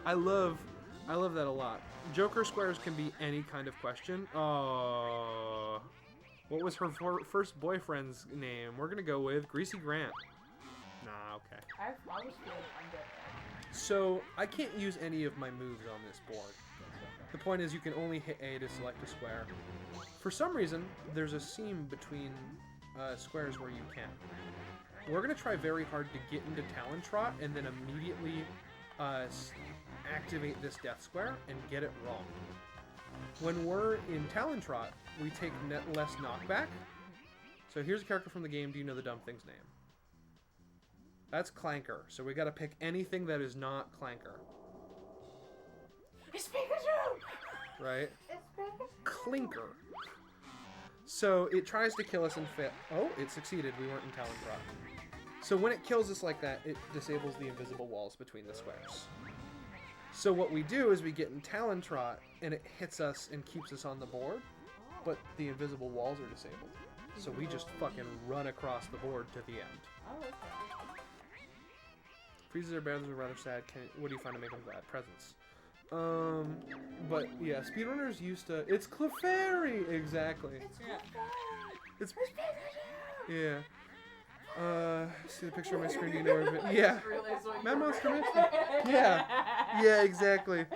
I love that a lot. Joker squares can be any kind of question. Oh, what was her first boyfriend's name? We're gonna go with Greasy Grant. Nah, okay. I was feeling undead. So I can't use any of my moves on this board. The point is you can only hit A to select a square. For some reason, there's a seam between squares where you can. We're going to try very hard to get into Talon Trot and then immediately activate this death square and get it wrong. When we're in Talon Trot, we take less knockback. So here's a character from the game. Do you know the dumb thing's name? That's Clanker. So we got to pick anything that is not Clanker. It's Pikachu! Right? It's Pikachu! Clinker. So it tries to kill us and fail. Oh, it succeeded. We weren't in Talon Trot. So when it kills us like that, it disables the invisible walls between the squares. So what we do is we get in Talon Trot, and it hits us and keeps us on the board, but the invisible walls are disabled. So we just fucking run across the board to the end. I like that. Freezes or bears are rather sad. What do you find to make them glad? Presents. But yeah, speedrunners used to. It's Clefairy, exactly. It's yeah. See the picture on my screen. Do you know where? Yeah. Mad Monster Mission. Yeah. Yeah, exactly.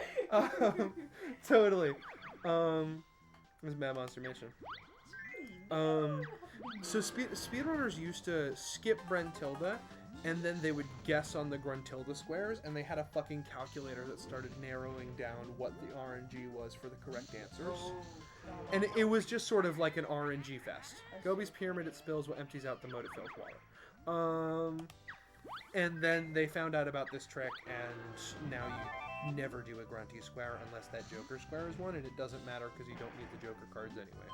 Totally. It's Mad Monster Mission. So speedrunners used to skip Brentilda, and then they would guess on the Gruntilda squares, and they had a fucking calculator that started narrowing down what the RNG was for the correct answers. And it was just sort of like an RNG fest. Gobi's Pyramid, it spills what empties out the moat, it fills water. And then they found out about this trick, and now you never do a Grunty square unless that Joker square is one, and it doesn't matter because you don't need the Joker cards anyway.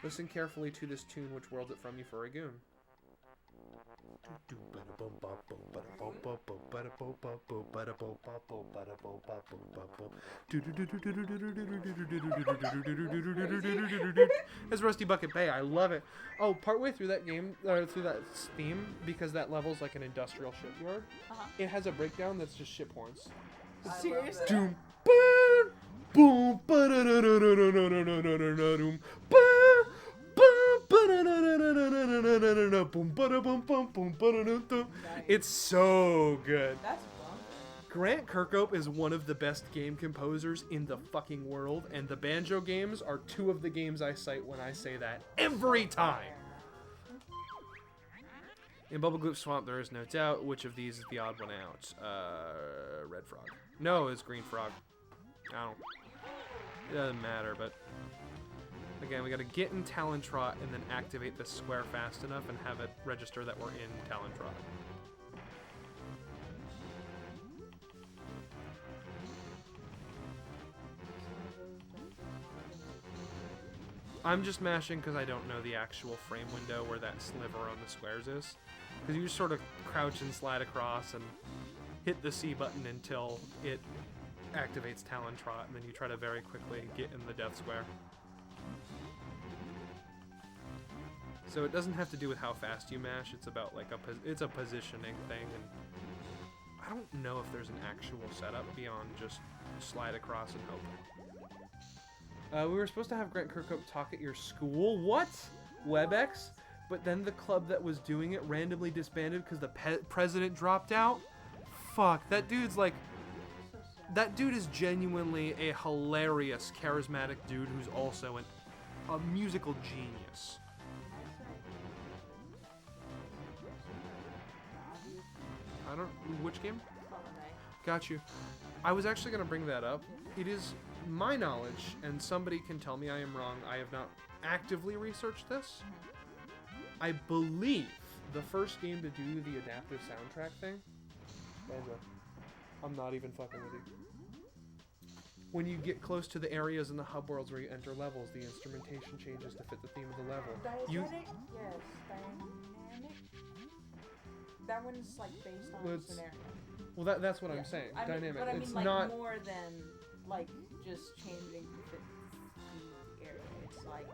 Listen carefully to this tune, which world's it from, you furry goon? That's Rusty Bucket Bay. I love it. Oh, partway through that game, or through that theme, because that level's like an industrial shipyard, it has a breakdown that's just ship horns. Seriously? Doom, boom, boom, ba-da-da-da-da-da-da-da-da-da-da-da-doom, ba. It's so good. That's fun. Grant Kirkhope is one of the best game composers in the fucking world, and the Banjo games are two of the games I cite when I say that every time. In Bubblegloop Swamp, there is no doubt which of these is the odd one out. Red Frog. No, it's Green Frog. I don't. It doesn't matter, but. Again, we gotta get in Talon Trot and then activate this square fast enough and have it register that we're in Talon Trot. I'm just mashing because I don't know the actual frame window where that sliver on the squares is. Because you just sort of crouch and slide across and hit the C button until it activates Talon Trot, and then you try to very quickly get in the death square. So it doesn't have to do with how fast you mash, it's about like it's a positioning thing, and I don't know if there's an actual setup beyond just slide across and hope. We were supposed to have Grant Kirkhope talk at your school. What? WebEx? But then the club that was doing it randomly disbanded because the president dropped out? Fuck, that dude's like... That dude is genuinely a hilarious, charismatic dude who's also a musical genius. I don't... Which game? Got you. I was actually going to bring that up. It is my knowledge, and somebody can tell me I am wrong. I have not actively researched this. I believe the first game to do the adaptive soundtrack thing. Banjo, I'm not even fucking with you. When you get close to the areas in the hub worlds where you enter levels, the instrumentation changes to fit the theme of the level. Diegetic? Yes. Dynamic? That one's like based on scenario. Well, that's what I'm saying. Dynamic. But I mean, it's like, not more than like just changing to fit the area. It's like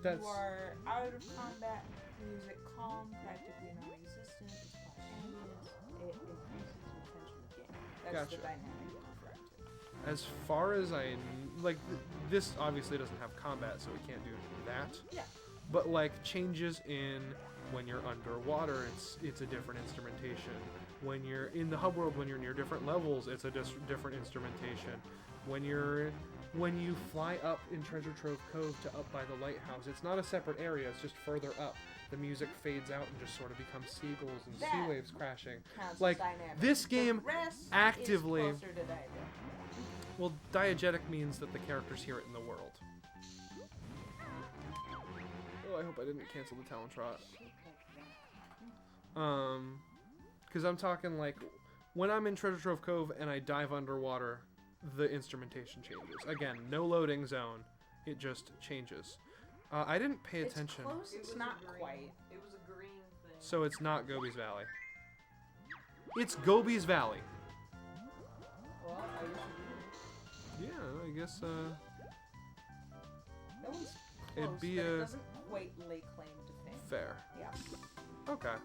you are out of combat, music calm, practically non-existent, it's spontaneous, it increases your attention to the game. That's the dynamic you're referring to. As far as this obviously doesn't have combat, so it can't do that. Yeah. But like changes in when you're underwater, it's a different instrumentation. When you're in the hub world, when you're near different levels, it's a different instrumentation. When you fly up in Treasure Trove Cove to up by the lighthouse, it's not a separate area, it's just further up. The music fades out and just sort of becomes seagulls and sea waves crashing. Like, this game actively... Well, diegetic means that the characters hear it in the world. Oh, I hope I didn't cancel the Talon Trot. Because I'm talking like, when I'm in Treasure Trove Cove and I dive underwater, the instrumentation changes. Again, no loading zone. It just changes. I didn't pay attention. It's close, it's not quite. It was a green thing. So it's not Gobi's Valley. It's Gobi's Valley. Well, Yeah, I guess, that one's close, it'd be but a... it doesn't quite lay claim to fame. Fair. Yeah. Okay.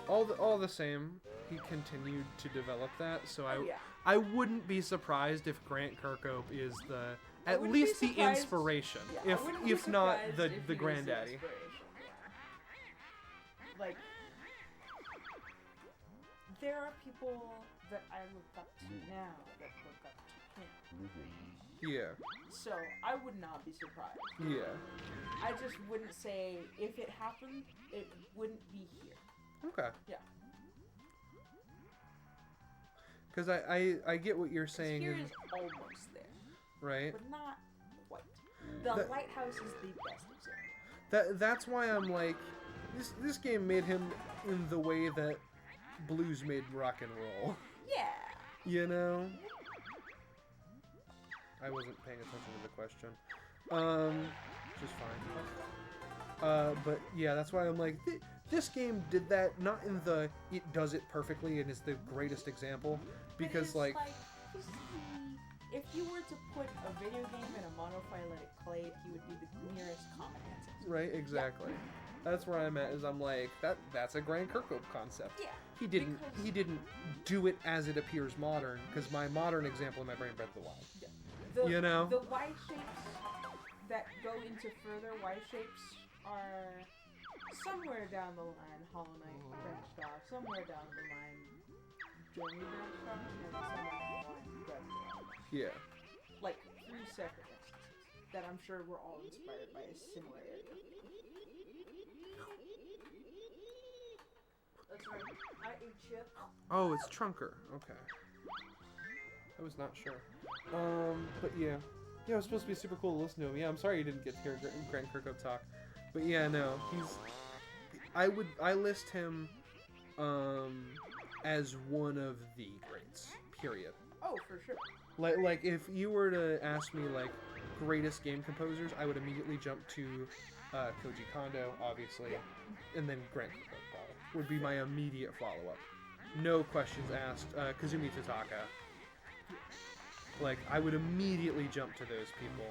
All the same, he continued to develop that, so I wouldn't be surprised if Grant Kirkhope is at least the inspiration, if not the granddaddy. Like, there are people that I look up to now that look up to him. Yeah. So I would not be surprised. Yeah. I just wouldn't say if it happened, it wouldn't be here. Okay. Yeah. Because I get what you're saying. Here is almost there. Right. But not quite. The lighthouse is the best example. That's why I'm like, this game made him in the way that blues made rock and roll. Yeah. You know? I wasn't paying attention to the question. Which is fine. But yeah, that's why I'm like, this game did that, not in the, it does it perfectly and is the greatest example, because like if you were to put a video game in a monophyletic clade, he would be the nearest common ancestor. Right, exactly. Yeah. That's where I'm at, is I'm like, that's a Grant Kirkhope concept. Yeah. He didn't do it as it appears modern, because my modern example in my brain, Breath of the Wild. Yeah. You know? The Y shapes that go into further Y shapes are somewhere down the line Hollow Knight branched off, somewhere down the line Journey branched off, and somewhere down the line Breath of the Wild. Yeah. Like 3 separate instances that I'm sure were all inspired by a similar area. That's right. I ate chip. Oh, it's Trunker. Okay. I was not sure. But yeah. Yeah, it was supposed to be super cool to listen to him. Yeah, I'm sorry you didn't get to hear Grant Kirkhope talk. But yeah, no, I list him, as one of the greats, period. Oh, for sure. Like if you were to ask me, like, greatest game composers, I would immediately jump to, Koji Kondo, obviously, and then Grant Kirkhope, probably, would be my immediate follow-up. No questions asked. Kazumi Totaka. Like, I would immediately jump to those people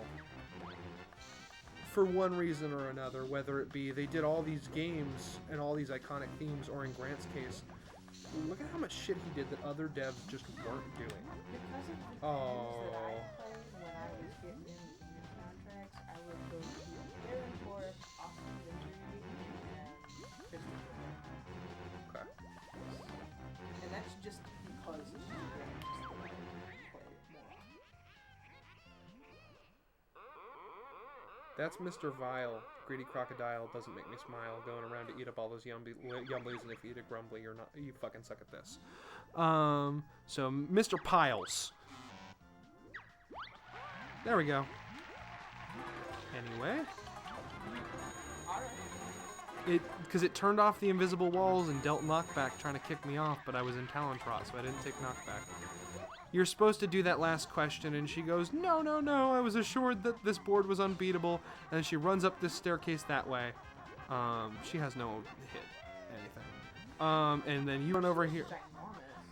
for one reason or another, whether it be they did all these games and all these iconic themes, or in Grant's case, look at how much shit he did that other devs just weren't doing. Because of the games that I played when I was getting into new contracts, I would go to Aaron Forrest, Austin Wintory, and Christopher. Okay. And that's just because of the games that I played more. That's Mr. Vile. Greedy crocodile doesn't make me smile. Going around to eat up all those yumblies, and if you eat a grumbly, you fucking suck at this. So Mr. Piles. There we go. Anyway. Because it turned off the invisible walls and dealt knockback trying to kick me off, but I was in Talon Trot, so I didn't take knockback. You're supposed to do that last question, and she goes, no, no, no, I was assured that this board was unbeatable, and she runs up this staircase that way. She has no hit anything. And then you run over here.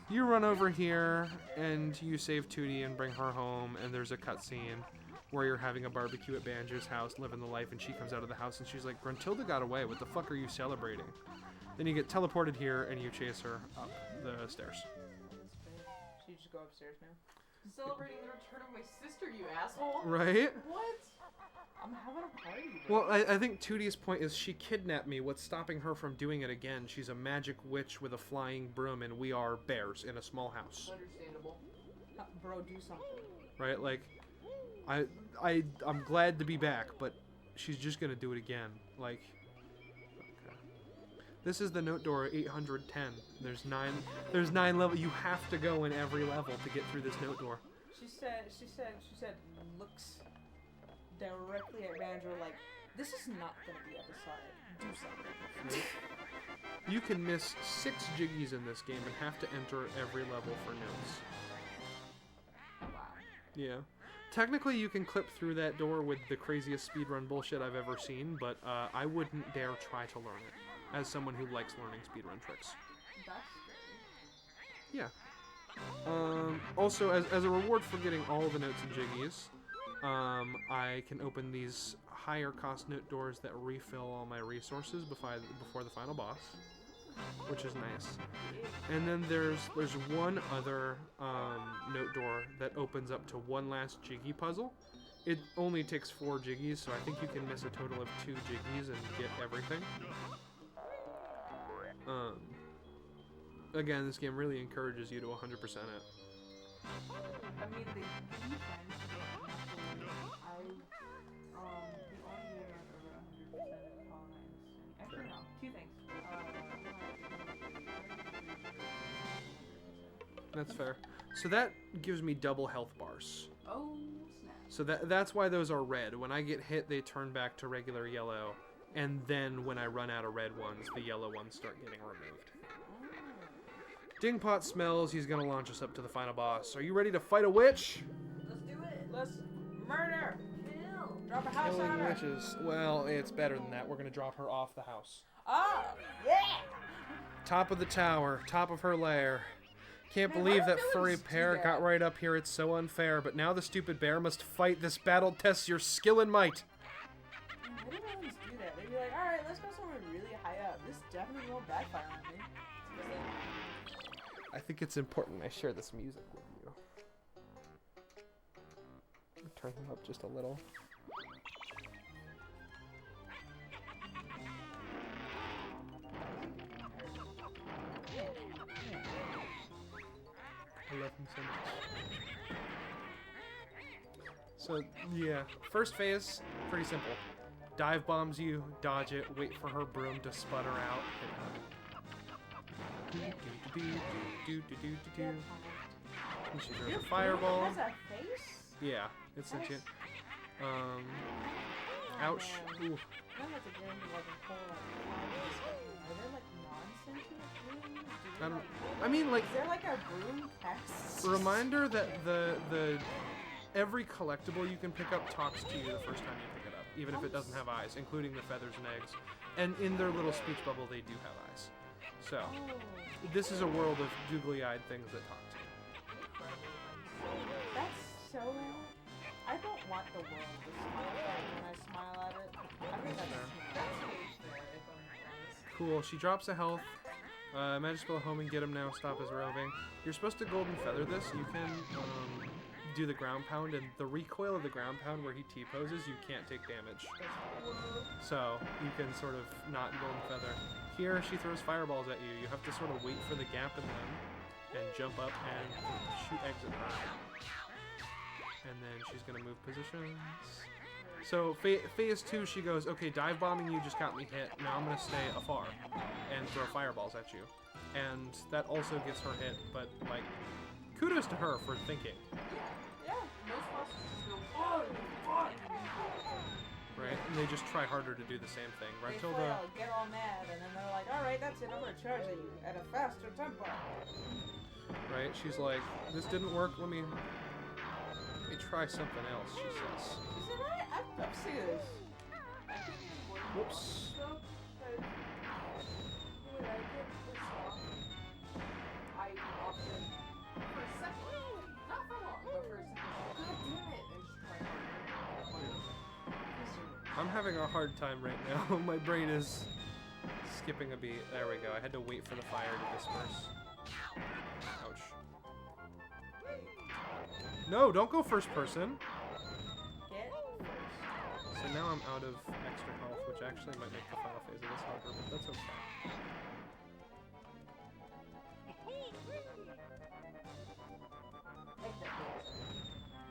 You run over here, and you save Tootie and bring her home, and there's a cutscene where you're having a barbecue at Banjo's house, living the life, and she comes out of the house, and she's like, Gruntilda got away, what the fuck are you celebrating? Then you get teleported here, and you chase her up the stairs. So you just go upstairs now? Celebrating the return of my sister, you asshole! Right? What? I'm having a party, bro. Well, I think Tootie's point is she kidnapped me. What's stopping her from doing it again? She's a magic witch with a flying broom, and we are bears in a small house. Understandable. Bro, do something. Right? Like, I'm glad to be back, but she's just gonna do it again. Like, okay. This is the note door 810. There's nine levels. You have to go in every level to get through this note door. She said, looks directly at Banjo like, this is not gonna be episodic. Do something. You can miss 6 jiggies in this game and have to enter every level for notes. Wow. Yeah. Technically, you can clip through that door with the craziest speedrun bullshit I've ever seen, but I wouldn't dare try to learn it, as someone who likes learning speedrun tricks. That's scary. Yeah. Also, as a reward for getting all the notes and jiggies, I can open these higher cost note doors that refill all my resources before the final boss, which is nice. And then there's one other note door that opens up to one last jiggy puzzle. It only takes 4 jiggies, so I think you can miss a total of 2 jiggies and get everything. Again, this game really encourages you to 100% it. I mean, the key friends get the only game I've ever 100% is Colonized. Actually, no. 2 things. That's fair. So that gives me double health bars. Oh, snap. So that's why those are red. When I get hit, they turn back to regular yellow. And then when I run out of red ones, the yellow ones start getting removed. Dingpot smells. He's going to launch us up to the final boss. Are you ready to fight a witch? Let's do it! Let's murder! Kill! Drop a house on Killing her! witches. Well, it's better than that. We're going to drop her off the house. Oh, yeah! Top of the tower. Top of her lair. Can't Hey, why believe don't that villains furry do pair that? got right up here. It's so unfair. But now the stupid bear must fight. This battle tests your skill and might. Why do villains do that? They'd be like, alright, let's go somewhere really high up. This definitely won't backfire on me. I think it's important I share this music with you. Turn them up just a little. I love him so much. So, yeah. First phase, pretty simple. Dive bombs you, dodge it, wait for her broom to sputter out, hit her. And she throws a fireball. Has a face? Yeah, it's legit. Ouch. Ooh. I know it's a game that wasn't full of are there like non-sentient brooms? I mean, like, Is there like a broom cast? reminder that the every collectible you can pick up talks to you the first time you pick it up, even if it doesn't have eyes, including the feathers and eggs. And in their little speech bubble, they do have eyes. So, this is a world of googly-eyed things that talk to you. That's so... I don't want the world to smile at me when I smile at it. I think that's That's huge there, if I'm honest. Cool. She drops a health. Magic spell home and get him now. Stop his roving. You're supposed to golden feather this. You can do the ground pound, and the recoil of the ground pound where he T-poses, you can't take damage. So you can sort of not golden feather. Here she throws fireballs at you. You have to sort of wait for the gap in them and jump up and shoot eggs at her. And then she's gonna move positions. So phase 2, she goes, okay, dive bombing you just got me hit. Now I'm gonna stay afar and throw fireballs at you, and that also gets her hit. But like, kudos to her for thinking. Yeah. Most bosses just go, oh, fuck. Right, and they just try harder to do the same thing. They Gruntilda, flail, get all mad, and then they're like, alright, that's it, I'm gonna charge at you at a faster tempo. right? She's like, this didn't work. Let me try something else. She says. Is it right? I've seen this. I think in one Whoops. stuff that when I get pissed off, I often, for a second, not for long, but for a second, God damn it, and just try harder. I'm having a hard time right now. My brain is skipping a beat. There we go. I had to wait for the fire to disperse. Ouch. No, don't go first person. Get first. So now I'm out of extra health, which actually might make the final phase of this harder, but that's okay.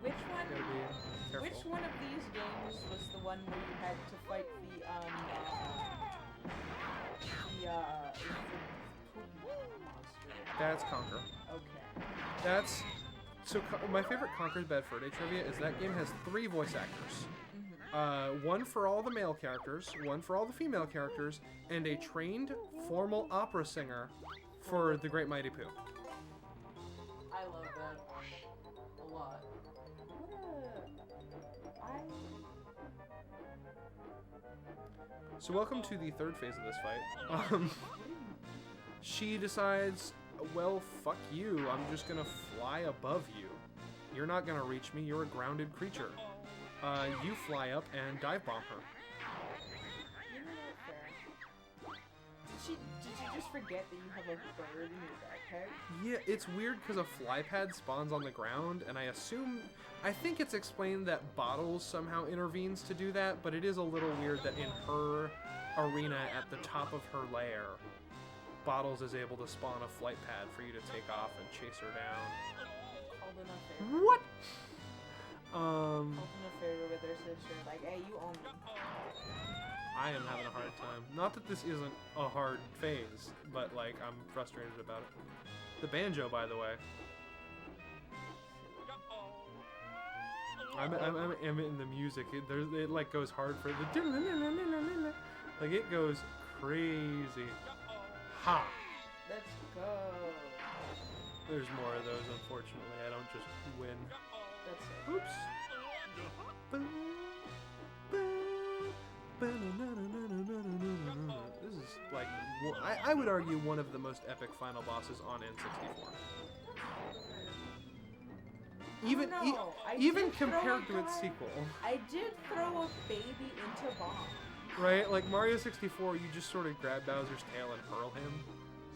Which one? Gotta be careful. Which one of these games was the one where you had to fight the monster? That's Conquer. Okay. That's so. My favorite Conquer's Bad Fur Day trivia is that game has 3 voice actors. One for all the male characters, one for all the female characters, and a trained formal opera singer for the Great Mighty Pooh. I love that a lot. So welcome to the 3rd phase of this fight. She decides, well, fuck you. I'm just gonna fly above you. You're not gonna reach me. You're a grounded creature. You fly up and dive bomb her. You know what, fair. Did you just forget that you have a bird in your backpack? Yeah, it's weird because a fly pad spawns on the ground, and I think it's explained that Bottles somehow intervenes to do that, but it is a little weird that in her arena at the top of her lair, Bottles is able to spawn a flight pad for you to take off and chase her down. Called in a favor. What? Called in a favor with her sister. Like, hey, you own me. I am having a hard time. Not that this isn't a hard phase, but like I'm frustrated about it. The banjo, by the way. I'm in the music. It like goes hard for the like it goes crazy. Ha! Let's go. There's more of those, unfortunately. I don't just win. That's it. Oops. This is like, I would argue one of the most epic final bosses on N64. Even compared to its sequel. I did throw a baby into bomb. Right? Like Mario 64, you just sort of grab Bowser's tail and hurl him.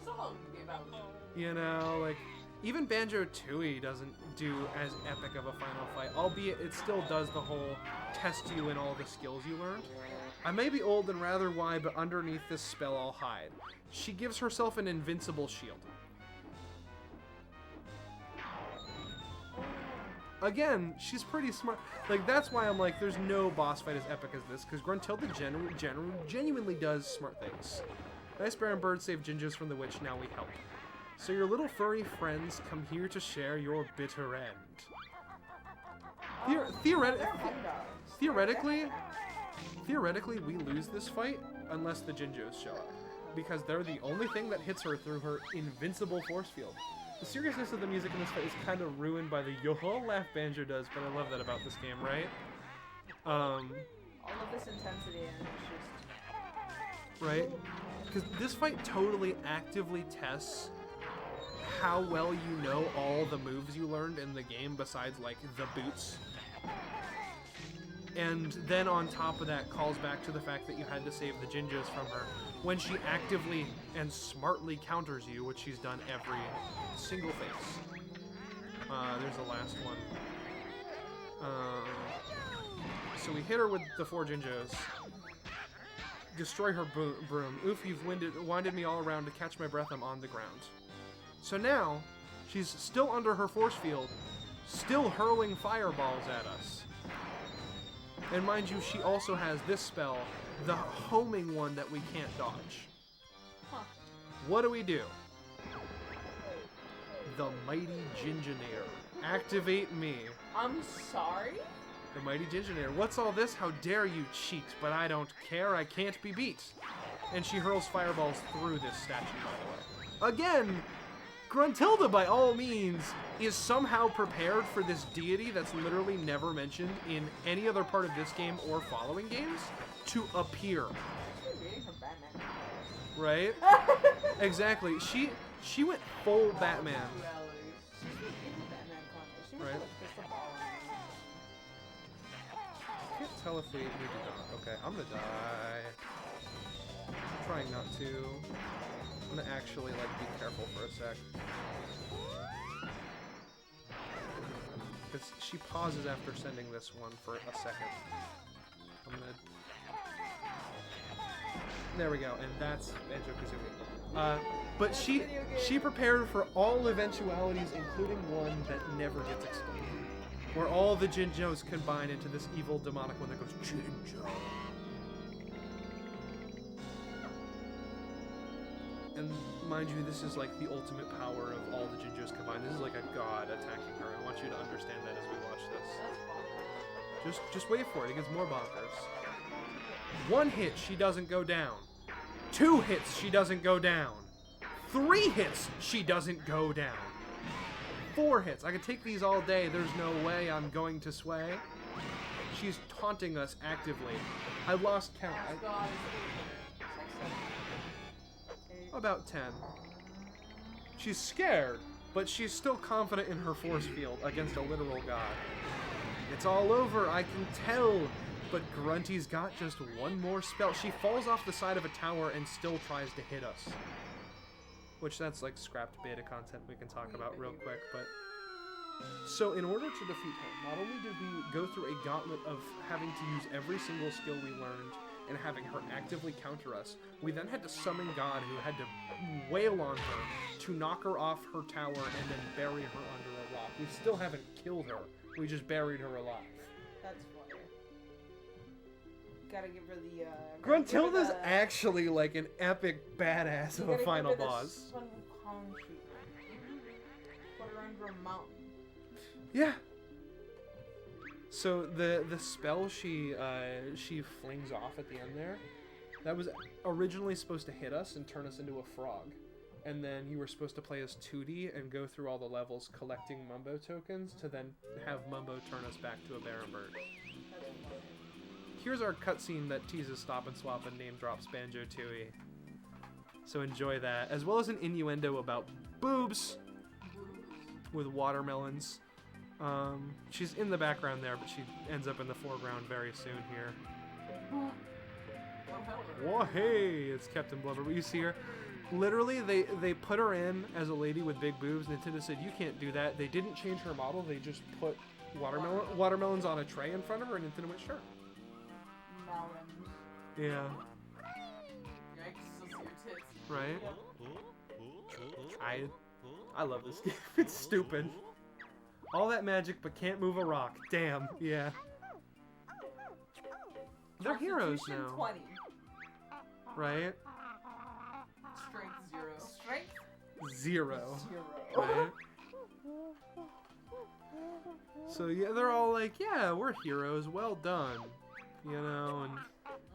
Someone gave out. You know, like, even Banjo-Tooie doesn't do as epic of a final fight, albeit it still does the whole test you in all the skills you learned. I may be old and rather wide, but underneath this spell I'll hide. She gives herself an invincible shield. Again, she's pretty smart. Like, that's why I'm like, there's no boss fight as epic as this, because Gruntilda genuinely does smart things. Nice Bear and Bird saved Gingers from the witch, now we help. So your little furry friends come here to share your bitter end. Theoretically, we lose this fight unless the Jinjos show up, because they're the only thing that hits her through her invincible force field. The seriousness of the music in this fight is kind of ruined by the yo-ho laugh Banjo does, but I love that about this game, right? All of this intensity and it's just... Right? Because this fight totally actively tests how well you know all the moves you learned in the game besides, like, the boots. And then on top of that calls back to the fact that you had to save the Jinjos from her when she actively and smartly counters you, which she's done every single phase. There's the last one. So we hit her with the 4 Jinjos. Destroy her broom. Oof, you've winded me all around. To catch my breath, I'm on the ground. So now, she's still under her force field, still hurling fireballs at us. And mind you, she also has this spell, the homing one that we can't dodge. Huh. What do? The Mighty Gingineer. Activate me. I'm sorry? The Mighty Gingineer. What's all this? How dare you cheat? But I don't care. I can't be beat. And she hurls fireballs through this statue, by the way. Again, Gruntilda, by all means, is somehow prepared for this deity that's literally never mentioned in any other part of this game or following games to appear. She's reading her Batman. Right? Exactly. She went full Batman. Reality. She's reading the Batman comic. She must Right. have a crystal ball. I can't tell if we need to die. Okay, I'm gonna die. I'm trying not to. I'm gonna actually, like, be careful for a sec. Because she pauses after sending this one for a second. I'm gonna... There we go, and that's Banjo-Kazooie. But she prepared for all eventualities, including one that never gets explained. Where all the Jinjos combine into this evil demonic one that goes, Jinjo. And mind you, this is like the ultimate power of all the Jinjos combined. This is like a god attacking her. I want you to understand that as we watch this. Just wait for it. It gets more bonkers. 1 hit, she doesn't go down. 2 hits, she doesn't go down. 3 hits, she doesn't go down. 4 hits. I could take these all day. There's no way I'm going to sway. She's taunting us actively. I lost count. About 10. She's scared, but she's still confident in her force field against a literal god. It's all over, I can tell. But Grunty's got just one more spell. She falls off the side of a tower and still tries to hit us. Which, that's like scrapped beta content we can talk about real quick, but... So, in order to defeat her, not only did we go through a gauntlet of having to use every single skill we learned and having her actively counter us, we then had to summon God, who had to wail on her to knock her off her tower and then bury her under a rock. We still haven't killed her. We just buried her alive. That's funny. Gotta give her the, Gruntilda's actually like an epic badass of a final boss. Sun Wukong treatment. Put her under a mountain. Yeah. So the spell she flings off at the end there, that was originally supposed to hit us and turn us into a frog. And then you were supposed to play as 2D and go through all the levels collecting Mumbo tokens to then have Mumbo turn us back to a Baron Bird. Here's our cutscene that teases Stop and Swap and name drops Banjo-Tooie. So enjoy that, as well as an innuendo about boobs with watermelons. She's in the background there, but she ends up in the foreground very soon here. Whoa, hey, it's Captain Blubber. But you see her. Literally, they put her in as a lady with big boobs. Nintendo said, you can't do that. They didn't change her model. They just put watermelons on a tray in front of her, and Nintendo went, sure. Yeah. I can still see your tits. Right? I love this game. It's stupid. All that magic, but can't move a rock. Damn. Yeah. They're heroes now. 20. Right? Strength 0. Strength 0. 0. Right? So yeah, they're all like, yeah, we're heroes. Well done. You know,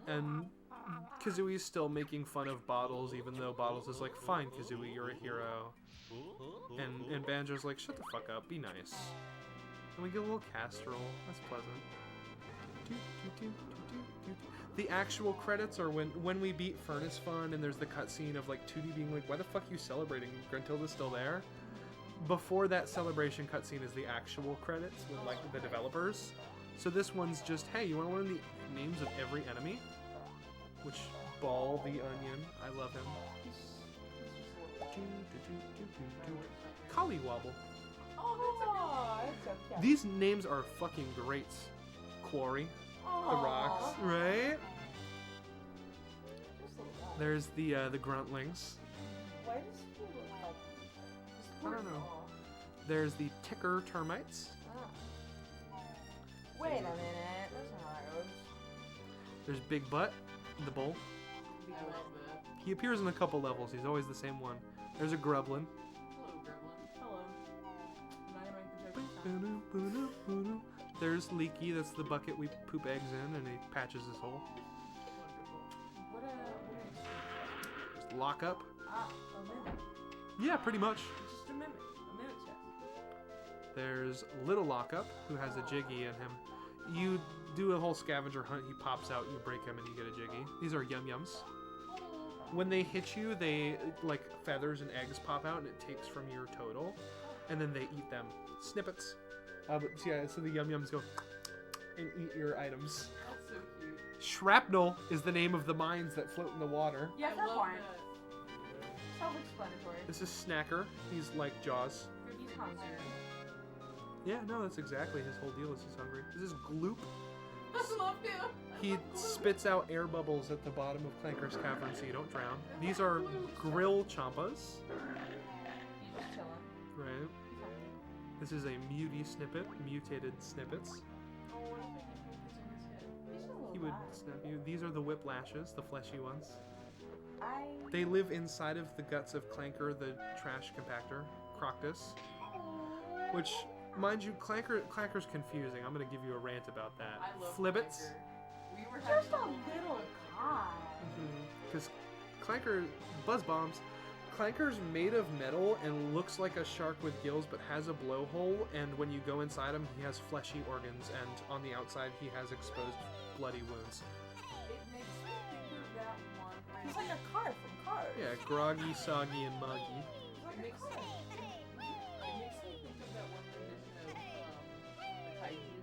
and Kazooie's still making fun of Bottles, even though Bottles is like, fine, Kazooie, you're a hero. And Banjo's like, shut the fuck up, be nice. And we get a little Castrol. That's pleasant. The actual credits are when we beat Furnace Fun and there's the cutscene of like 2D being like, why the fuck are you celebrating? Gruntilda's still there. Before that celebration cutscene is the actual credits with like the developers. So this one's just, hey, you want to learn the names of every enemy? Which, Ball the Onion, I love him. Collywobble. Oh, that's so cute. These names are fucking great. Quarry, the rocks, right? There's the Gruntlings. Why does he look like... I don't know. There's the Ticker Termites. Wait a minute. That's not how it There's Big Butt, the bull. I love that. He appears in a couple levels. He's always the same one. There's a Grublin. Hello, Gremlin. Hello. I'm not gonna make the joke this time. There's Leaky. That's the bucket we poop eggs in, and he patches his hole. Wonderful. What There's Lockup. a mimic. Yeah, pretty much. It's just a mimic. A mimic chest. There's Little Lockup, who has a Jiggy in him. You do a whole scavenger hunt. He pops out. You break him, and you get a Jiggy. These are Yum Yums. When they hit you, they like feathers and eggs pop out, and it takes from your total, and then they eat them. Snippets. But yeah, so the Yum Yums go and eat your items. That's so cute. Shrapnel is the name of the mines that float in the water. Yeah, I fair love point. that. Self-explanatory. This is Snacker. He's like Jaws. He's hungry. Yeah, no, that's exactly his whole deal is he's hungry. This is Gloop. I love him. He spits out air bubbles at the bottom of Clanker's cavern so you don't drown. These are Grill Champas. He's just chilling. Right. He's hungry. This is a Muty Snippet. Mutated Snippets. Oh, what if I can focus on his head? He's just a little He would guy. snap you. These are the Whiplashes, the fleshy ones. I... They live inside of the guts of Clanker, the trash compactor, Croctus. Which, mind you, Clanker's confusing. I'm gonna give you a rant about that. I love Flibbits. Clanker. We were Just a having little guy. Because Clanker, Buzz Bombs, Clanker's made of metal and looks like a shark with gills but has a blowhole, and when you go inside him, he has fleshy organs, and on the outside, he has exposed bloody wounds. It makes me think of that one. He's like a card from Cars. Yeah, groggy, soggy, and muggy. He's like It makes a card. It makes me think of that one rendition of the kaiju,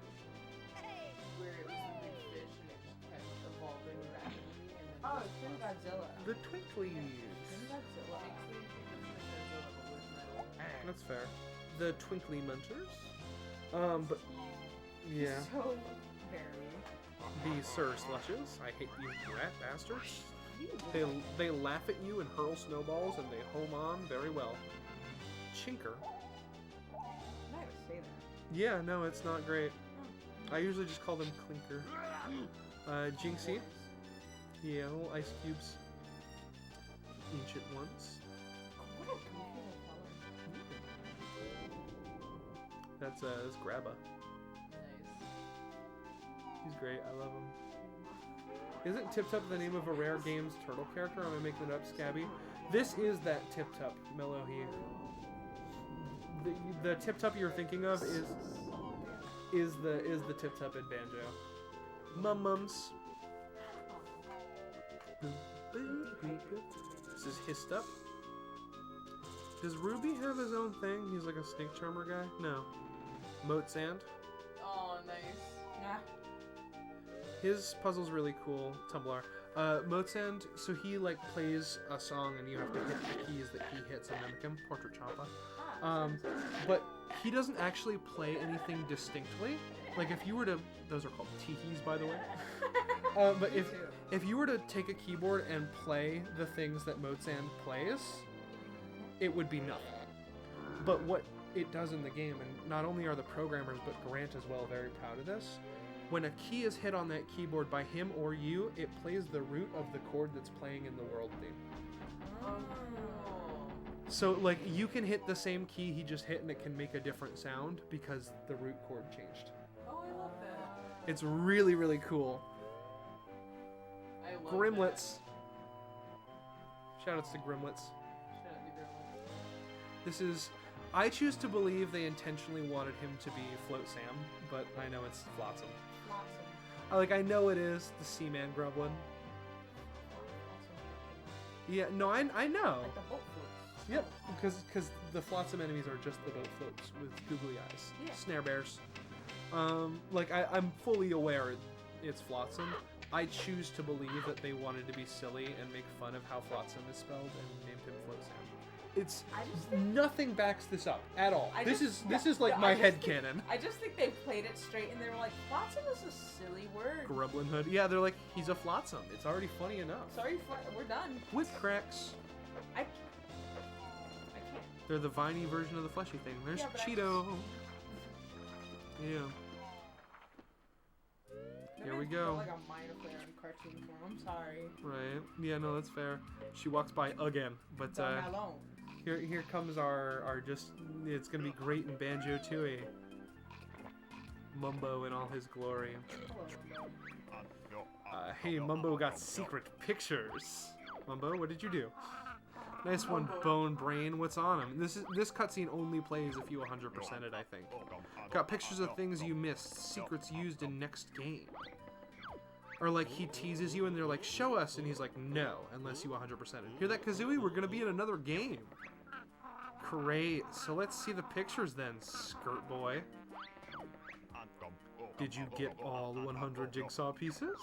where it was the big fish and it just kept evolving rapidly. And then Oh, Shin Godzilla. The Twinklies. Shin Godzilla. Makes me think of Godzilla but with metal. That's fair. The Twinkly Munchers. But yeah, So very. the Sir Slushes. I hate you, rat bastards. They laugh at you and hurl snowballs, and they home on very well. Chinker. I'm not gonna say that. Yeah, no, it's not great. I usually just call them Clinker. Jinxie. Yeah, little ice cubes. Ancient ones. What a goofy color. That's Grabba. Nice. He's great. I love him. Isn't Tip Tup the name of a Rare Games turtle character? Am I making it up, Scabby? This is that Tip Tup, Melohi. The Tip Tup you're thinking of is the Tip Tup in Banjo. Mums. This is Histup. Does Ruby have his own thing? He's like a snake charmer guy? No. Moat Sand. Oh, nice. Nah. His puzzle's really cool. Tumblr. Motsand, so he like plays a song and you have to hit the keys that he hits and mimic him. Portrait Champa. But he doesn't actually play anything distinctly. Like if you were to, those are called tihis by the way. But if you were to take a keyboard and play the things that Motsand plays, it would be nothing. But what it does in the game, and not only are the programmers but Grant as well very proud of this, when a key is hit on that keyboard by him or you, it plays the root of the chord that's playing in the world theme. Oh. So, like, you can hit the same key he just hit and it can make a different sound because the root chord changed. Oh, I love that. It's really, really cool. I love Grimlets. Shoutouts to Grimlets. That. Shout out to Grimlets. This is... I choose to believe they intentionally wanted him to be Float Sam, but I know it's Flotsam. I know it is the Seaman Grublin. Yeah, no, I know. Like the boat floats. Yep, because the Flotsam enemies are just the boat floats with googly eyes. Yeah. Snare bears. I'm fully aware it's Flotsam. I choose to believe that they wanted to be silly and make fun of how Flotsam is spelled and named him Flotsam. It's I just think nothing backs this up at all. I This just- is like no, my I just head think- canon. I just think they played it straight and they were like, Flotsam is a silly word. Grublin Hood. Yeah, they're like, he's a Flotsam. It's already funny enough. Sorry, we're done. With cracks. I can't. They're the viney version of the fleshy thing. There's Yeah, but Cheeto. Yeah. No Here we I go. felt like a minor flare in cartoon form. I'm sorry. Right. Yeah, no, that's fair. She walks by again, but Leave me alone. here comes our just. It's gonna be great in Banjo-Tooie. Mumbo in all his glory. Hello, Mumbo. Hey, Mumbo got secret pictures. Mumbo, what did you do? Nice one, Bone Brain. What's on him? This cutscene only plays if you 100% it, I think. Got pictures of things you missed, secrets used in next game. Or like he teases you and they're like, show us, and he's like, no, unless you 100% it. Hear that, Kazooie? We're gonna be in another game. Great. So let's see the pictures then, skirt boy. Did you get all 100 jigsaw pieces?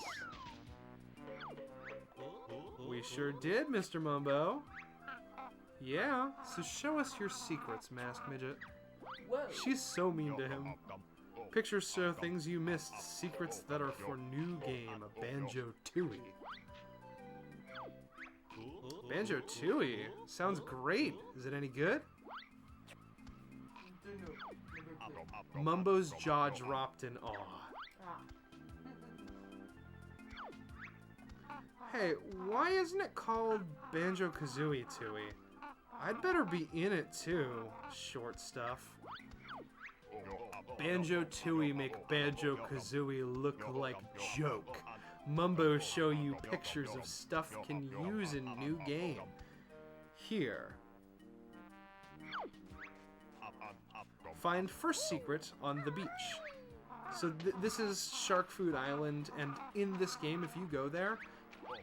We sure did, Mr. Mumbo. Yeah, so show us your secrets, Masked Midget. Whoa. She's so mean to him. Pictures show things you missed, secrets that are for new game, a Banjo-Tooie. Banjo-Tooie? Sounds great. Is it any good? Mumbo's jaw dropped in awe. Ah. Hey, why isn't it called Banjo-Kazooie Tooie? I'd better be in it too, short stuff. Banjo-Tooie make Banjo-Kazooie look like joke. Mumbo show you pictures of stuff can use in new game. Here. Find first secret on the beach. So this is Shark Food Island, and in this game, if you go there,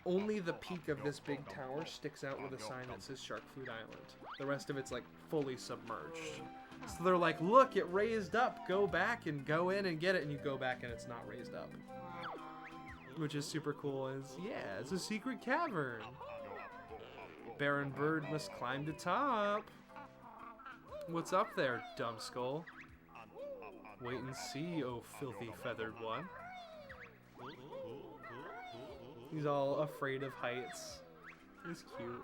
only the peak of this big tower sticks out with a sign that says Shark Food Island. The rest of it's like fully submerged. So they're like, look, it raised up. Go back and go in and get it. And you go back and it's not raised up. Which is super cool. Yeah, it's a secret cavern. Baron Bird must climb to top. What's up there, dumb skull? Wait and see, oh filthy feathered one. He's all afraid of heights. He's cute.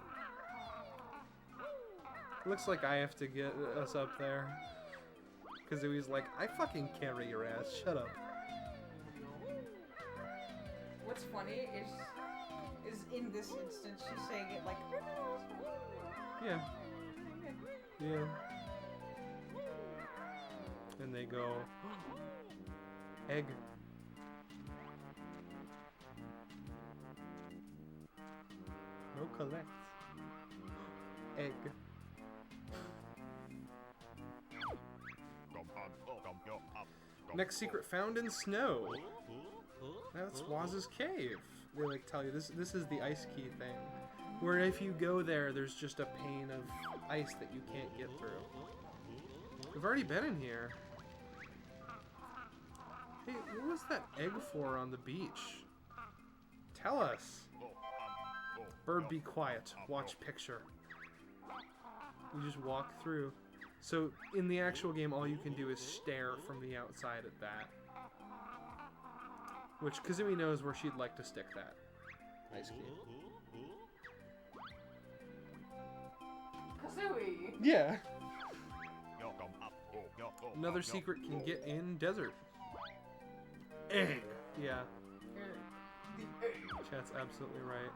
Looks like I have to get us up there. Because he's like, I fucking carry your ass, shut up. What's funny is in this instance she's saying it like, Yeah. Yeah. And they go, egg. No collect. Egg. Next secret found in snow. That's Waz's cave. They like tell you this is the ice key thing. Where if you go there, there's just a pane of ice that you can't get through. We've already been in here. Hey, what was that egg for on the beach? Tell us. Bird, be quiet. Watch picture. You just walk through. So in the actual game, all you can do is stare from the outside at that. Which Kazooie knows where she'd like to stick that ice key. Kazooie! Yeah. Another secret can get in desert. Egg. Yeah. The egg. Chat's absolutely right.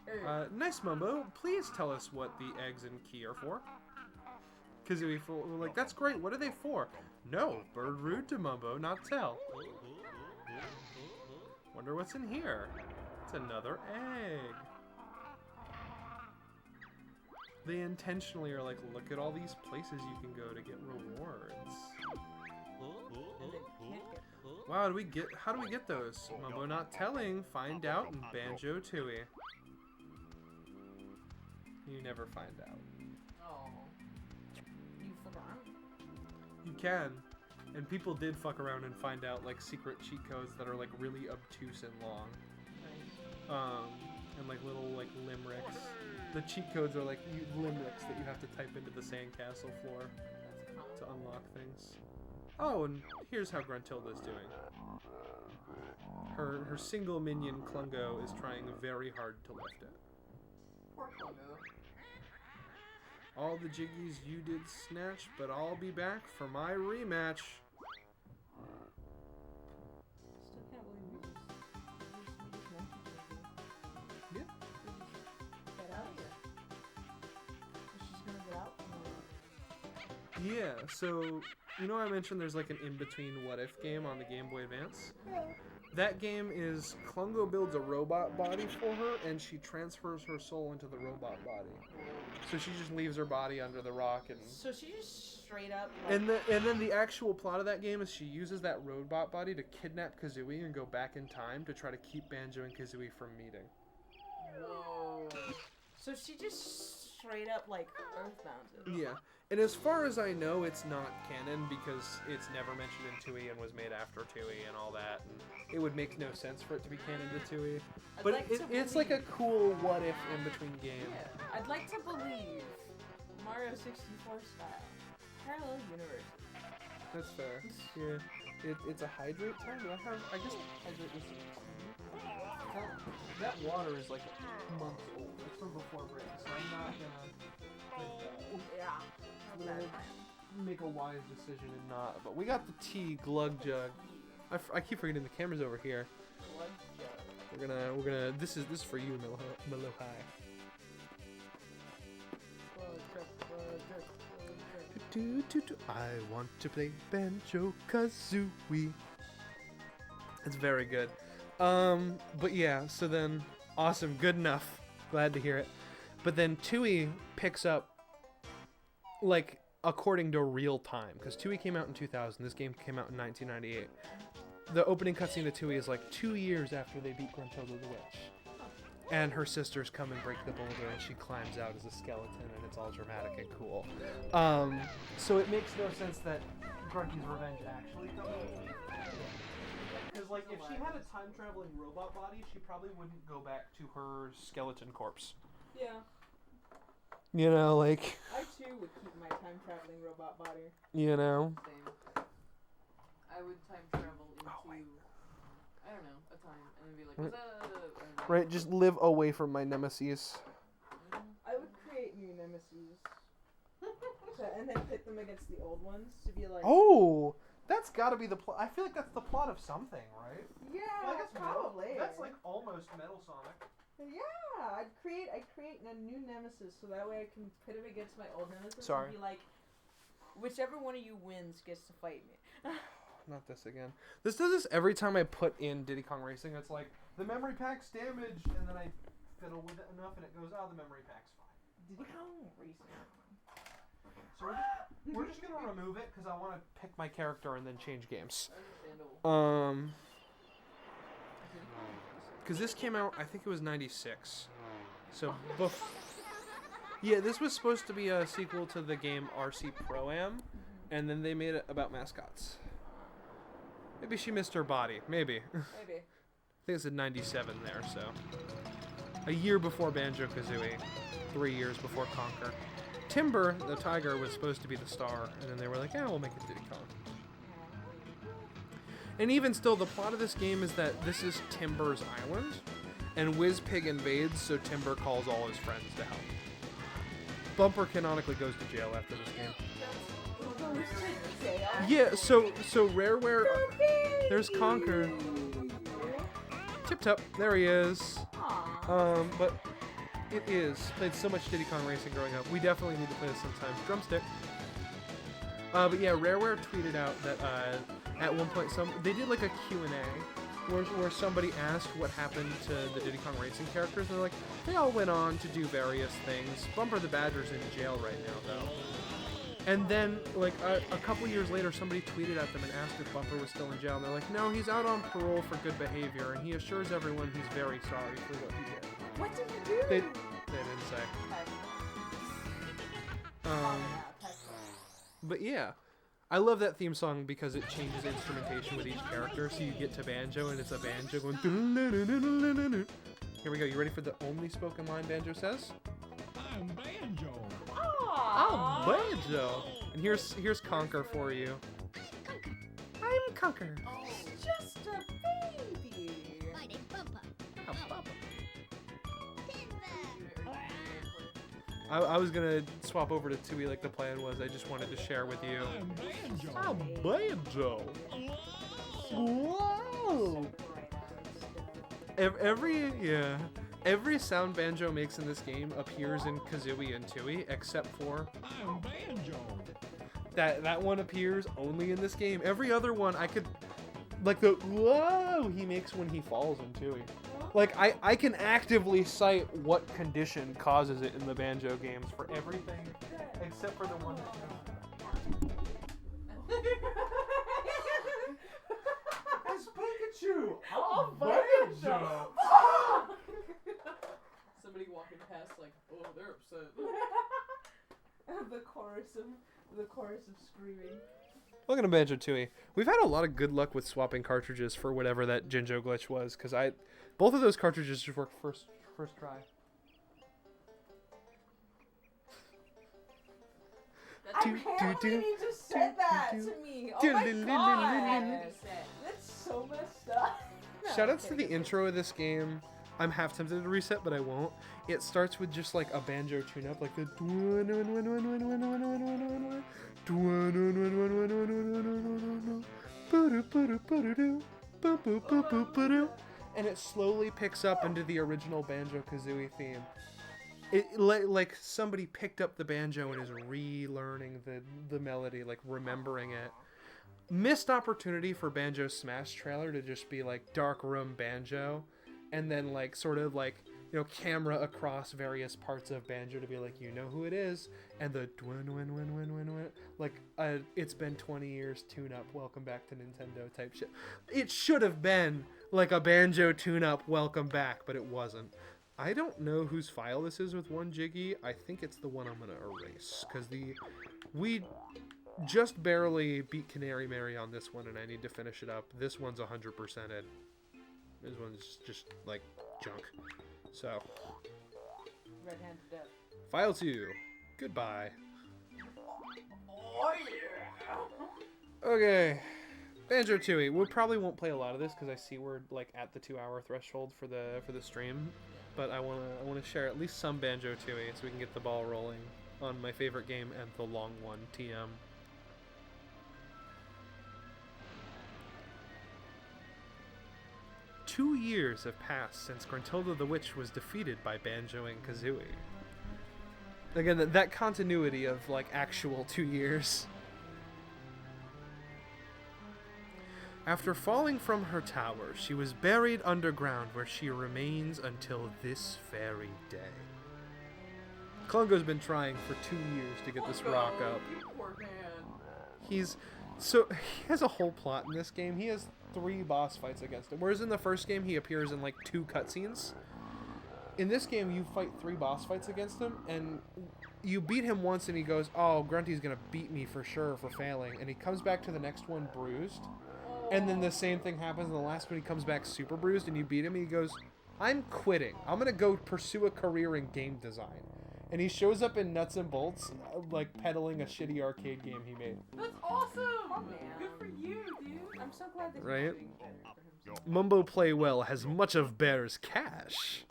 The egg. Nice, Mumbo. Please tell us what the eggs and key are for. Kazooie, we're like, that's great. What are they for? No, bird rude to Mumbo, not tell. Wonder what's in here. It's another egg. They intentionally are like, look at all these places you can go to get rewards. Wow, how do we get those? Mumbo not telling. Find out in Banjo-Tooie. You never find out. oh, you fuck around. You can. And people did fuck around and find out like secret cheat codes that are like really obtuse and long. And like little like limericks. The cheat codes are like limericks that you have to type into the sandcastle floor to unlock things. Oh, and here's how Gruntilda's doing. Her single minion Klungo is trying very hard to lift it. Poor Klungo. All the jiggies you did snatch, but I'll be back for my rematch. Still can't believe we just Yeah, so you know I mentioned there's like an in-between What If game on the Game Boy Advance? That game is Klungo builds a robot body for her and she transfers her soul into the robot body. So she just leaves her body under the rock and So she just straight up. Like, and then the actual plot of that game is she uses that robot body to kidnap Kazooie and go back in time to try to keep Banjo and Kazooie from meeting. Whoa. So she just straight up like earthbound it. Yeah. And as far as I know, it's not canon because it's never mentioned in Tui and was made after Tui and all that. And it would make no sense for it to be canon to Tui. But I'd like to it's like a believe- cool what if in between game. Yeah. I'd like to believe Mario 64 style. Parallel universe. That's fair. Yeah. It's a hydrate time? Do I guess hydrate was that water is like months old. It's from before break, so I'm not gonna Yeah. make a wise decision and not. But we got the tea glug jug. I keep forgetting the camera's over here. We're gonna. This is for you, Melohai. I want to play Banjo-Kazooie. It's very good. But yeah, so then, awesome, good enough. Glad to hear it. But then Tui picks up, like, according to real time, because Tui came out in 2000. This game came out in 1998. The opening cutscene to Tui is like 2 years after they beat Gruntilda the Witch. And her sisters come and break the boulder, and she climbs out as a skeleton, and it's all dramatic and cool. So it makes no sense that Grunty's revenge actually comes. Because, like, if she had a time-traveling robot body, she probably wouldn't go back to her skeleton corpse. Yeah. You know, like... I too would keep my time traveling robot body. You know? Same. I would time travel into, I don't know, a time, and then be like, Right, just live away from my nemesis. I would create new nemesis. And then pit them against the old ones to be like... Oh! That's gotta be the plot. I feel like that's the plot of something, right? Yeah, Like, that's probably. That's like almost Metal Sonic. Yeah, I'd create a new nemesis so that way I can pit it against my old nemesis Sorry. and be like, whichever one of you wins gets to fight me. Not this again. This does this every time I put in Diddy Kong Racing. It's like, the memory pack's damaged, and then I fiddle with it enough and it goes, oh, the memory pack's fine. Diddy Kong Racing. So we're just gonna remove it because I want to pick my character and then change games. Understandable. Because this came out, I think it was 96. So, yeah, this was supposed to be a sequel to the game RC Pro-Am, and then they made it about mascots. Maybe she missed her body. Maybe. Maybe. I think it's in 97 there, so. A year before Banjo-Kazooie. 3 years before Conker. Timber, the tiger, was supposed to be the star, and then they were like, yeah, we'll make it Diddy Kong. And even still, the plot of this game is that this is Timber's island, and Whizpig invades, so Timber calls all his friends to help. Bumper canonically goes to jail after this game. Yeah, so Rareware, there's Conker. Tip Top, there he is. But it is. Played so much Diddy Kong Racing growing up. We definitely need to play this sometime. Drumstick. But yeah, Rareware tweeted out that at one point they did like a Q&A where somebody asked what happened to the Diddy Kong Racing characters, and they're like, they all went on to do various things. Bumper the Badger's in jail right now, though. And then, like, a couple years later, somebody tweeted at them and asked if Bumper was still in jail, and they're like, no, he's out on parole for good behavior, and he assures everyone he's very sorry for what he did. What did he do? They didn't say. But yeah, I love that theme song because it changes instrumentation with each character. So you get to Banjo and it's a banjo going. Here we go. You ready for the only spoken line Banjo says? I'm Banjo. I'm Banjo. And here's Conker for you. I'm Conker. Just a baby. My name's Bumper. Oh, Bumper. Timber. I was gonna swap over to Tui like the plan was. I just wanted to share with you. I'm Banjo. I'm Banjo. Whoa. Every sound Banjo makes in this game appears in Kazooie and Tui, except for I'm Banjo. That one appears only in this game. Every other one I could, like the whoa he makes when he falls in Tooie. Like I can actively cite what condition causes it in the Banjo games for everything except for the one. It's Pikachu! Oh, Banjo! Somebody walking past, like, oh, they're upset. the chorus of screaming. Welcome to Banjo-Tooie. We've had a lot of good luck with swapping cartridges for whatever that Jinjo glitch was, because both of those cartridges just worked first try. I can't believe you just said that to me. Oh my god. That's so messed up. Shoutouts to the intro of this game. I'm half tempted to reset, but I won't. It starts with just like a banjo tune-up, like the and it slowly picks up into the original Banjo-Kazooie theme. It like somebody picked up the banjo and is relearning the melody, like remembering it. Missed opportunity for Banjo Smash trailer to just be like dark room banjo, and then like sort of like, you know, camera across various parts of Banjo to be like, you know who it is, and the like it's been 20 years tune up, welcome back to Nintendo type shit. It should have been like a Banjo tune up, welcome back, but it wasn't. I don't know whose file this is with 1GB. I think it's the one I'm gonna erase, because we just barely beat Canary Mary on this one, and I need to finish it up. This one's 100%ed. This one's just like junk. So, Red hand to death. file 2. Goodbye. Oh yeah. Okay. Banjo-Tooie. We probably won't play a lot of this because I see we're like at the 2-hour threshold for the stream. But I wanna share at least some Banjo-Tooie so we can get the ball rolling on my favorite game and the long one, TM. Two years have passed since Gruntilda the Witch was defeated by Banjo and Kazooie. Again, that continuity of like actual 2 years. After falling from her tower, she was buried underground where she remains until this very day. Klungo's been trying for 2 years to get this rock up. Poor man. He has a whole plot in this game. He has 3 boss fights against him, whereas in the first game he appears in like 2 cutscenes. In this game you fight 3 boss fights against him, and you beat him once and he goes, oh, Grunty's gonna beat me for sure for failing, and he comes back to the next one bruised. And then the same thing happens in the last one. He comes back super bruised and you beat him and he goes, I'm quitting. I'm going to go pursue a career in game design. And he shows up in Nuts and Bolts, like peddling a shitty arcade game he made. That's awesome! Oh, man. Good for you, dude. I'm so glad that Right? he's doing better for himself. Mumbo Play Well has much of Bear's cash.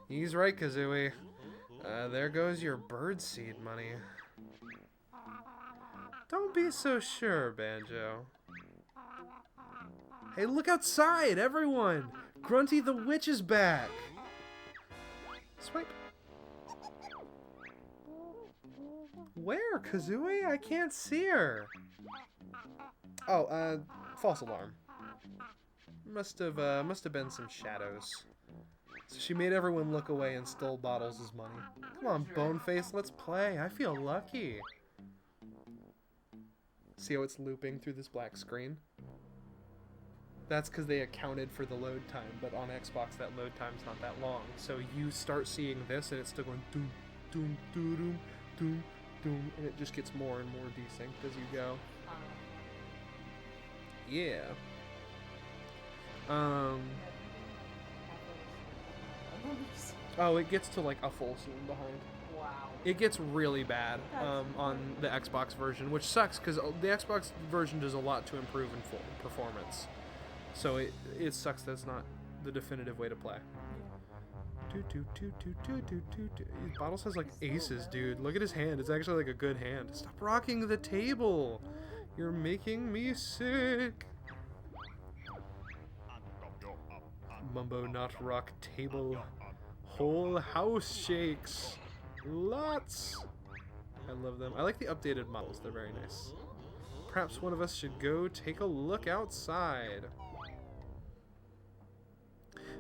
He's right, Kazooie. There goes your birdseed money. Don't be so sure, Banjo. Hey, look outside, everyone! Grunty the Witch is back! Swipe. Where, Kazooie? I can't see her. Oh, false alarm. Must have been some shadows. So she made everyone look away and stole Bottles' money. Come on, Boneface, let's play. I feel lucky. See how it's looping through this black screen? That's because they accounted for the load time, but on Xbox that load time's not that long. So you start seeing this and it's still going doom, doom, doom, doom, doom, doom, and it just gets more and more desynced as you go. Yeah. Oh, it gets to like a full scene behind. Wow. It gets really bad on the Xbox version, which sucks because the Xbox version does a lot to improve in full performance. So it sucks that it's not the definitive way to play. Bottles has like aces, dude. Look at his hand. It's actually like a good hand. Stop rocking the table. You're making me sick. Mumbo not rock table. Whole house shakes. Lots. I love them. I like the updated models. They're very nice. Perhaps one of us should go take a look outside.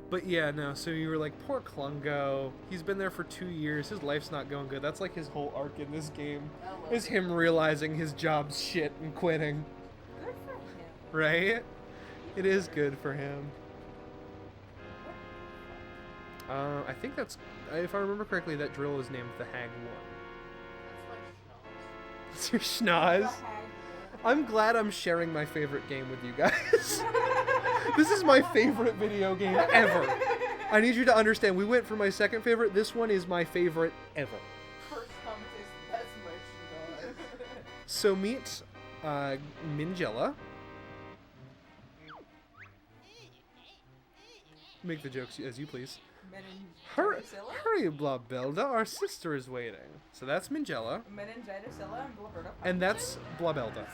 But yeah, no, so you were like, poor Klungo. He's been there for 2 years. His life's not going good. That's like his whole arc in this game. Is him realizing his job's shit and quitting. Good for him. Right? It is good for him. I think that's, if I remember correctly, that drill is named the Hag 1. That's my schnoz. It's your schnoz. The hag. I'm glad I'm sharing my favorite game with you guys. This is my favorite video game ever. I need you to understand, we went for my second favorite. This one is my favorite ever. First comment is, that's my schnoz. So meet Mingella. Make the jokes as you please. Hurry, Meningitis hurry, Blobelda. Our sister is waiting. So that's Mingella. Meningitis and Blubberda. And that's Blobelda.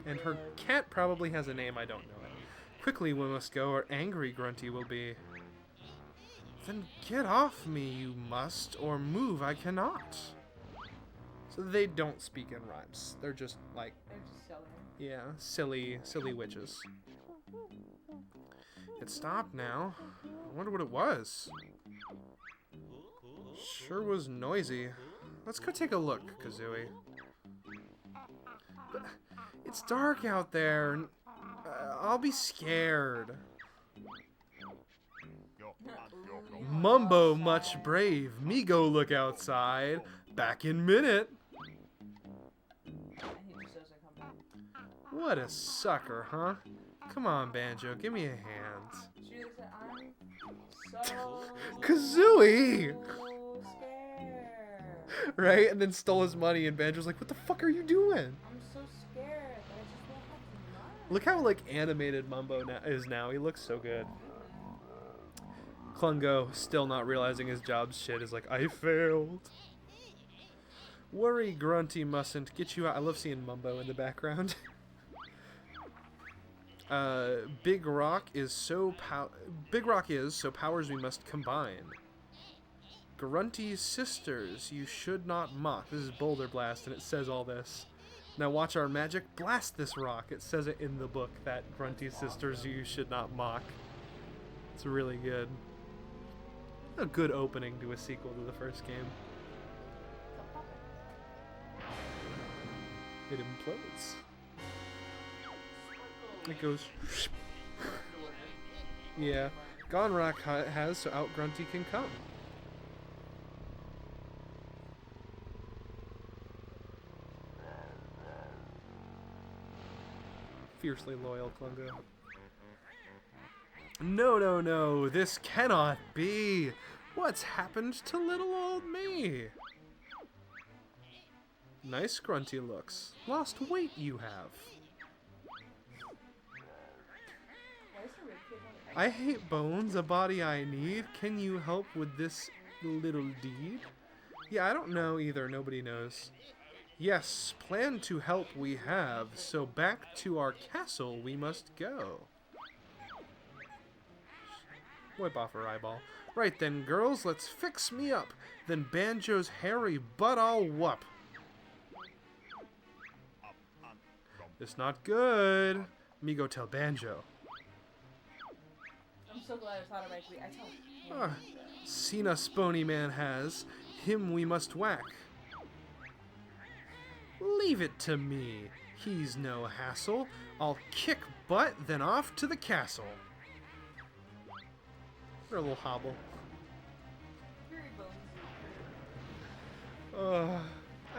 And her cat probably has a name, I don't know it. Quickly we must go, or angry Grunty will be. Then get off me, you must, or move I cannot. So they don't speak in rhymes. They're just like, They're just selling. yeah, silly witches. It stopped now. I wonder what it was. Sure was noisy. Let's go take a look, Kazooie. But it's dark out there. I'll be scared. Mumbo much brave. Me go look outside. Back in minute. And he just doesn't come back. What a sucker, huh? Come on, Banjo, give me a hand. She said, I'm so Kazooie! scared. Right? And then stole his money, and Banjo's like, what the fuck are you doing? I'm so scared that I just won't have to run. Look how, like, animated Mumbo is now. He looks so good. Klungo, still not realizing his job's shit, is like, I failed. Worry, Grunty mustn't get you out. I love seeing Mumbo in the background. Big Rock is so powers we must combine. Grunty's sisters, you should not mock. This is Boulder Blast, and it says all this. Now watch our magic blast this rock. It says it in the book that Grunty's sisters, you should not mock. It's really good. A good opening to a sequel to the first game. It implodes. It goes. Yeah. Gone Rock has, so out Grunty can come. Fiercely loyal Klungo. No, no, no, this cannot be. What's happened to little old me? Nice Grunty looks. Lost weight you have. Why is the red kid on I hate bones, a body I need. Can you help with this little deed? Yeah, I don't know either. Nobody knows. Yes, plan to help we have, so back to our castle we must go. Wipe off her eyeball. Right then, girls, let's fix me up. Then Banjo's hairy butt I'll whup. It's not good. Me go tell Banjo. I'm so glad it's automatically. I tell him. Ah, seen a spony man has. Him we must whack. Leave it to me. He's no hassle. I'll kick butt, then off to the castle. They're a little hobble. Very bonesy.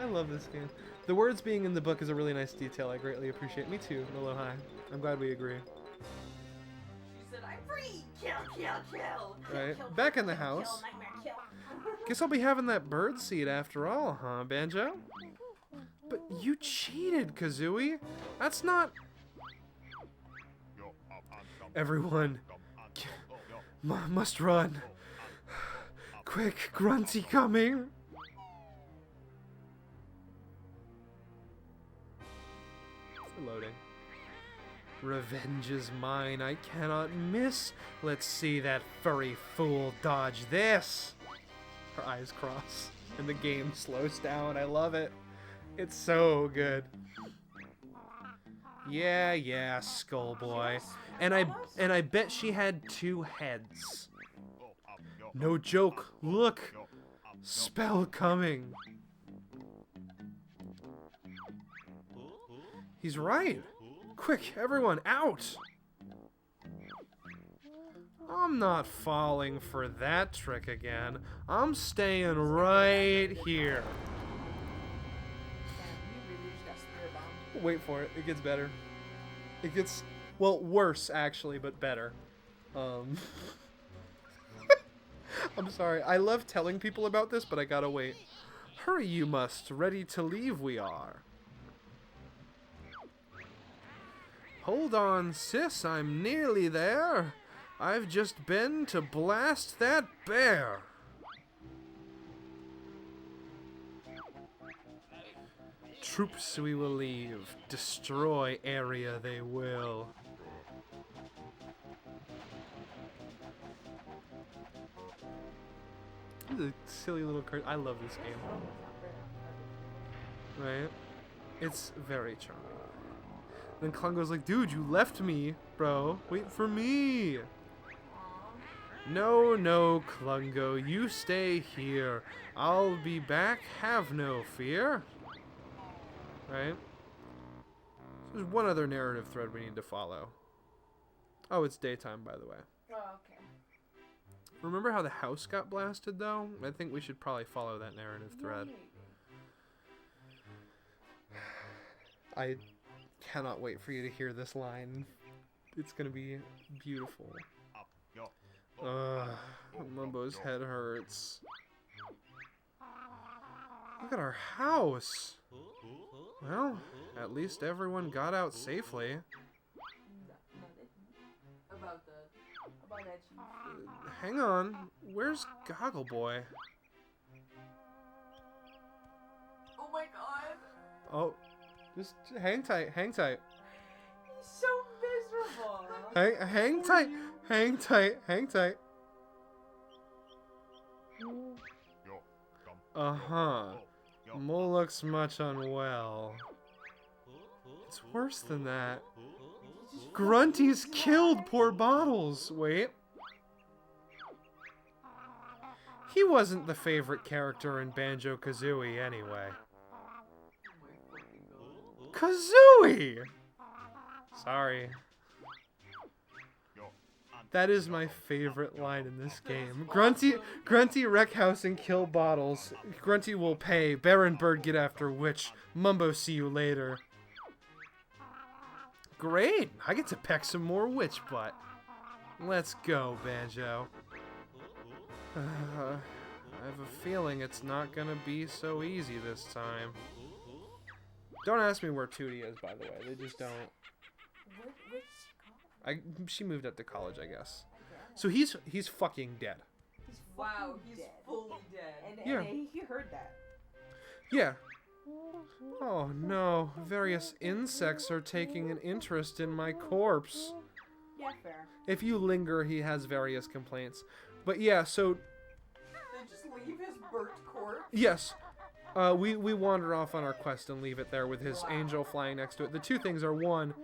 I love this game. The words being in the book is a really nice detail. I greatly appreciate. Me too, Nolo High. I'm glad we agree. She said, I'm free! Kill, kill, kill! Right. Kill, Back kill, in the kill, house. Kill, nightmare, kill. Guess I'll be having that bird seed after all, huh, Banjo? But you cheated, Kazooie. That's not... Everyone, must run. Quick, Grunty coming. Loading. Revenge is mine, I cannot miss. Let's see that furry fool dodge this. Her eyes cross, and the game slows down. I love it. It's so good. Yeah, Skull Boy. And I bet she had 2 heads. No joke. Look. Spell coming. He's right. Quick, everyone, out! I'm not falling for that trick again. I'm staying right here. Sam, you really just got spirit bombed. Wait for it. It gets better. It gets, well, worse, actually, but better. I'm sorry. I love telling people about this, but I gotta wait. Hurry, you must. Ready to leave we are. Hold on, sis. I'm nearly there. I've just been to blast that bear. Troops we will leave. Destroy area they will. This is a silly little card. I love this game. Right? It's very charming. Then Klungo's like, dude, you left me, bro. Wait for me. No, Klungo. You stay here. I'll be back. Have no fear. Right? There's one other narrative thread we need to follow. Oh, it's daytime, by the way. Oh, okay. Remember how the house got blasted, though? I think we should probably follow that narrative thread. I cannot wait for you to hear this line. It's gonna be beautiful. Mumbo's head hurts. Look at our house. Well, at least everyone got out safely. About that chief. Hang on. Where's Goggle Boy? Oh my god. Oh, just hang tight. He's so miserable. Hang tight. Uh-huh. Mole looks much unwell. It's worse than that. Grunty's killed poor Bottles. Wait. He wasn't the favorite character in Banjo-Kazooie anyway. Kazooie! Sorry. That is my favorite line in this game. Grunty wreck house and kill Bottles. Grunty will pay. Baron Bird get after Witch. Mumbo see you later. Great! I get to peck some more witch butt. Let's go, Banjo. I have a feeling it's not gonna be so easy this time. Don't ask me where Tootie is, by the way. They just don't. She moved up to college, I guess. So he's fucking dead. Wow, he's fully dead. And he heard that. Yeah. Oh no, various insects are taking an interest in my corpse. Yeah, fair. If you linger, he has various complaints. But yeah, so... They just leave his burnt corpse? Yes. We wander off on our quest and leave it there with his angel flying next to it. The two things are, one,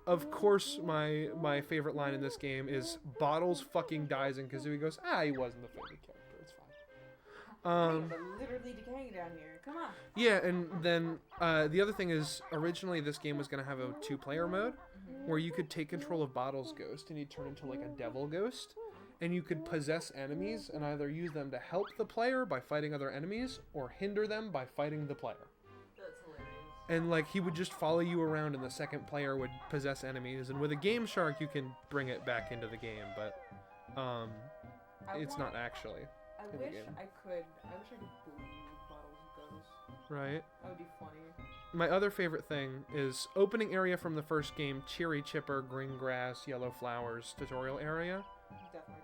of course my favorite line in this game is Bottles fucking dies and Kazooie goes, he wasn't the favorite character, it's fine. We're literally decaying down here. Come on. Yeah, and then the other thing is, originally this game was going to have a 2-player mode where you could take control of Bottles' ghost and he'd turn into like a devil ghost. And you could possess enemies and either use them to help the player by fighting other enemies or hinder them by fighting the player. That's hilarious. And like he would just follow you around and the second player would possess enemies. And with a Game Shark you can bring it back into the game, but it's not actually in the game. I wish I could believe Bottles' ghost. Right? That would be funny. My other favorite thing is opening area from the first game, Cherry Chipper, Green Grass, Yellow Flowers tutorial area. Definitely.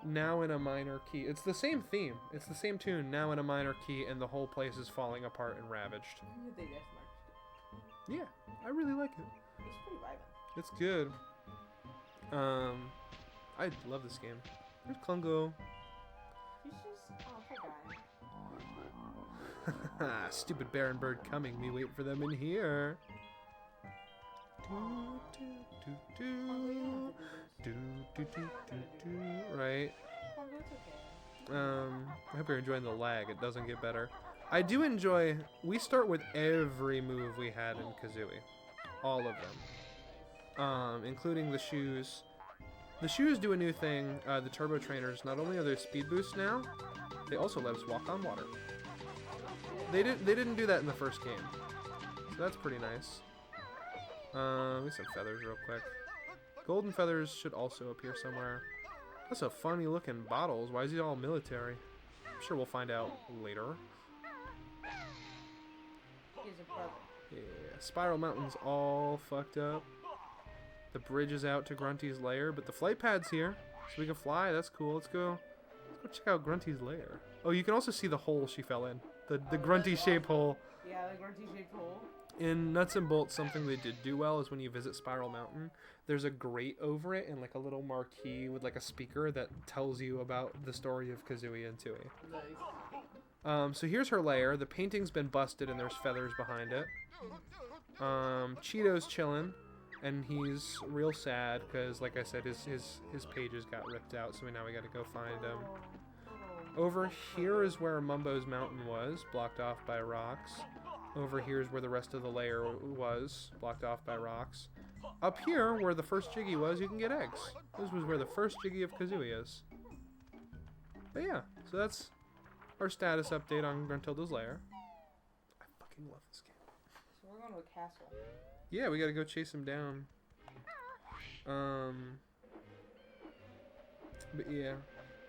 Now in a minor key. It's the same theme. It's the same tune, now in a minor key, and the whole place is falling apart and ravaged. They death marched it. Yeah, I really like it. It's pretty violent. It's good. I love this game. There's Klungo. He's just, Stupid Baron Bird coming. Me wait for them in here. Right. I hope you're enjoying the lag. It doesn't get better. I do enjoy. We start with every move we had in Kazooie, all of them, including the shoes. The shoes do a new thing. The turbo trainers. Not only are there speed boosts now, they also let us walk on water. They didn't do that in the first game, so that's pretty nice. Let me some feathers real quick. Golden feathers should also appear somewhere. That's a funny looking bottles. Why is he all military? I'm sure we'll find out later. He's a brother. Yeah, Spiral Mountain's all fucked up. The bridge is out to Grunty's lair, but the flight pad's here, so we can fly. That's cool. Let's go check out Grunty's lair. Oh, you can also see the hole she fell in. The Grunty-shaped hole. Yeah, the Grunty-shaped hole. In Nuts and Bolts, something they did do well is when you visit Spiral Mountain, there's a grate over it and like a little marquee with like a speaker that tells you about the story of Kazooie and Tooie. Nice. So here's her lair. The painting's been busted and there's feathers behind it. Cheeto's chilling, and he's real sad because, like I said, his pages got ripped out, so now we gotta go find him. Over here is where Mumbo's mountain was, blocked off by rocks. Over here is where the rest of the layer was, blocked off by rocks. Up here, where the first Jiggy was, you can get eggs. This was where the first Jiggy of Kazooie is. But yeah, so that's our status update on Gruntilda's lair. I fucking love this game. So we're going to a castle. Yeah, we gotta go chase him down. But yeah.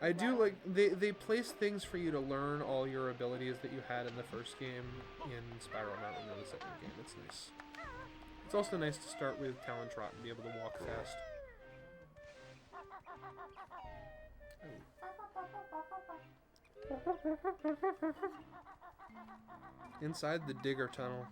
I do like, they place things for you to learn all your abilities that you had in the first game in Spiral Mountain in the second game. It's nice. It's also nice to start with Talon Trot and be able to walk fast. Inside the Digger Tunnel.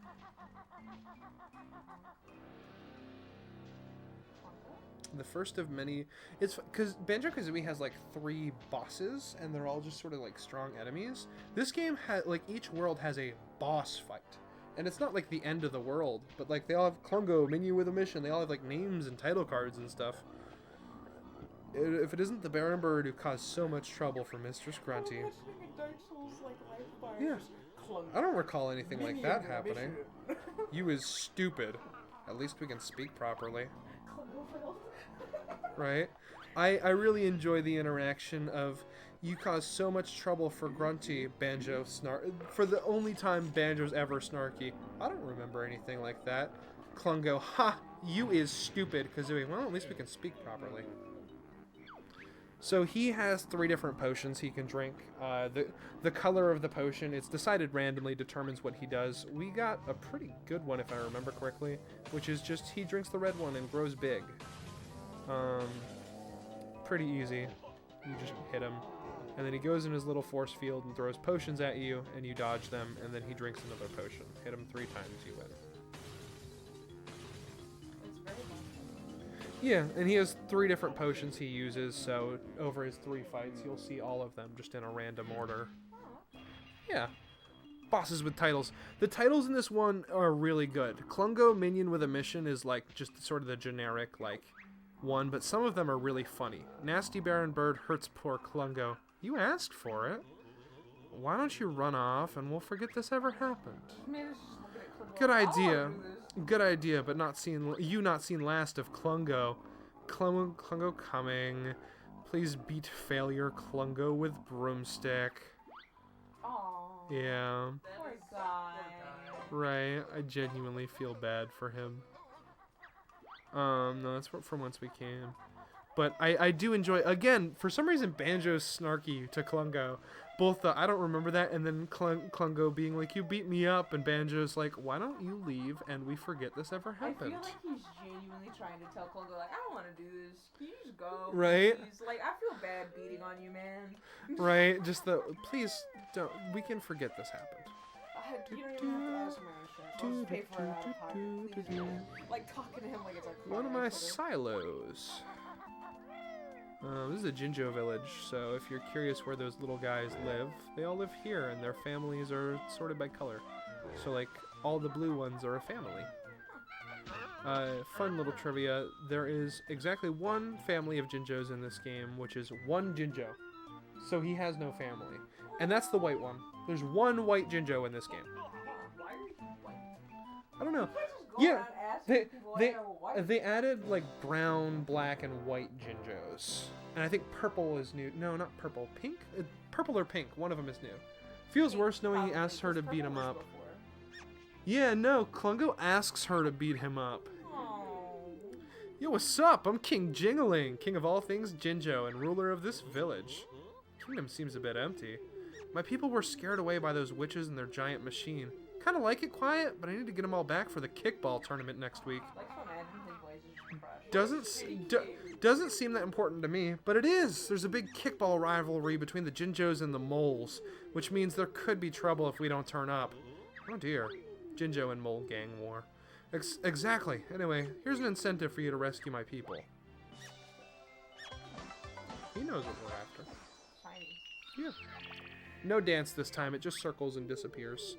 The first of many. It's because Banjo-Kazooie has like 3 bosses, and they're all just sort of like strong enemies. This game has like each world has a boss fight, and it's not like the end of the world, but like they all have Klungo, menu with a mission. They all have like names and title cards and stuff. If it isn't the Baron Bird who caused so much trouble for Mistress Grunty. Yeah, I don't recall anything like that happening. You is stupid. At least we can speak properly. Right? I really enjoy the interaction of you cause so much trouble for Grunty, Banjo, for the only time Banjo's ever snarky. I don't remember anything like that. Klungo, ha! You is stupid, Kazooie. Well, at least we can speak properly. So he has 3 different potions he can drink. The color of the potion, it's decided randomly, determines what he does. We got a pretty good one, if I remember correctly, which is just he drinks the red one and grows big. Pretty easy. You just hit him, and then he goes in his little force field and throws potions at you, and you dodge them, and then he drinks another potion. Hit him 3 times, you win. Yeah, and he has 3 different potions he uses, so over his 3 fights, you'll see all of them just in a random order. Yeah. Bosses with titles. The titles in this one are really good. Klungo, minion with a mission, is like just sort of the generic, like, one, but some of them are really funny. Nasty Baron Bird hurts poor Klungo. You asked for it. Why don't you run off and we'll forget this ever happened? Good idea. Good idea, but not seen last of Klungo. Klungo coming. Please beat failure Klungo with broomstick. Aww. Yeah. Poor guy. Right. I genuinely feel bad for him. No, that's from Whence We Came. But I do enjoy, again, for some reason, Banjo's snarky to Klungo. Both the, I don't remember that, and then Klungo being like, you beat me up, and Banjo's like, why don't you leave and we forget this ever happened? I feel like he's genuinely trying to tell Klungo, like, I don't want to do this. Can you just go? Right? Please? Like, I feel bad beating on you, man. Right? Just please, don't, we can forget this happened. You don't even have to ask my insurance. I'll just pay for it out of pocket. Please, man. Like, talking to him like it's like... One of my silos. This is a Jinjo village, so if you're curious where those little guys live, they all live here, and their families are sorted by color. So, like, all the blue ones are a family. Fun little trivia, there is exactly one family of Jinjos in this game, which is one Jinjo. So he has no family. And that's the white one. There's one white Jinjo in this game. Why are you white? I don't know. Just go Yeah, around asking people why they're white. They added like brown, black, and white Jinjos, and I think purple is new. No, not purple. Pink? Purple or pink? One of them is new. Feels worse knowing he asks her to beat him up. Yeah, no. Klungo asks her to beat him up. Yo, what's up? I'm King Jingling, king of all things Jinjo, and ruler of this village. Kingdom seems a bit empty. My people were scared away by those witches and their giant machine. Kind of like it quiet, but I need to get them all back for the kickball tournament next week. Like to imagine his voice is crushed. Doesn't seem that important to me, but it is. There's a big kickball rivalry between the Jinjos and the moles, which means there could be trouble if we don't turn up. Oh dear. Jinjo and mole gang war. Exactly. Anyway, here's an incentive for you to rescue my people. He knows what we're after. Shiny. Yeah. No dance this time, it just circles and disappears.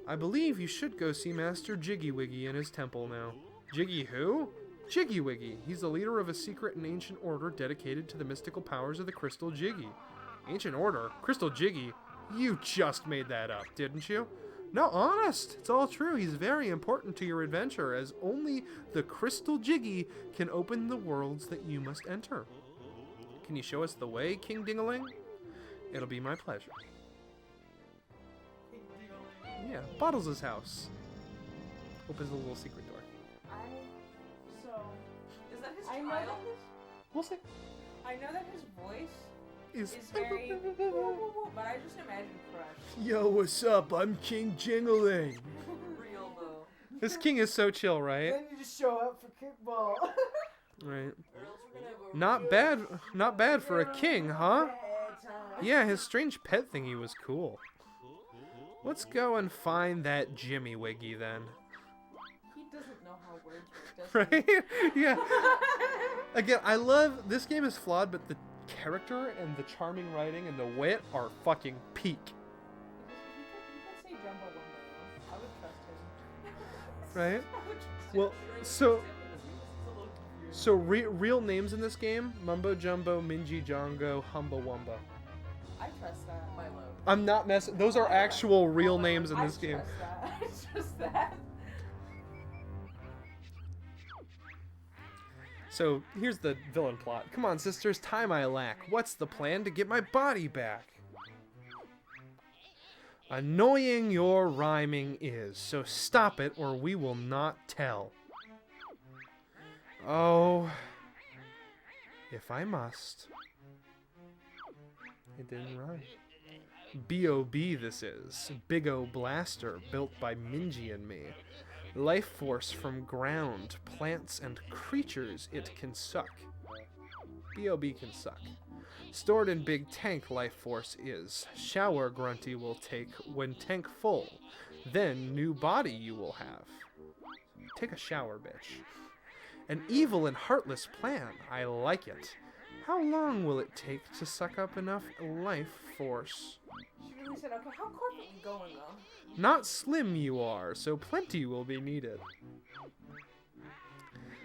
I believe you should go see Master Jiggy Wiggy in his temple now. Jiggy who? Jiggy Wiggy. He's the leader of a secret and ancient order dedicated to the mystical powers of the Crystal Jiggy. Ancient order? Crystal Jiggy? You just made that up, didn't you? No, honest. It's all true. He's very important to your adventure, as only the Crystal Jiggy can open the worlds that you must enter. Can you show us the way, King Dingaling? It'll be my pleasure. Yeah, Bottles' house. Opens a little secret door. Is that his I know child? that We'll see. I know that his voice Is is very, but I just imagine crushed. Yo, what's up? I'm King Jingling. Real though. This king is so chill, right? Then you just show up for kickball. Right. Not bad for a king, huh? Yeah, his strange pet thingy was cool. Let's go and find that Jimmy Wiggy then. He doesn't know how words work, does Right? Yeah. Again, I love this game is flawed, but the character and the charming writing and the wit are fucking peak. He could say Jumbo Wumbo. I would trust him. Right? I would trust him. Well, so real names in this game: Mumbo Jumbo, Minji Jongo, Humba Wumba. I trust that. My love. I'm not messing. Those are actual real names in this game. I trust that. So here's the villain plot. Come on, sisters, time I lack. What's the plan to get my body back? Annoying your rhyming is, so stop it or we will not tell. Oh, if I must. It didn't rhyme. B.O.B. this is. Big O Blaster, built by Minji and me. Life force from ground, plants, and creatures it can suck. B.O.B. can suck. Stored in big tank life force is. Shower Grunty will take when tank full. Then new body you will have. Take a shower, bitch. An evil and heartless plan. I like it. How long will it take to suck up enough life force? She really said, okay, how corporate we going though? Not slim you are, so plenty will be needed.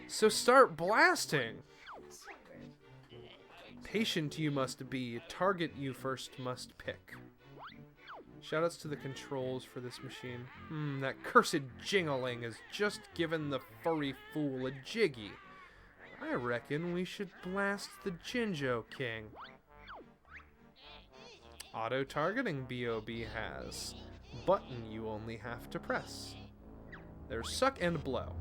So start blasting! Patient you must be, target you first must pick. Shoutouts to the controls for this machine. That cursed jingling has just given the furry fool a jiggy. I reckon we should blast the Jinjo King. Auto-targeting B.O.B. has. Button you only have to press. There's suck and blow.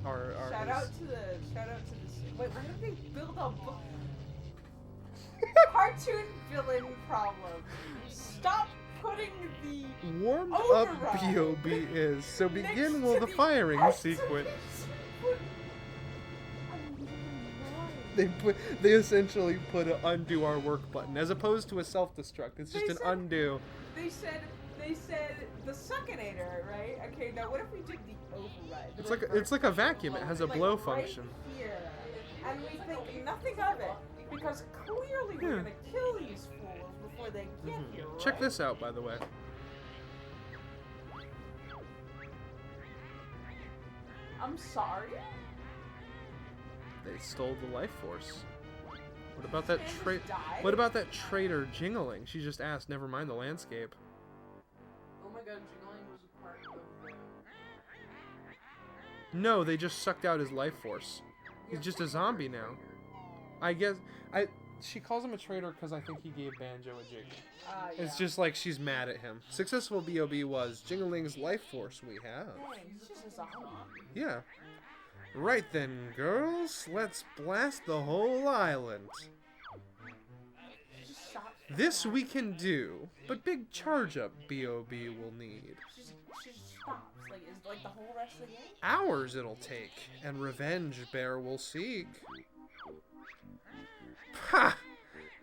Shout out to the wait, why did they build a cartoon villain problem? Stop putting the Warmed override up B.O.B. is, so next begin to will the the firing ultimate sequence. sequence. They essentially put an undo our work button as opposed to a self-destruct. It's just They an said- undo. They said the suckinator, right? Okay, now what if we did the override? The It's like a reverse vacuum. It has a like blow right function. Here, and we think nothing of it Because clearly we're gonna kill these fools before they get here, right? Check this out, by the way. I'm sorry? They stole the life force. What about that Man just traitor? died? What about that traitor Jingling? She just asked. Never mind the landscape. Oh my god, Jingling was a part of the... No, they just sucked out his life force. He's just a zombie now. I guess she calls him a traitor because I think he gave Banjo a jig. Yeah. It's just like she's mad at him. Successful BOB was Jingling's life force we have. Dang, he's just a zombie. Yeah. Right then, girls. Let's blast the whole island. Just stop. This we can do, but big charge up BOB will need. She just stops. Like, is like the whole rest of the game? Hours it'll take, and revenge Bear will seek. Ha!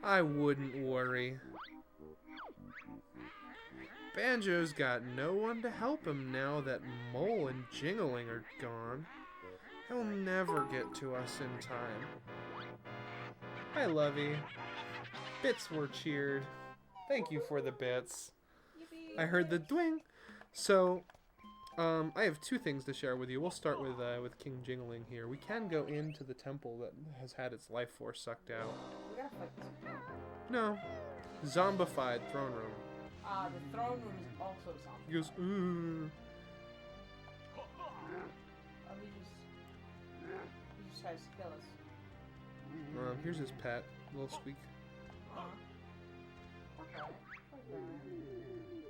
I wouldn't worry. Banjo's got no one to help him now that Mole and Jingling are gone. He'll never get to us in time. Hi, Lovey. Bits were cheered. Thank you for the bits. Yippee. I heard the dwing. So, I have two things to share with you. We'll start with King Jingling here. We can go into the temple that has had its life force sucked out. We gotta fight this guy. No. Zombified throne room. The throne room is also zombie. He goes, ooh. Oh, he just tries to kill us. Here's his pet, little Squeak. Okay.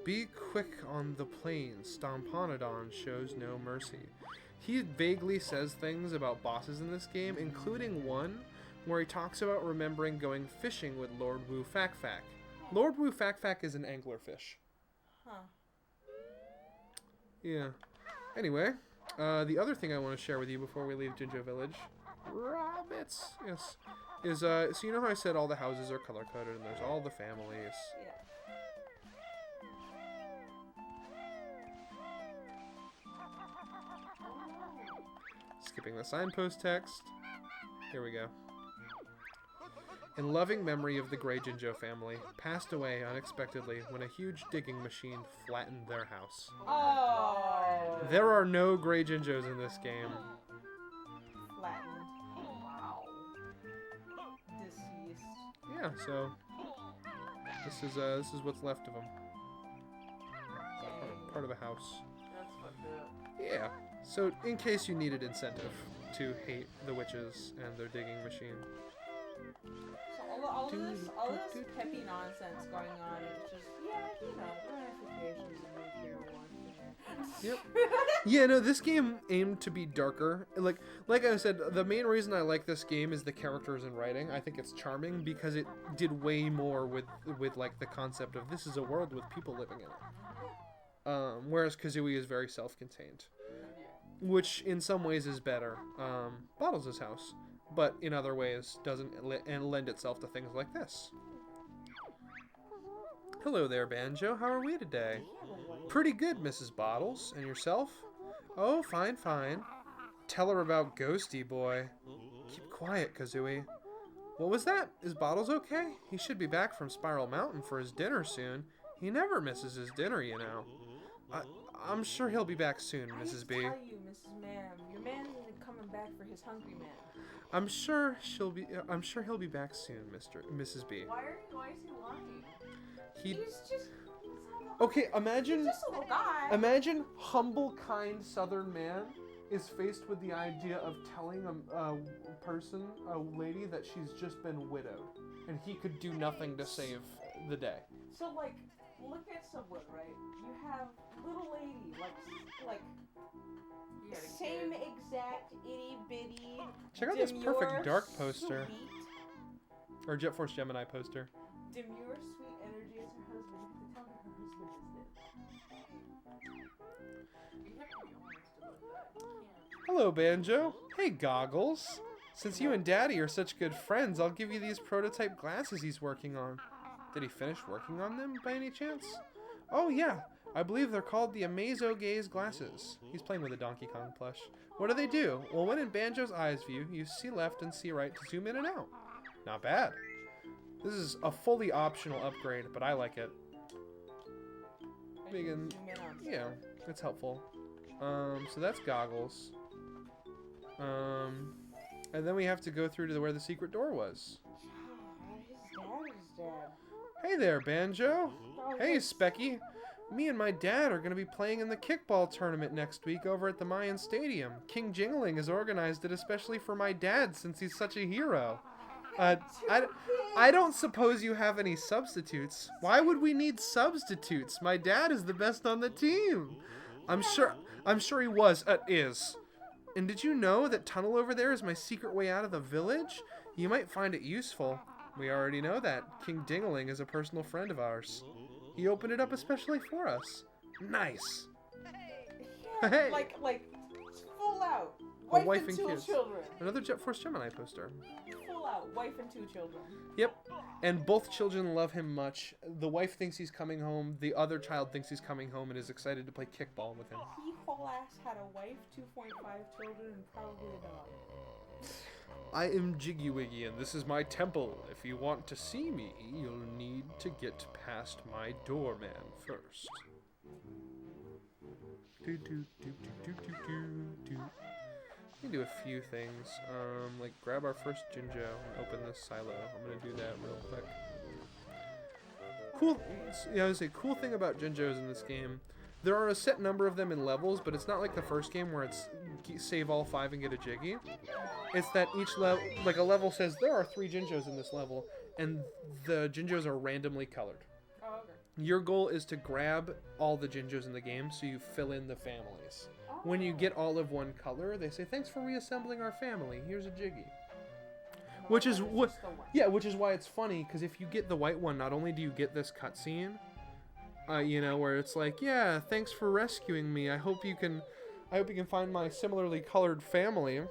Be quick on the plains. Stomponodon shows no mercy. He vaguely says things about bosses in this game, including one where he talks about remembering going fishing with Lord Wu Fak Fak. Lord Wu Fak Fak is an anglerfish. Huh. Yeah. Anyway, the other thing I want to share with you before we leave Jinjo Village, rabbits, yes, is so you know how I said all the houses are color coded and there's all the families. Yeah. Skipping the signpost text. Here we go. In loving memory of the Grey Jinjo family, passed away unexpectedly when a huge digging machine flattened their house. Oh. There are no Grey Jinjos in this game. Flattened. Wow. Deceased. Yeah, so this is what's left of them. Dang. Part of a house. That's fucked up. Yeah. So in case you needed incentive to hate the witches and their digging machine. So all this peppy nonsense going on, it's just, ramifications of nuclear warfare. Yep. Yeah, no, this game aimed to be darker. Like I said, the main reason I like this game is the characters and writing. I think it's charming because it did way more with like the concept of this is a world with people living in it. Whereas Kazooie is very self-contained, which in some ways is better. Bottles' house, but in other ways doesn't lend itself to things like this. Hello there, Banjo. How are we today? Pretty good, Mrs. Bottles. And yourself? Oh, fine, fine. Tell her about Ghosty Boy. Keep quiet, Kazooie. What was that? Is Bottles okay? He should be back from Spiral Mountain for his dinner soon. He never misses his dinner, you know. I'm sure he'll be back soon, Mrs. B. I tell you, Mrs. Ma'am, your man isn't coming back for his hungry man. I'm sure he'll be back soon, Mrs. B. Why is he lying? He He's just Okay, imagine he's just a little guy. imagine humble, kind Southern man is faced with the idea of telling a lady that she's just been widowed and he could do nothing to save the day. So like, look at Subway, right? You have little lady, like He had a same kid. exact itty bitty. Check out this perfect demure, dark poster. Sweet, Or Jet Force Gemini poster. demure, sweet energy as her husband. You have to tell her husband is this. You have to be honest about that. You can't. Hello, Banjo. Hey, Goggles. Since you and Daddy are such good friends, I'll give you these prototype glasses he's working on. Did he finish working on them by any chance? Oh, yeah. I believe they're called the Amazo Gaze glasses. He's playing with a Donkey Kong plush. What do? Well, when in Banjo's eyes view, you see left and see right to zoom in and out. Not bad. This is a fully optional upgrade, but I like it. Megan, yeah, it's helpful. So that's goggles. And then we have to go through to where the secret door was. His dad is dead. Hey there, Banjo. Hey, Specky. Me and my dad are going to be playing in the kickball tournament next week over at the Mayan Stadium. King Jingling has organized it especially for my dad since he's such a hero. I don't suppose you have any substitutes. Why would we need substitutes? My dad is the best on the team. I'm sure he was. Is. And did you know that tunnel over there is my secret way out of the village? You might find it useful. We already know that. King Dingling is a personal friend of ours. He opened it up especially for us. Nice. Yeah, Hey. like full out. A Wife and two kids. children. Another Jet Force Gemini poster. Full out. Wife and two children. Yep. And both children love him much. The wife thinks he's coming home. The other child thinks he's coming home and is excited to play kickball with him. He whole ass had a wife, 2.5 children, and probably a dog. I am Jiggy Wiggy, and this is my temple. If you want to see me, you'll need to get past my doorman first. Do do do do do do do do. We can do a few things. Like grab our first Jinjo and open this silo. I'm gonna do that real quick. Cool. Yeah, I was say cool thing about Jinjos in this game. There are a set number of them in levels, but it's not like the first game where it's save all 5 and get a Jiggy. It's that each level, like a level says there are 3 Jinjos in this level, and the Jinjos are randomly colored. Oh, okay. Your goal is to grab all the Jinjos in the game so you fill in the families. When you get all of one color, they say, thanks for reassembling our family. Here's a Jiggy. Which is what, yeah, which is why it's funny, because if you get the white one, not only do you get this cutscene, you know, where it's like, yeah, thanks for rescuing me. I hope you can find my similarly colored family.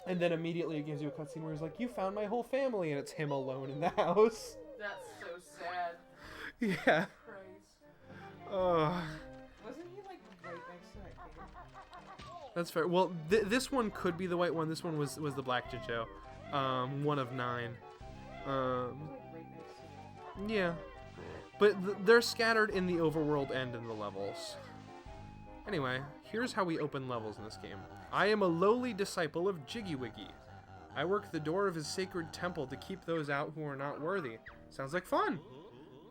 And then immediately it gives you a cutscene where he's like, you found my whole family, and it's him alone in the house. That's so sad. Yeah. Christ. Wasn't he like right next to that kid? That's fair. Well, this one could be the white one. This one was the black Jinjo. One of 9. He was like right next to him. Yeah. But they're scattered in the overworld and in the levels. Anyway, here's how we open levels in this game. I am a lowly disciple of Jiggy Wiggy. I work the door of his sacred temple to keep those out who are not worthy. Sounds like fun.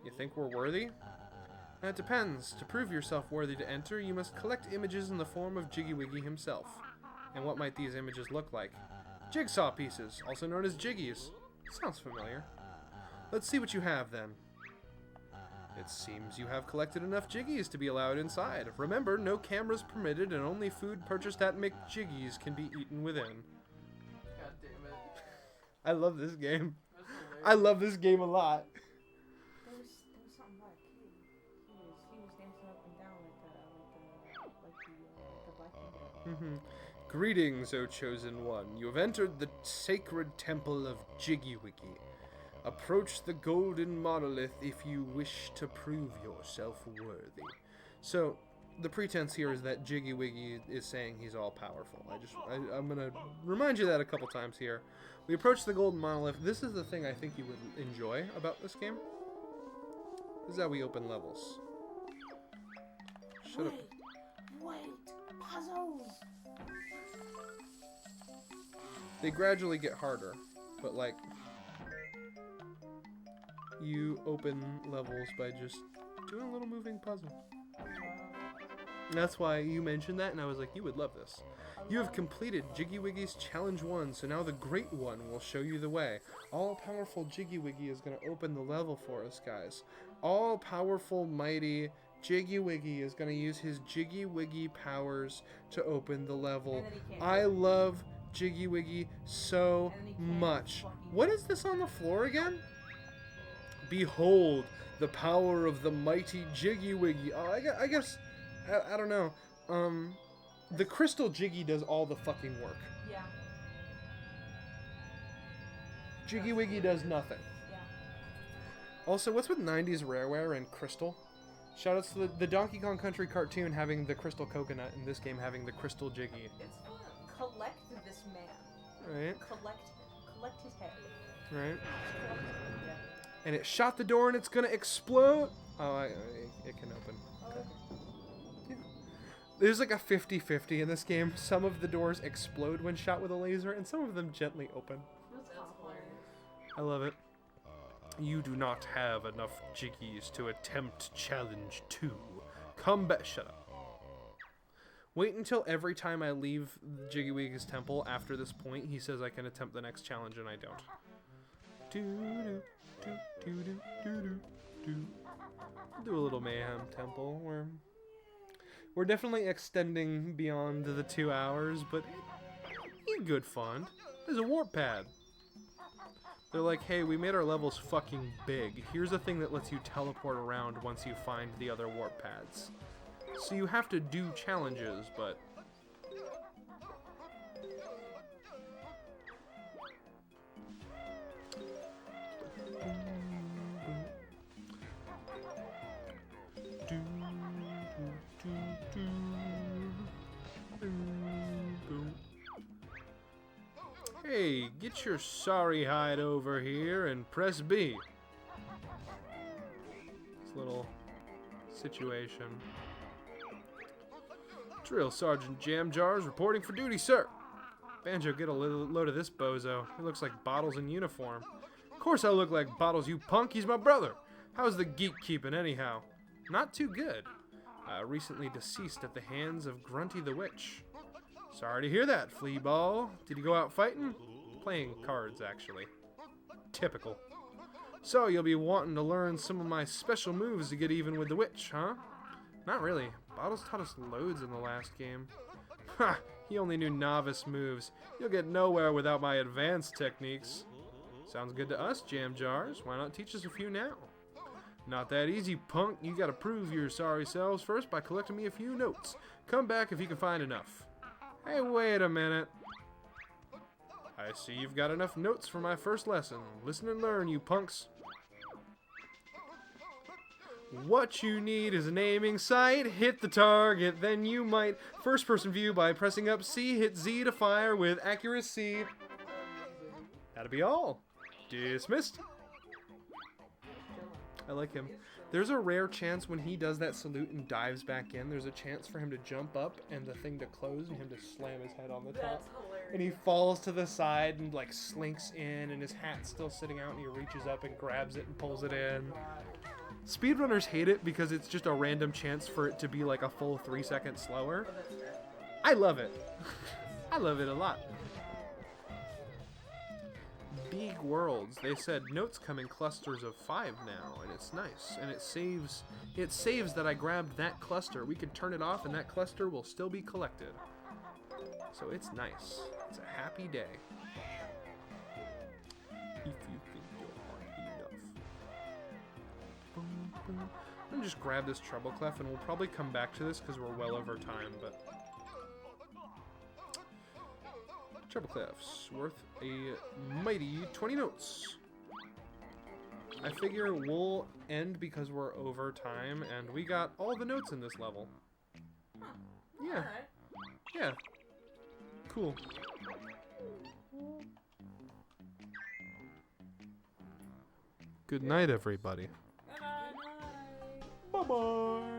You think we're worthy? That depends. To prove yourself worthy to enter, you must collect images in the form of Jiggy Wiggy himself. And what might these images look like? Jigsaw pieces, also known as Jiggies. Sounds familiar. Let's see what you have then. It seems you have collected enough Jiggies to be allowed inside. Remember, no cameras permitted and only food purchased at McJiggies can be eaten within. God damn it. I love this game. That's hilarious. I love this game a lot. There was something about a kid. He was dancing up and down like the black kid. Greetings, O Chosen One. You have entered the sacred temple of Jiggy Wiggy. Approach the golden monolith if you wish to prove yourself worthy. So, the pretense here is that Jiggy Wiggy is saying he's all powerful. I'm gonna remind you that a couple times here. We approach the golden monolith. This is the thing I think you would enjoy about this game. This is how we open levels. Shut up. Wait, puzzles. They gradually get harder, but like, you open levels by just doing a little moving puzzle. That's why you mentioned that, and I was like, you would love this. You have completed Jiggy Wiggy's Challenge 1, so now the Great One will show you the way. All-powerful Jiggy Wiggy is going to open the level for us, guys. All-powerful, mighty Jiggy Wiggy is going to use his Jiggy Wiggy powers to open the level. I love Jiggy Wiggy so much. What is this on the floor again? Behold, the power of the mighty Jiggy Wiggy. Oh, I guess, I don't know. The crystal Jiggy does all the fucking work. Yeah. Jiggy Wiggy does nothing. Yeah. Also, what's with 90s Rareware and Crystal? Shoutouts to the Donkey Kong Country cartoon having the crystal coconut, and this game having the crystal Jiggy. It's fun. Collect this man. Right? Collect his head. right? And it shot the door and it's gonna explode. Oh, it can open. Okay. Yeah. There's like a 50-50 in this game. Some of the doors explode when shot with a laser, and some of them gently open. That's hilarious. I love it. You do not have enough jiggies to attempt challenge 2. Come back. Shut up. Wait until every time I leave Jiggy Wiggy's temple after this point, he says I can attempt the next challenge, and I don't. Do a little mayhem temple. We're definitely extending beyond the 2 hours, but good fun. There's a warp pad. They're like, hey, we made our levels fucking big. Here's a thing that lets you teleport around once you find the other warp pads. So you have to do challenges, but... Hey, get your sorry hide over here and press B. This little situation. Drill Sergeant Jam Jars reporting for duty, sir. Banjo, get a load of this bozo. He looks like Bottles in uniform. Of course I look like Bottles, you punk. He's my brother. How's the geek keeping anyhow? Not too good. Recently deceased at the hands of Grunty the Witch. Sorry to hear that, Fleaball. Did you go out fighting? Playing cards, actually. Typical. So, you'll be wanting to learn some of my special moves to get even with the witch, huh? Not really. Bottles taught us loads in the last game. Ha! He only knew novice moves. You'll get nowhere without my advanced techniques. Sounds good to us, Jam Jars. Why not teach us a few now? Not that easy, punk. You gotta prove your sorry selves first by collecting me a few notes. Come back if you can find enough. Hey, wait a minute. I see you've got enough notes for my first lesson. Listen and learn, you punks. What you need is an aiming sight. Hit the target, then you might first-person view by pressing up C. Hit Z to fire with accuracy. That'll be all. Dismissed. I like him. There's a rare chance when he does that salute and dives back in, there's a chance for him to jump up and the thing to close and him to slam his head on the top. That's hilarious. And he falls to the side and like slinks in and his hat's still sitting out and he reaches up and grabs it and pulls it in. Speedrunners hate it because it's just a random chance for it to be like a full 3 seconds slower. I love it. I love it a lot. Big worlds. They said notes come in clusters of 5 now, and it's nice. And it saves that I grabbed that cluster. We can turn it off and that cluster will still be collected. So it's nice. It's a happy day. If you think you're hard enough. I'm gonna just grab this treble clef and we'll probably come back to this because we're well over time, but treble clefs worth a mighty 20 notes. I figure we'll end because we're over time and we got all the notes in this level. Yeah. Alright. Yeah. Cool. Good night, everybody. Good night. Bye-bye.